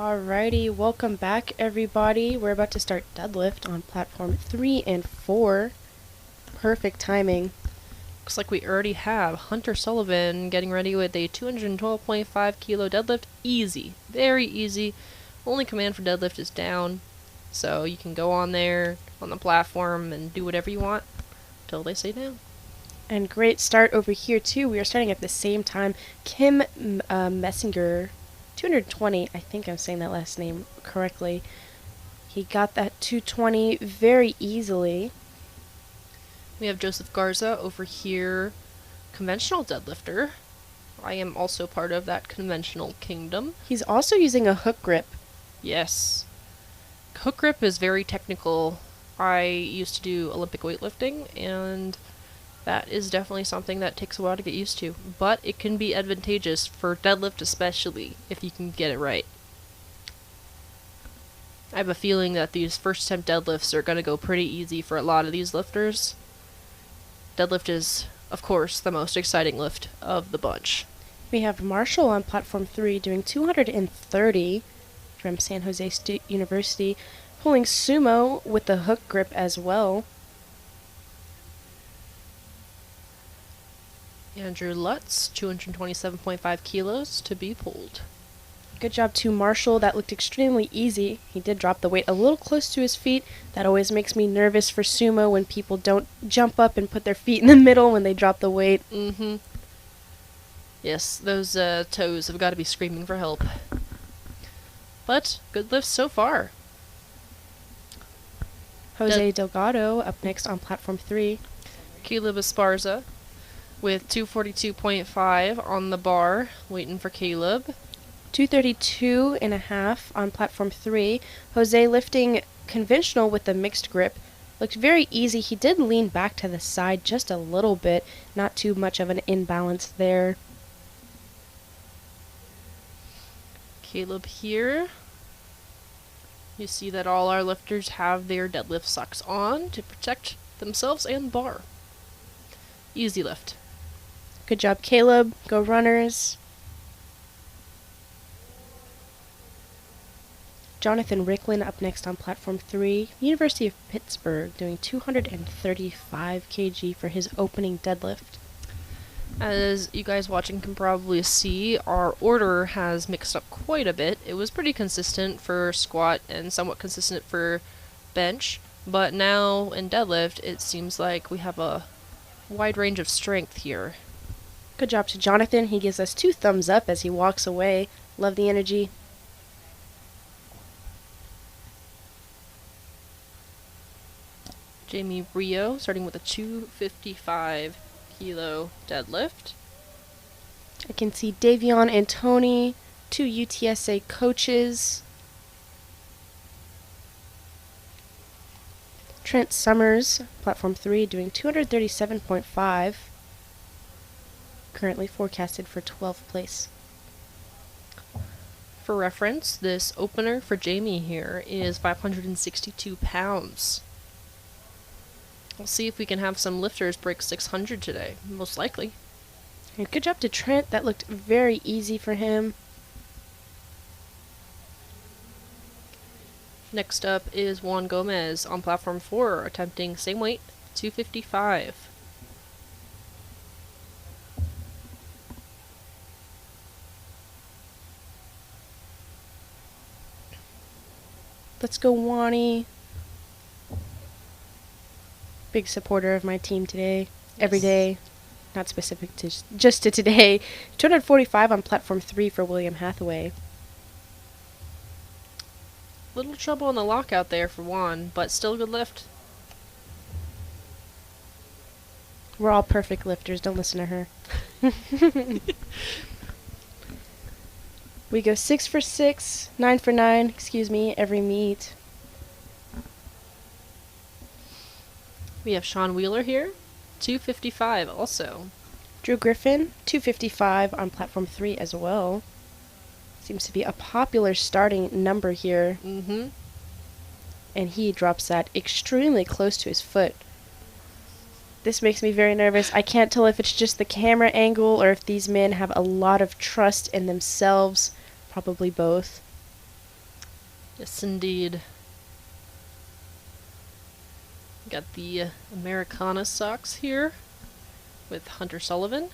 Alrighty, welcome back everybody. We're about to start deadlift on platform 3 and 4. Perfect timing. Looks like we already have Hunter Sullivan getting ready with a 212.5 kilo deadlift. Easy. Very easy. Only command for deadlift is down. So you can go on there on the platform and do whatever you want until they say down. And great start over here too. We are starting at the same time. Kim Messinger, 220. I think I'm saying that last name correctly. He got that 220 very easily. We have Joseph Garza over here, conventional deadlifter. I am also part of that conventional kingdom. He's also using a hook grip. Yes. Hook grip is very technical. I used to do Olympic weightlifting, and that is definitely something that takes a while to get used to. But it can be advantageous for deadlift especially, if you can get it right. I have a feeling that these first attempt deadlifts are going to go pretty easy for a lot of these lifters. Deadlift is, of course, the most exciting lift of the bunch. We have Marshall on platform 3 doing 230 from San Jose State University, pulling sumo with the hook grip as well. Andrew Lutz, 227.5 kilos to be pulled. Good job to Marshall. That looked extremely easy. He did drop the weight a little close to his feet. That always makes me nervous for sumo when people don't jump up and put their feet in the middle when they drop the weight. Mm-hmm. Yes, those toes have got to be screaming for help. But good lifts so far. Jose Delgado up next on platform 3. Caleb Esparza with 242.5 on the bar, waiting for Caleb. 232 and a half on platform 3. Jose lifting conventional with the mixed grip. Looked very easy. He did lean back to the side just a little bit. Not too much of an imbalance there. Caleb here. You see that all our lifters have their deadlift socks on to protect themselves and bar. Easy lift. Good job, Caleb. Go runners. Jonathan Ricklin up next on platform 3. University of Pittsburgh doing 235 kg for his opening deadlift. As you guys watching can probably see, our order has mixed up quite a bit. It was pretty consistent for squat and somewhat consistent for bench, but now in deadlift it seems like we have a wide range of strength here. Good job to Jonathan. He gives us 2 thumbs up as he walks away. Love the energy. Jamie Rio starting with a 255 kilo deadlift. I can see Davion and Tony, 2 UTSA coaches. Trent Summers, platform 3, doing 237.5. Currently forecasted for 12th place. For reference, this opener for Jamie here is 562 pounds. We'll see if we can have some lifters break 600 today. Most likely. And good job to Trent. That looked very easy for him. Next up is Juan Gomez on platform 4, attempting same weight, 255. Let's go, Wani. Big supporter of my team today. Every day. Not specific to just to today. 245 on platform 3 for William Hathaway. Little trouble on the lockout there for Juan, but still a good lift. We're all perfect lifters. Don't listen to her. We go 6 for 6, 9 for 9, every meet. We have Sean Wheeler here, 255 also. Drew Griffin, 255 on platform 3 as well. Seems to be a popular starting number here. Mm-hmm. And he drops that extremely close to his foot. This makes me very nervous. I can't tell if it's just the camera angle or if these men have a lot of trust in themselves. Probably both. Yes, indeed. Got the Americana socks here with Hunter Sullivan.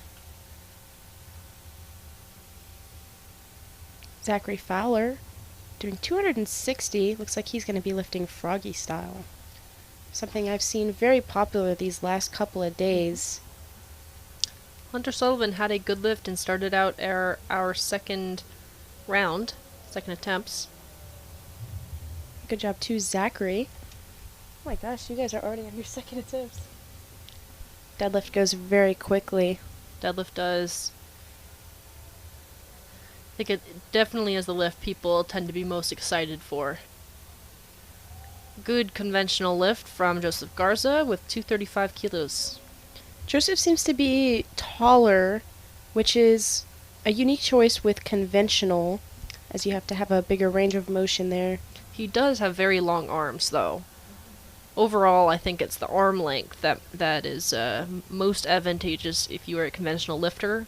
Zachary Fowler doing 260. Looks like he's going to be lifting froggy style. Something I've seen very popular these last couple of days. Hunter Sullivan had a good lift and started out our second round, second attempts. Good job to Zachary. Oh my gosh, you guys are already on your second attempts. Deadlift goes very quickly. Deadlift does. I think it definitely is the lift people tend to be most excited for. Good conventional lift from Joseph Garza with 235 kilos. Joseph seems to be taller, which is a unique choice with conventional, as you have to have a bigger range of motion there. He does have very long arms, though. Overall, I think it's the arm length that is most advantageous if you are a conventional lifter.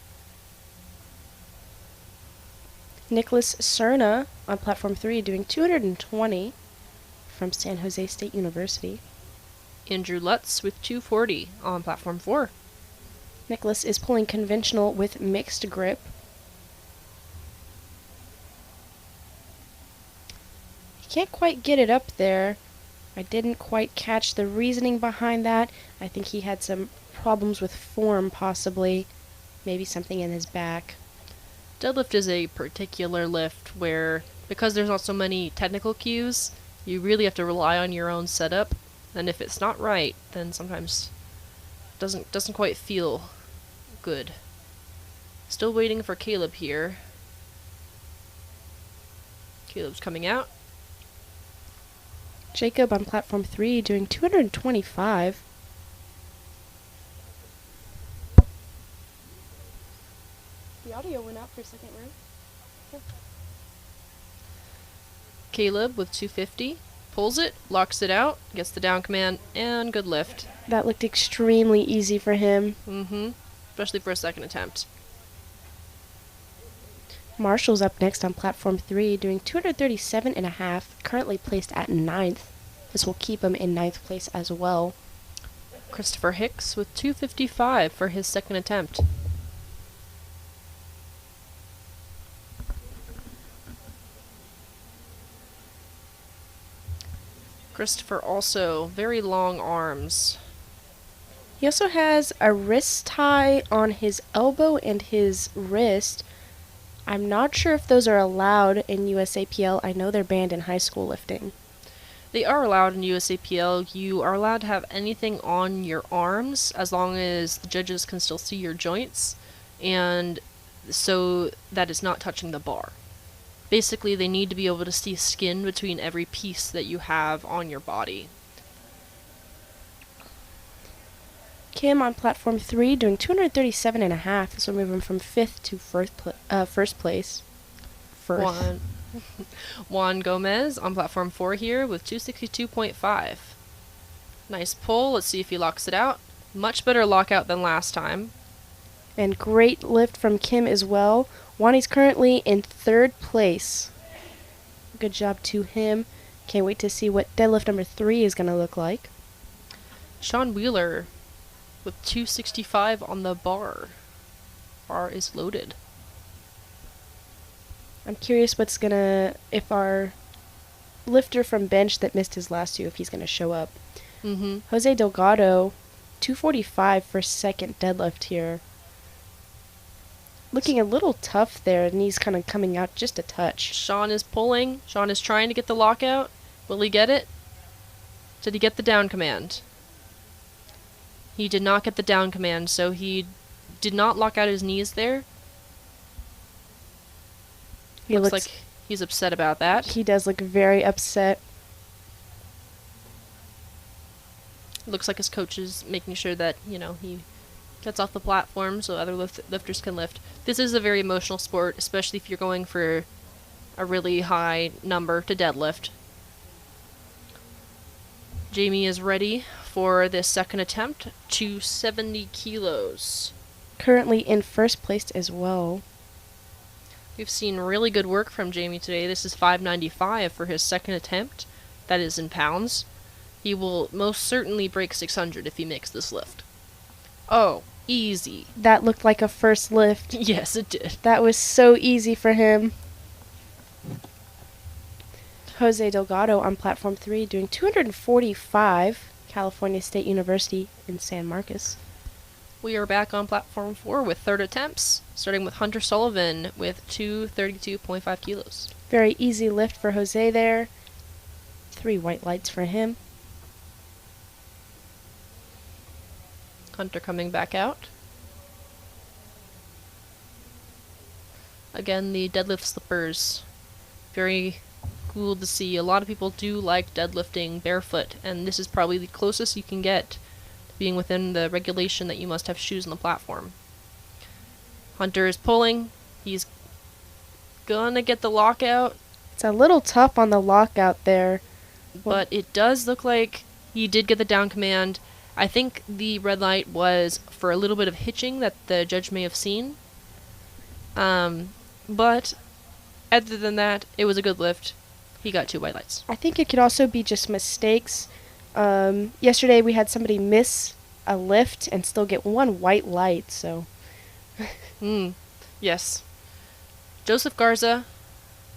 Nicholas Cerna on platform 3 doing 220 from San Jose State University. Andrew Lutz with 240 on platform 4. Nicholas is pulling conventional with mixed grip. He can't quite get it up there. I didn't quite catch the reasoning behind that. I think he had some problems with form, possibly. Maybe something in his back. Deadlift is a particular lift where, because there's not so many technical cues, you really have to rely on your own setup. And if it's not right, then sometimes doesn't quite feel good. Still waiting for Caleb here. Caleb's coming out. Jacob on platform 3 doing 225. The audio went out for a second, right? Caleb with 250. Pulls it, locks it out, gets the down command, and good lift. That looked extremely easy for him. Especially for a second attempt. Marshall's up next on platform 3 doing 237.5, currently placed at 9th. This will keep him in 9th place as well. Christopher Hicks with 255 for his second attempt. Christopher also very long arms. He also has a wrist tie on his elbow and his wrist. I'm not sure if those are allowed in USAPL. I know they're banned in high school lifting. They are allowed in USAPL. You are allowed to have anything on your arms as long as the judges can still see your joints and so that it's not touching the bar. Basically, they need to be able to see skin between every piece that you have on your body. Kim on platform 3 doing 237.5. This will move him from 5th to first place. Juan Gomez on platform 4 here with 262.5. Nice pull. Let's see if he locks it out. Much better lockout than last time. And great lift from Kim as well. Juani's currently in 3rd place. Good job to him. Can't wait to see what deadlift number 3 is going to look like. Sean Wheeler with 265 on the bar. Bar is loaded. I'm curious if our lifter from bench that missed his last 2, if he's going to show up. Jose Delgado, 245 for second deadlift here. Looking a little tough there, knees kind of coming out just a touch. Sean is pulling. Sean is trying to get the lockout. Will he get it? Did he get the down command? He did not get the down command, so he did not lock out his knees there. Looks like he's upset about that. He does look very upset. Looks like his coach is making sure that, he gets off the platform so other lifters can lift. This is a very emotional sport, especially if you're going for a really high number to deadlift. Jamie is ready for this second attempt, 270 kilos. Currently in first place as well. We've seen really good work from Jamie today. This is 595 for his second attempt. That is in pounds. He will most certainly break 600 if he makes this lift. Oh, easy. That looked like a first lift. Yes, it did. That was so easy for him. Jose Delgado on platform 3 doing 245, California State University in San Marcos. We are back on platform 4 with third attempts, starting with Hunter Sullivan with 232.5 kilos. Very easy lift for Jose there. 3 white lights for him. Hunter coming back out. Again, the deadlift slippers. Very cool to see. A lot of people do like deadlifting barefoot, and this is probably the closest you can get to being within the regulation that you must have shoes on the platform. Hunter is pulling. He's gonna get the lockout, It's a little tough on the lockout there. but it does look like he did get the down command. I think the red light was for a little bit of hitching that the judge may have seen. But other than that, it was a good lift. He got 2 white lights. I think it could also be just mistakes. Yesterday we had somebody miss a lift and still get 1 white light, so... Yes. Joseph Garza,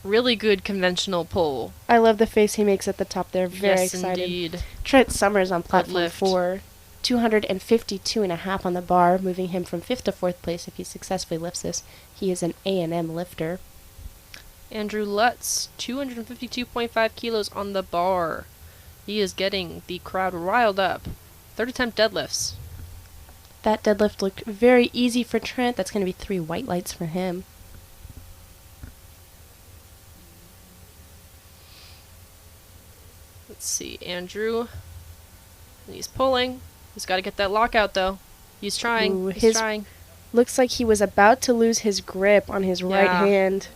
really good conventional pull. I love the face he makes at the top there. Very Yes, excited. indeed. Trent Summers on platform lift. 4. 252.5 on the bar, moving him from 5th to 4th place if he successfully lifts this. He is an A&M lifter. Andrew Lutz, 252.5 kilos on the bar. He is getting the crowd riled up. Third attempt deadlifts. That deadlift looked very easy for Trent. That's going to be 3 white lights for him. Let's see, Andrew. He's pulling. He's got to get that lockout, though. He's trying. Ooh, He's his- trying. Looks like he was about to lose his grip on his right Yeah. hand.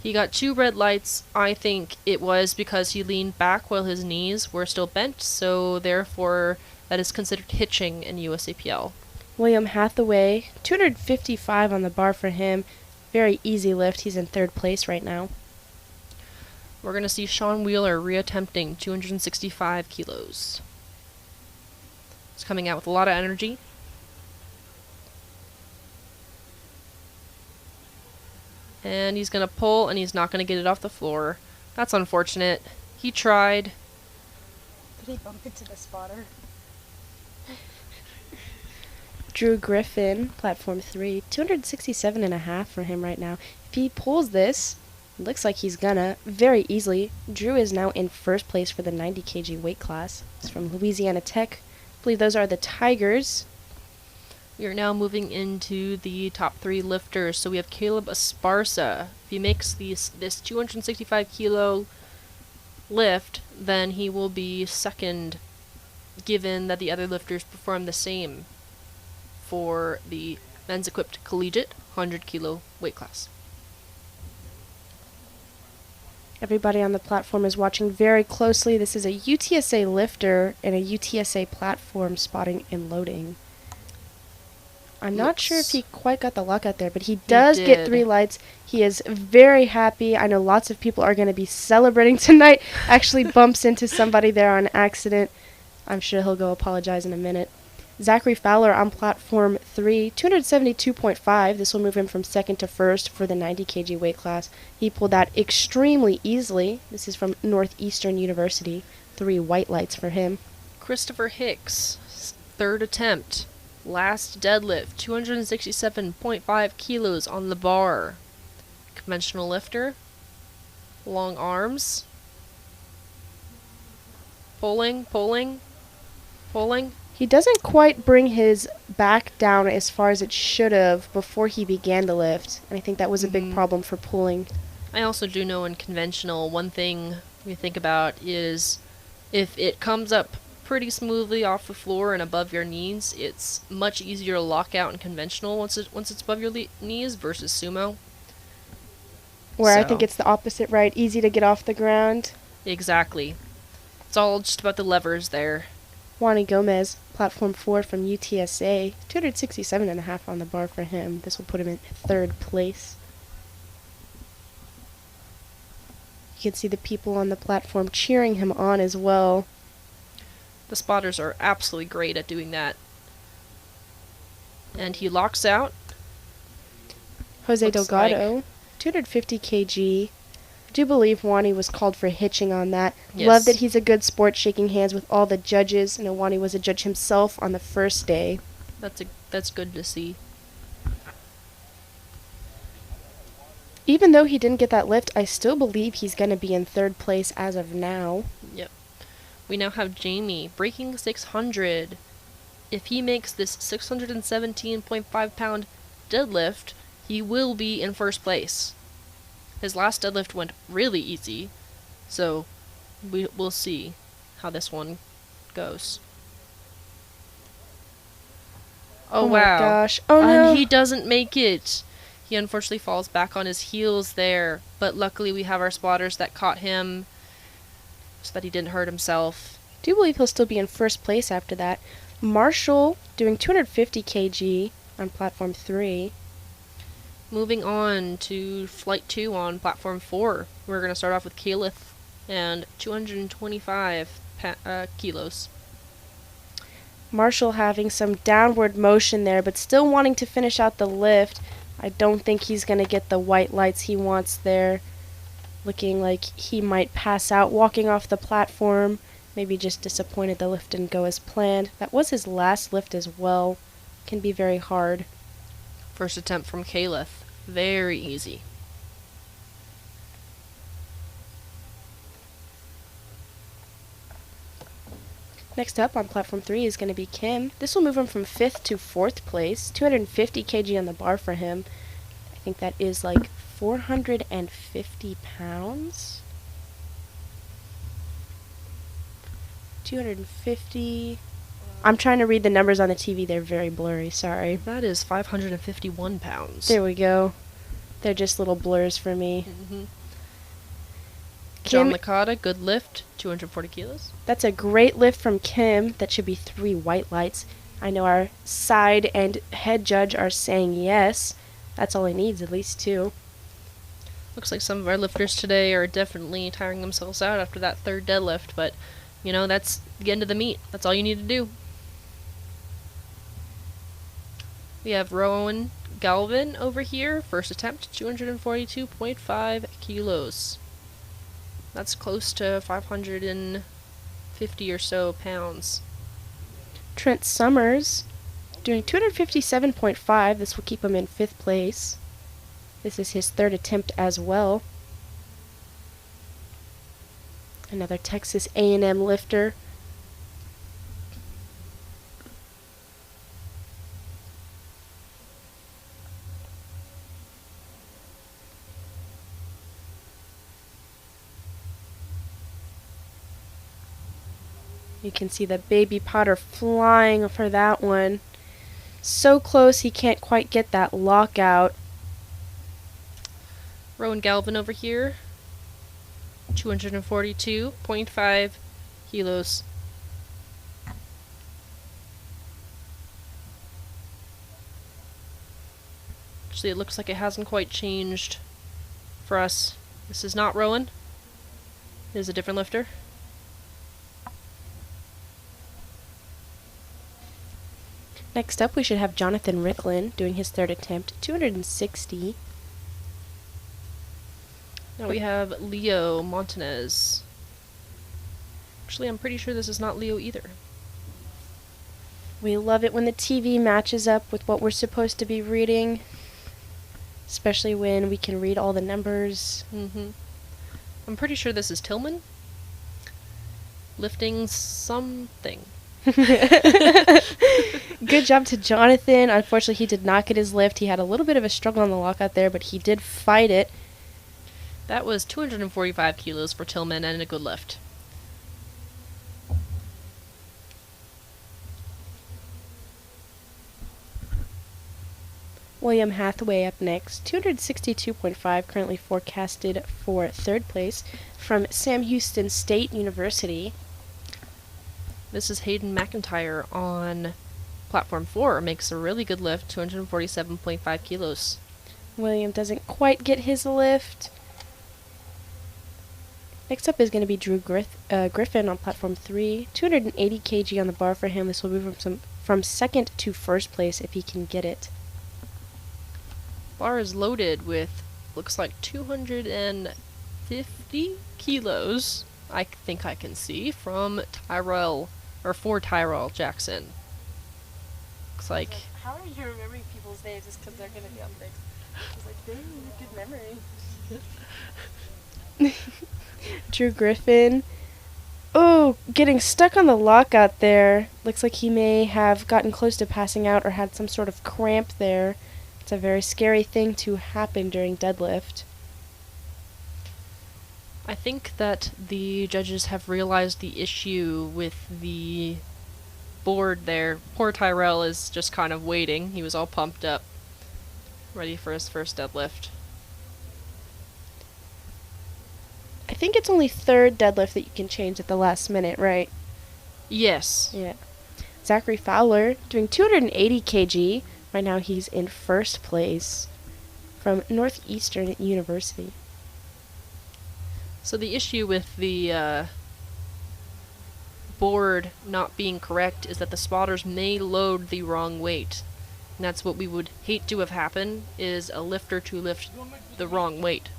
He got 2 red lights. I think it was because he leaned back while his knees were still bent, so therefore that is considered hitching in USAPL. William Hathaway, 255 on the bar for him. Very easy lift. He's in 3rd place right now. We're going to see Sean Wheeler reattempting 265 kilos. He's coming out with a lot of energy. And he's going to pull, and he's not going to get it off the floor. That's unfortunate. He tried. Did he bump into the spotter? Drew Griffin, platform 3, 267.5 for him right now. If he pulls this, looks like he's gonna very easily. Drew is now in 1st place for the 90 kg weight class. He's from Louisiana Tech. I believe those are the Tigers. We are now moving into the top 3 lifters. So we have Caleb Esparza. If he makes this 265 kilo lift, then he will be 2nd, given that the other lifters perform the same for the men's equipped collegiate 100 kilo weight class. Everybody on the platform is watching very closely. This is a UTSA lifter and a UTSA platform spotting and loading. I'm not sure if he quite got the lockout there, but he does get did. 3 lights. He is very happy. I know lots of people are going to be celebrating tonight. Actually bumps into somebody there on accident. I'm sure he'll go apologize in a minute. Zachary Fowler on platform 3, 272.5. This will move him from 2nd to 1st for the 90 kg weight class. He pulled that extremely easily. This is from Northeastern University. 3 white lights for him. Christopher Hicks, 3rd attempt. Last deadlift, 267.5 kilos on the bar. Conventional lifter. Long arms. Pulling, pulling, pulling. He doesn't quite bring his back down as far as it should have before he began to lift. And I think that was a big problem for pulling. I also do know in conventional, one thing we think about is if it comes up pretty smoothly off the floor and above your knees, it's much easier to lock out in conventional once it's above your knees versus sumo. Where I So- think it's the opposite, right? Easy to get off the ground. Exactly. It's all just about the levers there. Juani Gomez, platform 4 from UTSA, 267.5 on the bar for him. This will put him in 3rd place. You can see the people on the platform cheering him on as well. The spotters are absolutely great at doing that. And he locks out. Jose Looks Delgado, 250 kg. I do believe Wani was called for hitching on that. Yes. Love that he's a good sport, shaking hands with all the judges. You know, Wani was a judge himself on the first day. That's good to see. Even though he didn't get that lift, I still believe he's going to be in third place as of now. Yep. We now have Jamie breaking 600. If he makes this 617.5 pound deadlift, he will be in first place. His last deadlift went really easy, so we'll see how this one goes. Oh my wow. gosh. Oh no. And he doesn't make it. He unfortunately falls back on his heels there, but luckily we have our spotters that caught him so that he didn't hurt himself. I do believe he'll still be in first place after that. Marshall doing 250 kg on platform 3. Moving on to flight 2 on platform 4. We're going to start off with Caliph and 225 kilos. Marshall having some downward motion there, but still wanting to finish out the lift. I don't think he's going to get the white lights he wants there. Looking like he might pass out walking off the platform. Maybe just disappointed the lift didn't go as planned. That was his last lift as well. Can be very hard. First attempt from Caliph. Very easy. Next up on platform 3 is going to be Kim. This will move him from 5th to 4th place. 250 kg on the bar for him. I think that is like 450 pounds. 250. I'm trying to read the numbers on the TV. They're very blurry. Sorry. That is 551 pounds. There we go. They're just little blurs for me. Mm-hmm. Kim, John Licata, good lift, 240 kilos. that's a great lift from Kim. That should be 3 white lights. I know our side and head judge are saying yes. That's all he needs, at least 2. Looks like some of our lifters today are definitely tiring themselves out after that third deadlift, but, you know, that's the end of the meet. That's all you need to do. We have Rowan Galvin over here. First attempt, 242.5 kilos. That's close to 550 or so pounds. Trent Summers doing 257.5. This will keep him in 5th place. This is his 3rd attempt as well. Another Texas A&M lifter. You can see the baby Potter flying for that one. So close he can't quite get that lockout. Rowan Galvin over here, 242.5 kilos. Actually, it looks like it hasn't quite changed for us. This is not Rowan. It is a different lifter. Next up, we should have Jonathan Ricklin doing his 3rd attempt, 260. Now we have Leo Montanez. Actually, I'm pretty sure this is not Leo either. We love it when the TV matches up with what we're supposed to be reading, especially when we can read all the numbers. Mm-hmm. I'm pretty sure this is Tillman. Lifting something. Good job to Jonathan. Unfortunately, he did not get his lift. He had a little bit of a struggle on the lockout there, but he did fight it. That was 245 kilos for Tillman and a good lift. William Hathaway up next, 262.5, currently forecasted for 3rd place from Sam Houston State University. This is Hayden McIntyre on platform 4. Makes a really good lift, 247.5 kilos. William doesn't quite get his lift. Next up is going to be Drew Griffin on platform 3. 280 kg on the bar for him. This will move from second to first place if he can get it. Bar is loaded with, looks like 250 kilos, I think I can see, from for Tyrell Jackson. Looks like... How are you remembering people's names just because they're going to be up there? I was like, dang, good memory. Drew Griffin. Oh, getting stuck on the lockout there. Looks like he may have gotten close to passing out or had some sort of cramp there. It's a very scary thing to happen during deadlift. I think that the judges have realized the issue with the board there. Poor Tyrell is just kind of waiting. He was all pumped up, ready for his first deadlift. I think it's only third deadlift that you can change at the last minute, right? Yes. Yeah. Zachary Fowler doing 280 kg. Right now he's in first place from Northeastern University. So the issue with the board not being correct is that the spotters may load the wrong weight. And that's what we would hate to have happen, is a lifter to lift the wrong weight.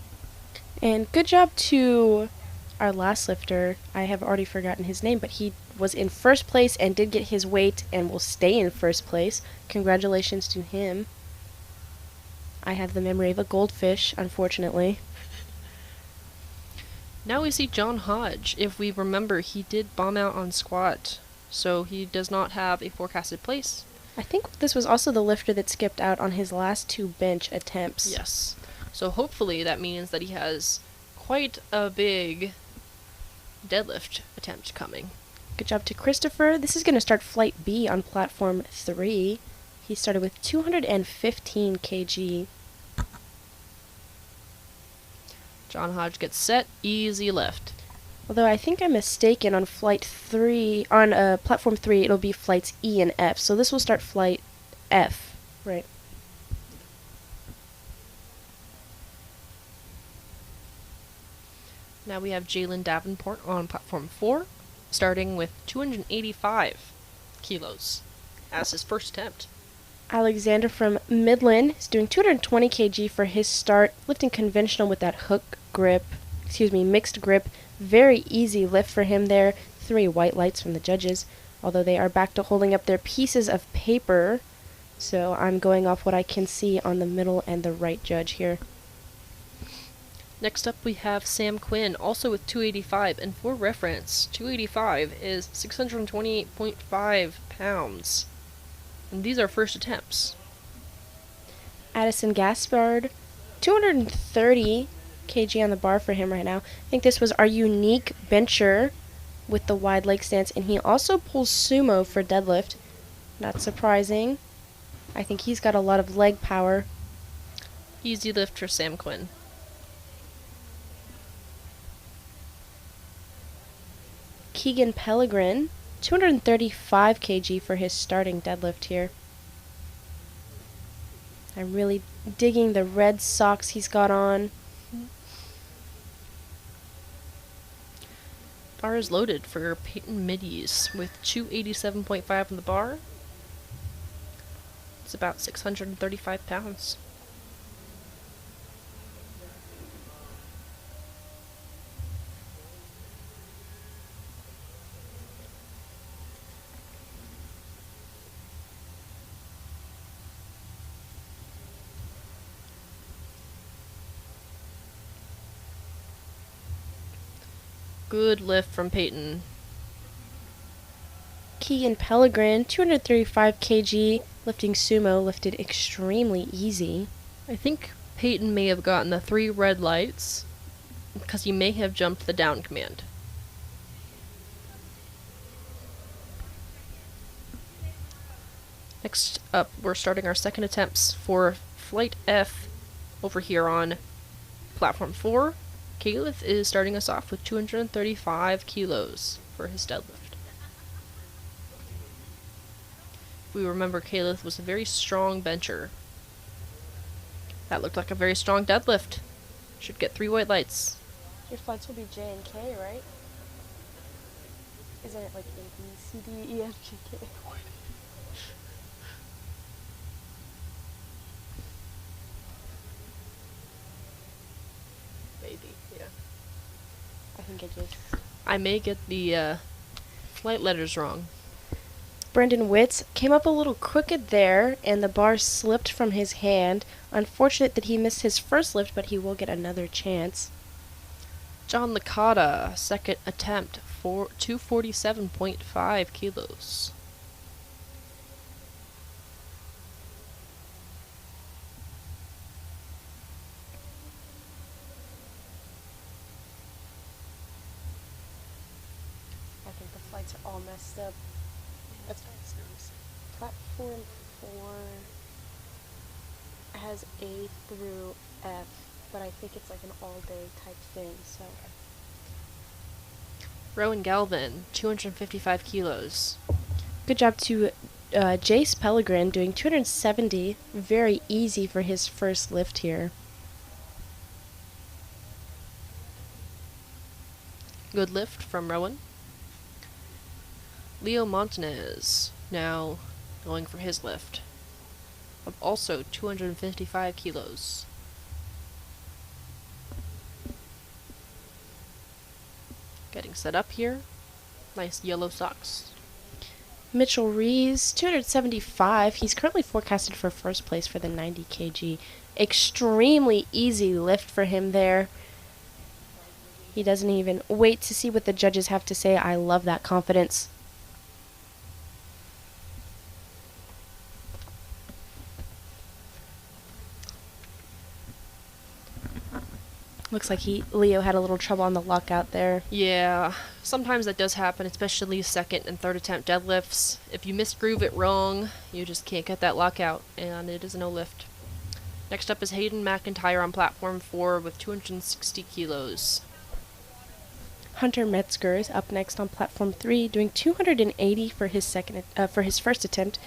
And good job to our last lifter. I have already forgotten his name, but he was in first place and did get his weight and will stay in first place. Congratulations to him. I have the memory of a goldfish, unfortunately. Now we see John Hodge. If we remember, he did bomb out on squat, so he does not have a forecasted place. I think this was also the lifter that skipped out on his last 2 bench attempts. Yes. So hopefully that means that he has quite a big deadlift attempt coming. Good job to Christopher. This is going to start flight B on platform 3. He started with 215 kg. John Hodge gets set, easy lift. Although I think I'm mistaken on flight 3, on platform 3 it'll be flights E and F, so this will start flight F, right? Now we have Jalen Davenport on platform 4, starting with 285 kilos as his first attempt. Alexander from Midland is doing 220 kg for his start, lifting conventional with that mixed grip. Very easy lift for him there. 3 white lights from the judges, although they are back to holding up their pieces of paper. So I'm going off what I can see on the middle and the right judge here. Next up we have Sam Quinn, also with 285, and for reference, 285 is 628.5 pounds. And these are first attempts. Addison Gaspard, 230 kg on the bar for him right now. I think this was our unique bencher with the wide leg stance, and he also pulls sumo for deadlift. Not surprising. I think he's got a lot of leg power. Easy lift for Sam Quinn. Keegan Pellegrin, 235 kg for his starting deadlift here. I'm really digging the red socks he's got on. Bar is loaded for Peyton Middies with 287.5 on the bar. It's about 635 pounds. Good lift from Peyton. Keegan Pellegrin, 235 kg, lifting sumo, lifted extremely easy. I think Peyton may have gotten the 3 red lights because he may have jumped the down command. Next up, we're starting our second attempts for Flight F over here on Platform 4. Caleb is starting us off with 235 kilos for his deadlift. If we remember, Caleb was a very strong bencher. That looked like a very strong deadlift. Should get 3 white lights. Your flights will be J and K, right? Isn't it like A, B, C, D, E, F, G, K? Maybe, yeah. I think it just... I may get the flight letters wrong. Brendan Witz came up a little crooked there, and the bar slipped from his hand. Unfortunate that he missed his first lift, but he will get another chance. John Licata, second attempt, 247.5 kilos. I think the flights are all messed up. Platform 4 has A through F, but I think it's like an all-day type thing, so... Rowan Galvin, 255 kilos. Good job to Jace Pellegrin doing 270. Very easy for his first lift here. Good lift from Rowan. Leo Montanez, now going for his lift, of also 255 kilos. Getting set up here. Nice yellow socks. Mitchell Rees, 275. He's currently forecasted for first place for the 90 kg. Extremely easy lift for him there. He doesn't even wait to see what the judges have to say. I love that confidence. Looks like Leo had a little trouble on the lockout there. Yeah, sometimes that does happen, especially second and third attempt deadlifts. If you misgroove it wrong, you just can't get that lockout, and it is no lift. Next up is Hayden McIntyre on platform 4 with 260 kilos. Hunter Metzger is up next on platform 3, doing 280 for his first attempt.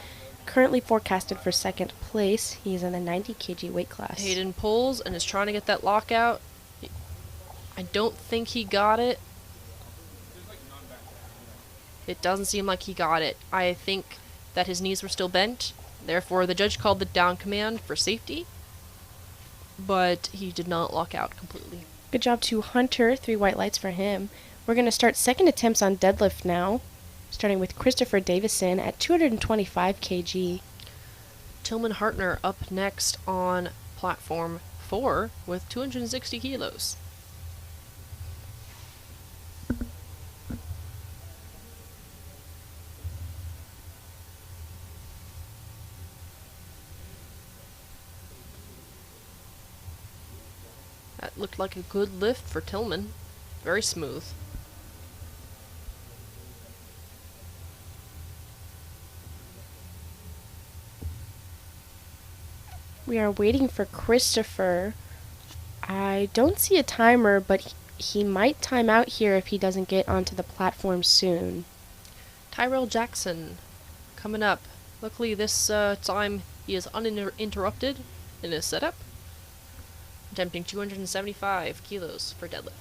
Currently forecasted for second place. He's in the 90 kg weight class. Hayden pulls and is trying to get that lockout. I don't think he got it. It doesn't seem like he got it. I think that his knees were still bent. Therefore, the judge called the down command for safety. But he did not lock out completely. Good job to Hunter. 3 white lights for him. We're going to start second attempts on deadlift now. Starting with Christopher Davison at 225 kg. Tillman Hartner up next on platform 4 with 260 kilos. That looked like a good lift for Tillman. Very smooth. We are waiting for Christopher. I don't see a timer, but he might time out here if he doesn't get onto the platform soon. Tyrell Jackson coming up. Luckily this time he is uninterrupted in his setup. Attempting 275 kilos for deadlift.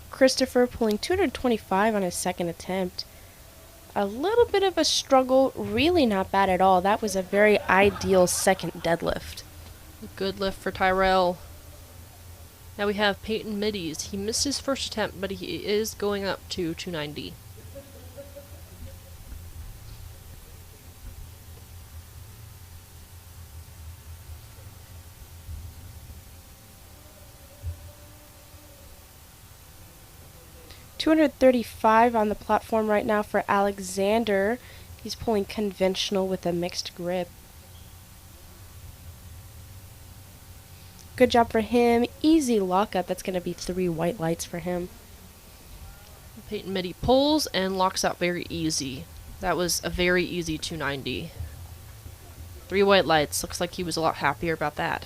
Christopher pulling 225 on his second attempt. A little bit of a struggle, really not bad at all. That was a very ideal second deadlift. Good lift for Tyrell. Now we have Peyton Middies. He missed his first attempt, but he is going up to 290. $235 on the platform right now for Alexander. He's pulling conventional with a mixed grip. Good job for him. Easy lockup. That's going to be 3 white lights for him. Peyton Middy pulls and locks out very easy. That was a very easy 290. 3 white lights. Looks like he was a lot happier about that.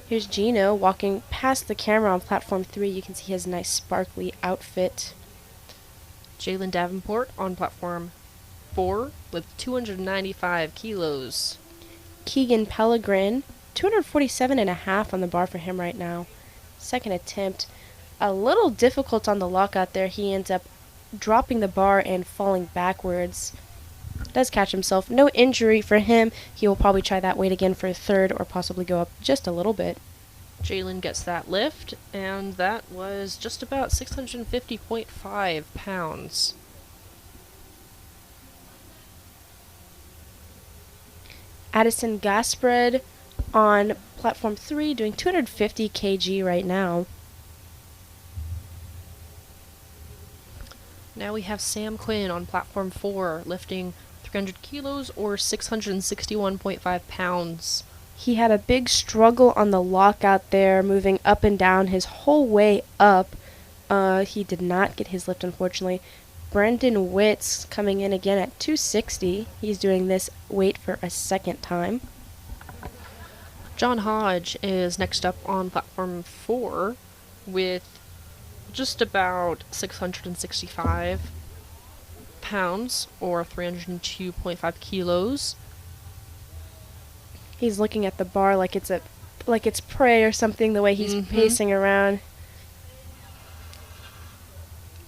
Here's Gino walking past the camera on platform 3. You can see his nice sparkly outfit. Jalen Davenport on platform 4 with 295 kilos. Keegan Pellegrin, 247.5 on the bar for him right now. Second attempt, a little difficult on the lockout there. He ends up dropping the bar and falling backwards. Does catch himself. No injury for him. He will probably try that weight again for a third or possibly go up just a little bit. Jalen gets that lift, and that was just about 650.5 pounds. Addison Gaspard on platform 3 doing 250 kg right now. Now we have Sam Quinn on platform 4 lifting 300 kilos or 661.5 pounds. He had a big struggle on the lockout there, moving up and down his whole way up. He did not get his lift, unfortunately. Brendan Witts coming in again at 260. He's doing this weight for a second time. John Hodge is next up on platform 4 with just about 665 pounds or 302.5 kilos. He's looking at the bar like it's prey or something, the way he's pacing around.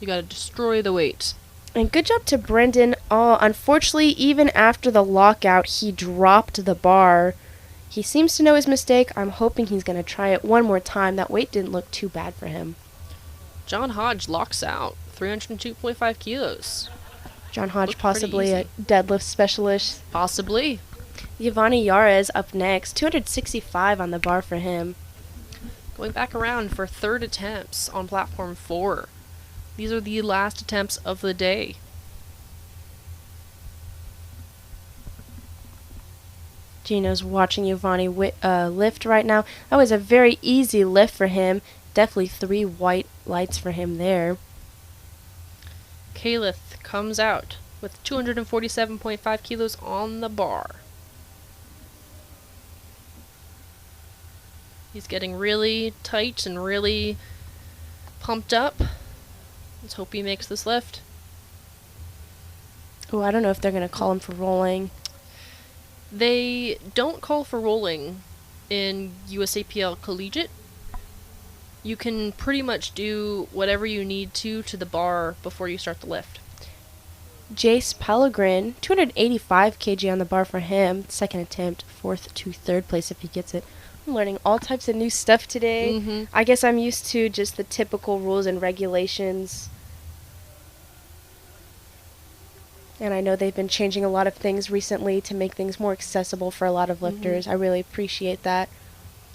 You gotta destroy the weight. And good job to Brendan. Unfortunately, even after the lockout, he dropped the bar. He seems to know his mistake. I'm hoping he's going to try it one more time. That weight didn't look too bad for him. John Hodge locks out 302.5 kilos. John Hodge, Looked possibly a pretty deadlift specialist. Possibly. Giovanni Yares up next. 265 on the bar for him. Going back around for third attempts on platform 4. These are the last attempts of the day. Gino's watching Giovanni lift right now. That was a very easy lift for him. Definitely 3 white lights for him there. Calith comes out with 247.5 kilos on the bar. He's getting really tight and really pumped up. Let's hope he makes this lift. Oh, I don't know if they're going to call him for rolling. They don't call for rolling in USAPL Collegiate. You can pretty much do whatever you need to the bar before you start the lift. Jace Pellegrin, 285 kg on the bar for him. Second attempt, fourth to third place if he gets it. I'm learning all types of new stuff today. I guess I'm used to just the typical rules and regulations. And I know they've been changing a lot of things recently to make things more accessible for a lot of lifters. I really appreciate that.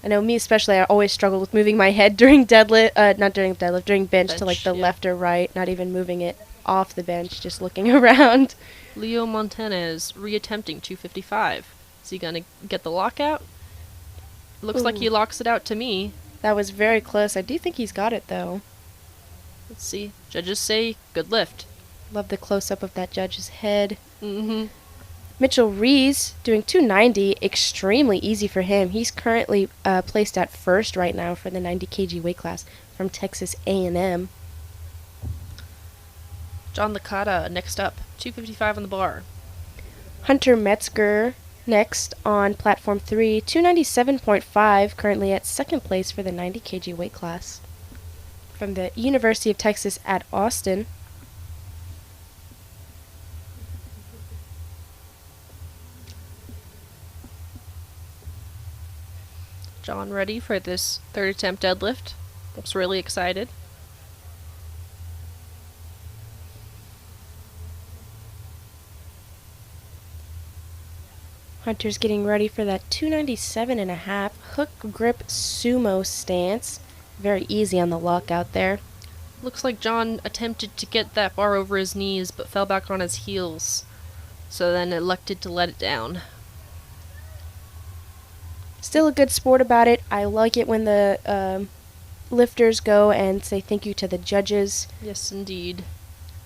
I know me especially, I always struggle with moving my head during deadlift, not during deadlift, during bench to like the left or right, not even moving it off the bench, just looking around. Leo Montanez reattempting 255. Is he going to get the lockout? Looks like he locks it out to me. That was very close. I do think he's got it though. Let's see. Judges say good lift. Love the close-up of that judge's head. Mitchell Rees doing 290, extremely easy for him. He's currently placed at first right now for the 90 kg weight class from Texas A&M. John Licata next up, 255 on the bar. Hunter Metzger next on platform 3, 297.5, currently at second place for the 90 kg weight class. From the University of Texas at Austin. John ready for this third attempt deadlift. Looks really excited. Hunter's getting ready for that 297.5 hook grip sumo stance. Very easy on the lockout there. Looks like John attempted to get that bar over his knees but fell back on his heels. So then elected to let it down. Still a good sport about it. I like it when the lifters go and say thank you to the judges. Yes, indeed.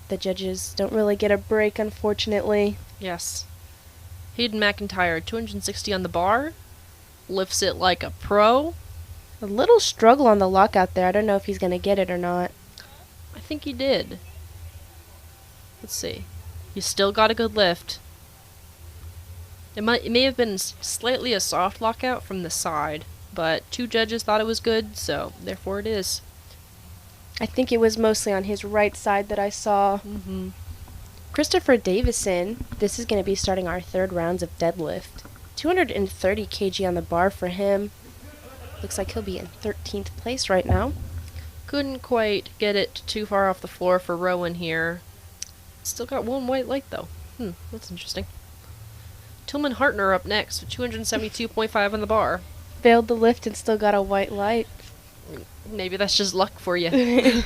The judges don't really get a break, unfortunately. Yes. Hayden McIntyre, 260 on the bar. Lifts it like a pro. A little struggle on the lockout there. I don't know if he's going to get it or not. I think he did. Let's see. He's still got a good lift. It may have been slightly a soft lockout from the side, but 2 judges thought it was good, so therefore it is. I think it was mostly on his right side that I saw. Mm-hmm. Christopher Davison, this is going to be starting our 3rd rounds of deadlift. 230 kg on the bar for him. Looks like he'll be in 13th place right now. Couldn't quite get it too far off the floor for Rowan here. Still got 1 white light though. That's interesting. Tillman Hartner up next with 272.5 on the bar. Failed the lift and still got a white light. Maybe that's just luck for you.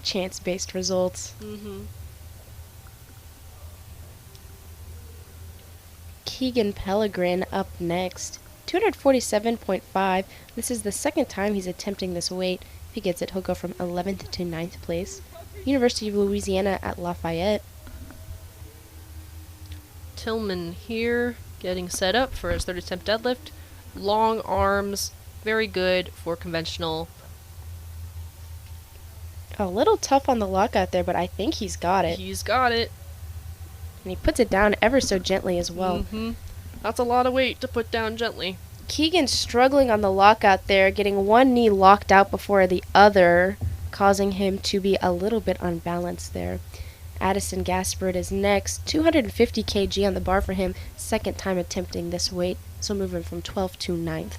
Chance-based results. Mm-hmm. Keegan Pellegrin up next. 247.5. This is the 2nd time he's attempting this weight. If he gets it, he'll go from 11th to 9th place. University of Louisiana at Lafayette. Tillman here, getting set up for his 3rd attempt deadlift. Long arms, very good for conventional. A little tough on the lockout there, but I think he's got it. He's got it. And he puts it down ever so gently as well. Mm-hmm. That's a lot of weight to put down gently. Keegan's struggling on the lockout there, getting one knee locked out before the other, causing him to be a little bit unbalanced there. Addison Gaspard is next. 250 kg on the bar for him. 2nd time attempting this weight, so moving from 12th to 9th.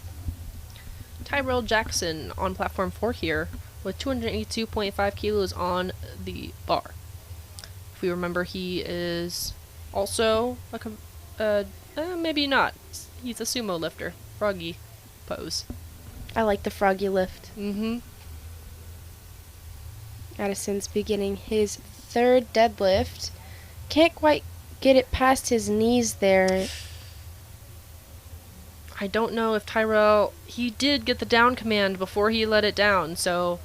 Tyrell Jackson on platform 4 here with 282.5 kilos on the bar. If we remember, he is also maybe not. He's a sumo lifter. Froggy pose. I like the froggy lift. Mm-hmm. Addison's beginning his 3rd deadlift. Can't quite get it past his knees there. I don't know if Tyrell... He did get the down command before he let it down, so...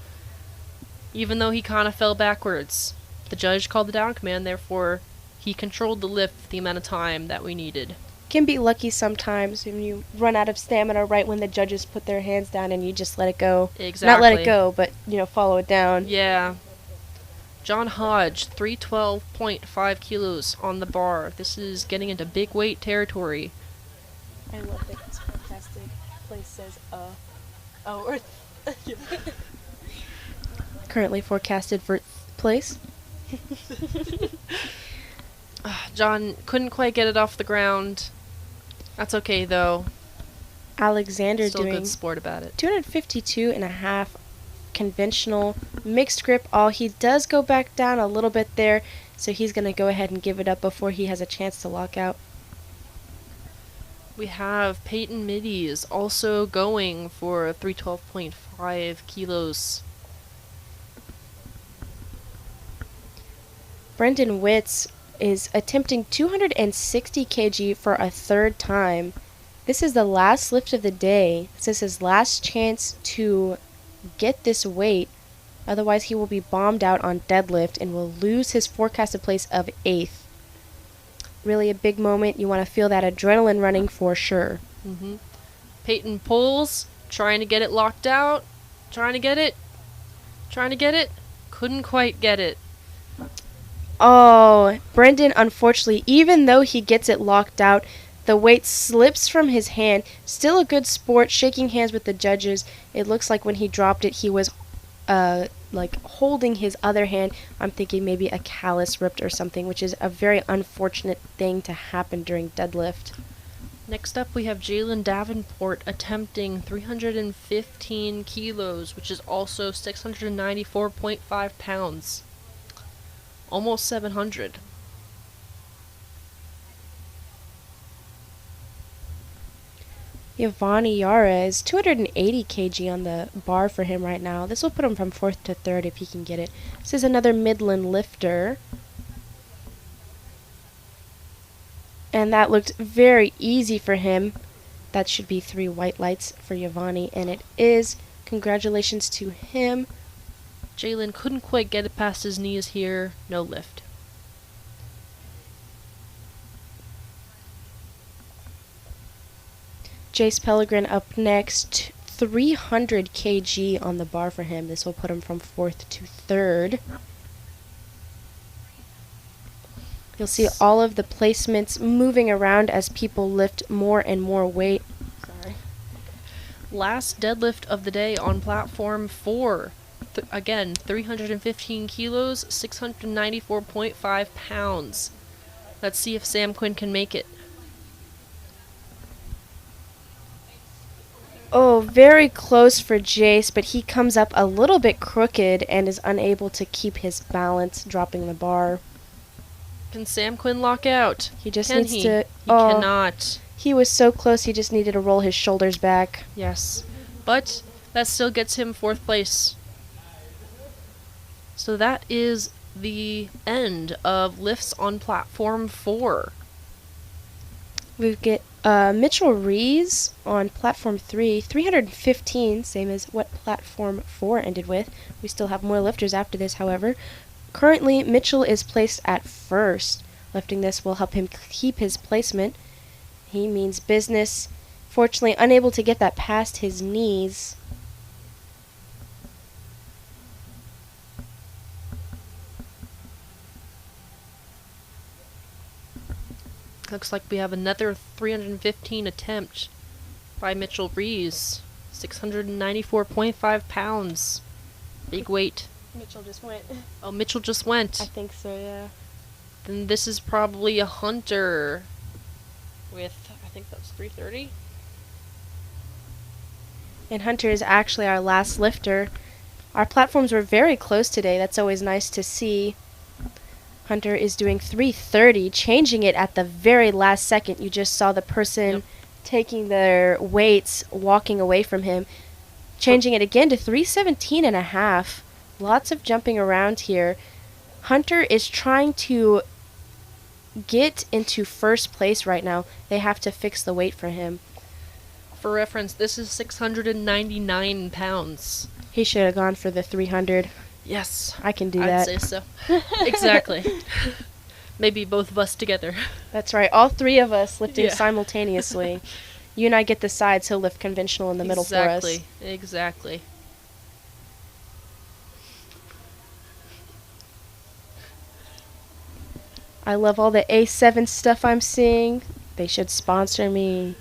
Even though he kind of fell backwards, the judge called the down command, therefore he controlled the lift the amount of time that we needed. Can be lucky sometimes when you run out of stamina right when the judges put their hands down and you just let it go. Exactly. Not let it go, but, follow it down. Yeah. John Hodge, 312.5 kilos on the bar. This is getting into big weight territory. I love that this fantastic place says, or... Currently forecasted for place. John couldn't quite get it off the ground. That's okay, though. Alexander Still a doing good sport about it. 252.5 conventional mixed grip. He does go back down a little bit there, so he's going to go ahead and give it up before he has a chance to lock out. We have Peyton Middies also going for 312.5 kilos. Brendan Witz is attempting 260 kg for a 3rd time. This is the last lift of the day. This is his last chance to get this weight. Otherwise, he will be bombed out on deadlift and will lose his forecasted place of 8th. Really a big moment. You want to feel that adrenaline running for sure. Mm-hmm. Peyton pulls, trying to get it locked out. Trying to get it. Couldn't quite get it. Oh, Brendan, unfortunately, even though he gets it locked out, the weight slips from his hand. Still a good sport, shaking hands with the judges. It looks like when he dropped it, he was holding his other hand. I'm thinking maybe a callus ripped or something, which is a very unfortunate thing to happen during deadlift. Next up, we have Jalen Davenport attempting 315 kilos, which is also 694.5 pounds. Almost 700. Yvonne Yara is 280 kg on the bar for him right now. This will put him from 4th to 3rd if he can get it. This is another Midland lifter. And that looked very easy for him. That should be 3 white lights for Yvonne, and it is. Congratulations to him. Jalen couldn't quite get it past his knees here. No lift. Jace Pellegrin up next. 300 kg on the bar for him. This will put him from 4th to 3rd. You'll see all of the placements moving around as people lift more and more weight. Sorry. Last deadlift of the day on platform 4. Again, 315 kilos, 694.5 pounds. Let's see if Sam Quinn can make it. Oh, very close for Jace, but he comes up a little bit crooked and is unable to keep his balance, dropping the bar. Can Sam Quinn lock out? He just Can needs he? to... He cannot. He was so close, he just needed to roll his shoulders back. Yes. But that still gets him 4th place. So that is the end of lifts on platform 4. We get Mitchell Rees on platform 3, 315, same as what platform 4 ended with. We still have more lifters after this, however. Currently, Mitchell is placed at 1st. Lifting this will help him keep his placement. He means business. Fortunately, unable to get that past his knees. Looks like we have another 315 attempt by Mitchell Rees. 694.5 pounds. Big weight. Mitchell just went. Oh, Mitchell just went. I think so, yeah. Then this is probably a Hunter with, I think that's 330. And Hunter is actually our last lifter. Our platforms were very close today. That's always nice to see. Hunter is doing 330, changing it at the very last second. You just saw the person taking their weights, walking away from him. Changing it again to 317 and a half. Lots of jumping around here. Hunter is trying to get into 1st place right now. They have to fix the weight for him. For reference, this is 699 pounds. He should have gone for the 300. Yes. I can do I'd that. say so. Exactly. Maybe both of us together. That's right. All 3 of us lifting Yeah. simultaneously. You and I get the sides. He'll lift conventional in the middle for us. Exactly. I love all the A7 stuff I'm seeing. They should sponsor me.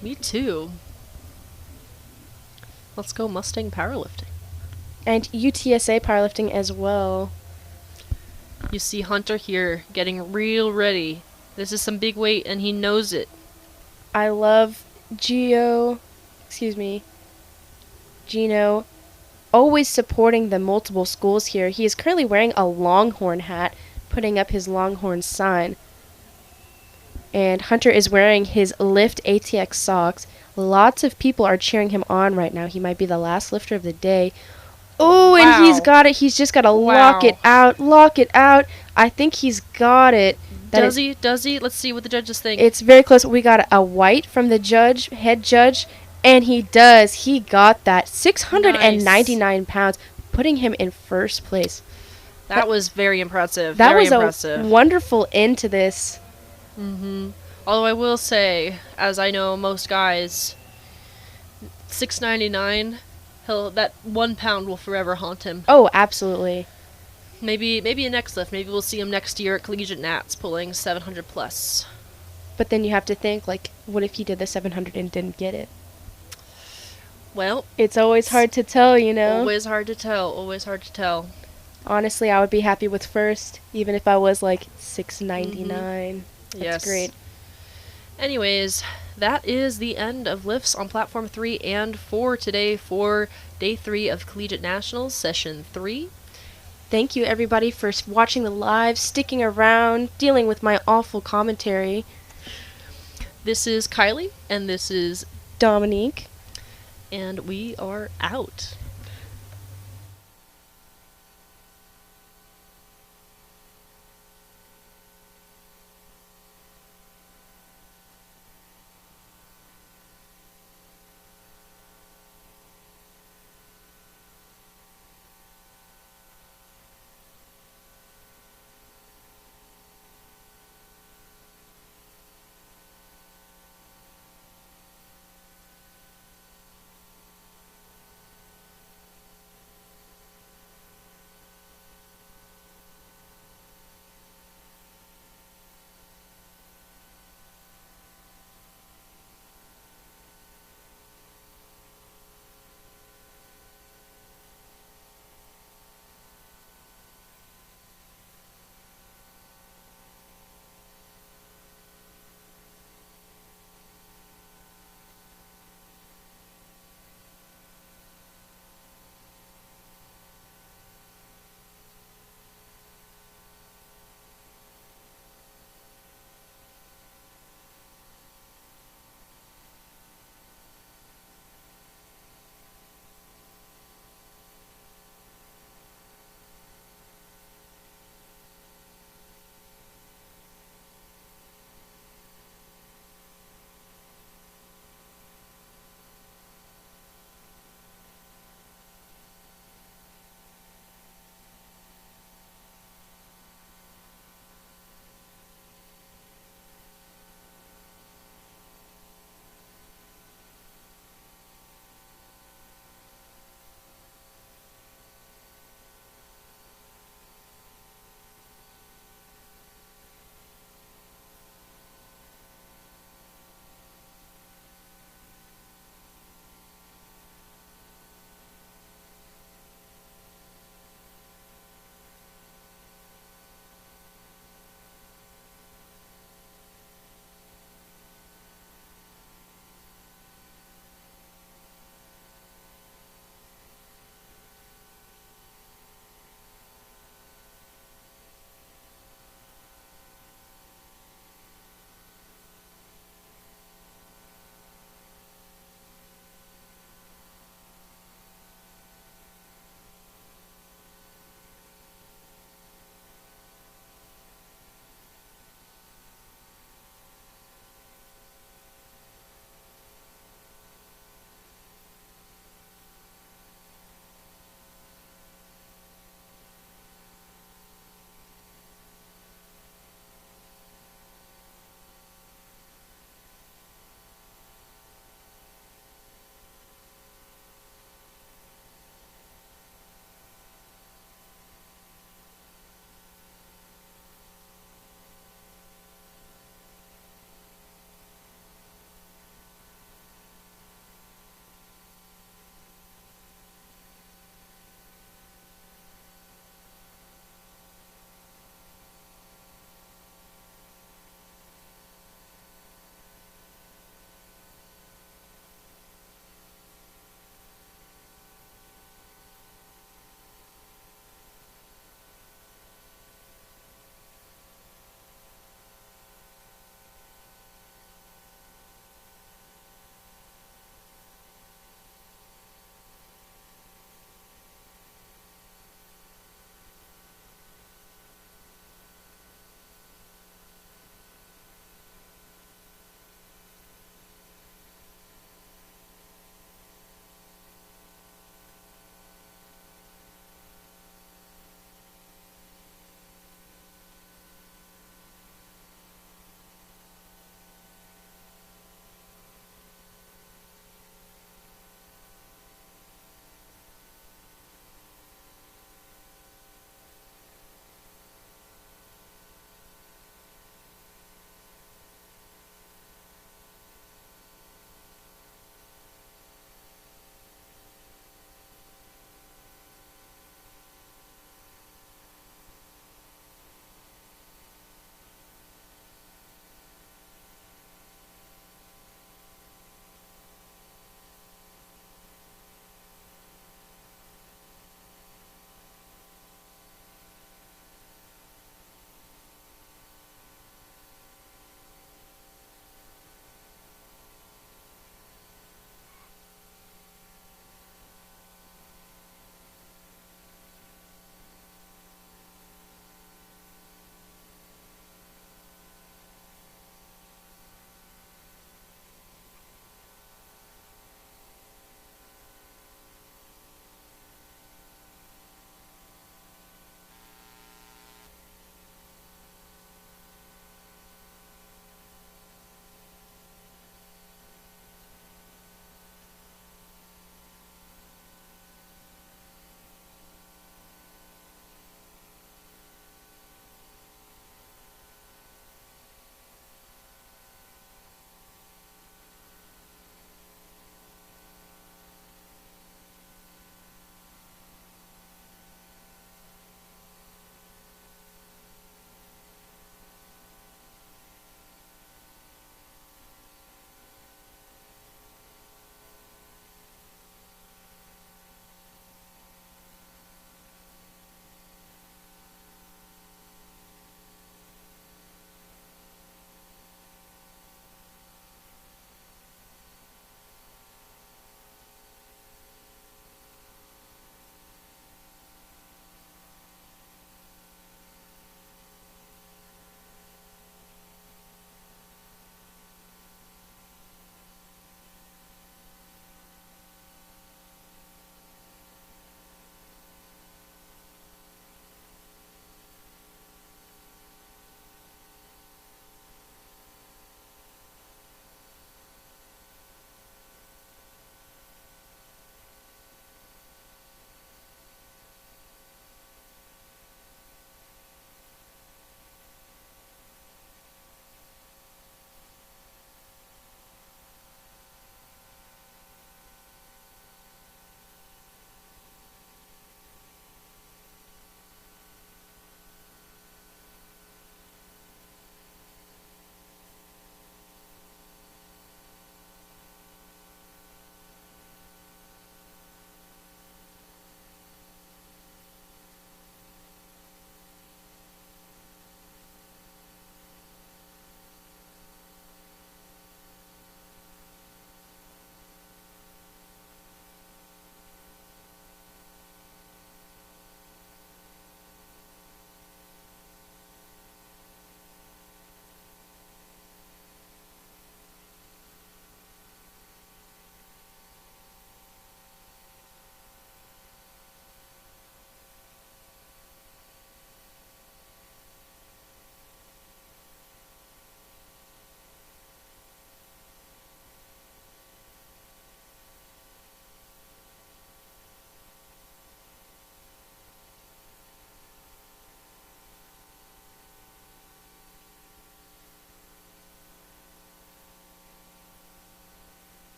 Me too. Let's go Mustang powerlifting. And UTSA powerlifting as well. You see Hunter here getting real ready. This is some big weight and he knows it. I love Gino, always supporting the multiple schools here. He is currently wearing a Longhorn hat, putting up his Longhorn sign. And Hunter is wearing his Lift ATX socks. Lots of people are cheering him on right now. He might be the last lifter of the day. Oh, and Wow. he's got it. He's just got to lock it out. Lock it out. I think he's got it. Does he? Let's see what the judges think. It's very close. We got a white from the head judge, and he does. He got that. 699 pounds, putting him in 1st place. That was very impressive. That very was impressive. a wonderful end to this. Mm-hmm. Although I will say, as I know most guys, 699, that 1 pound will forever haunt him. Oh, absolutely. Maybe a next lift. Maybe we'll see him next year at Collegiate Nats pulling 700 plus. But then you have to think, like, what if he did the 700 and didn't get it? Well, It's always hard to tell, you know? always hard to tell. Always hard to tell. Honestly, I would be happy with 1st, even if I was, like, 699. That's Yes. great. Anyways, that is the end of lifts on platform 3 and 4 today for day 3 of Collegiate Nationals, session 3. Thank you, everybody, for watching the live, sticking around, dealing with my awful commentary. This is Kylie, and this is, Dominique. and we are out.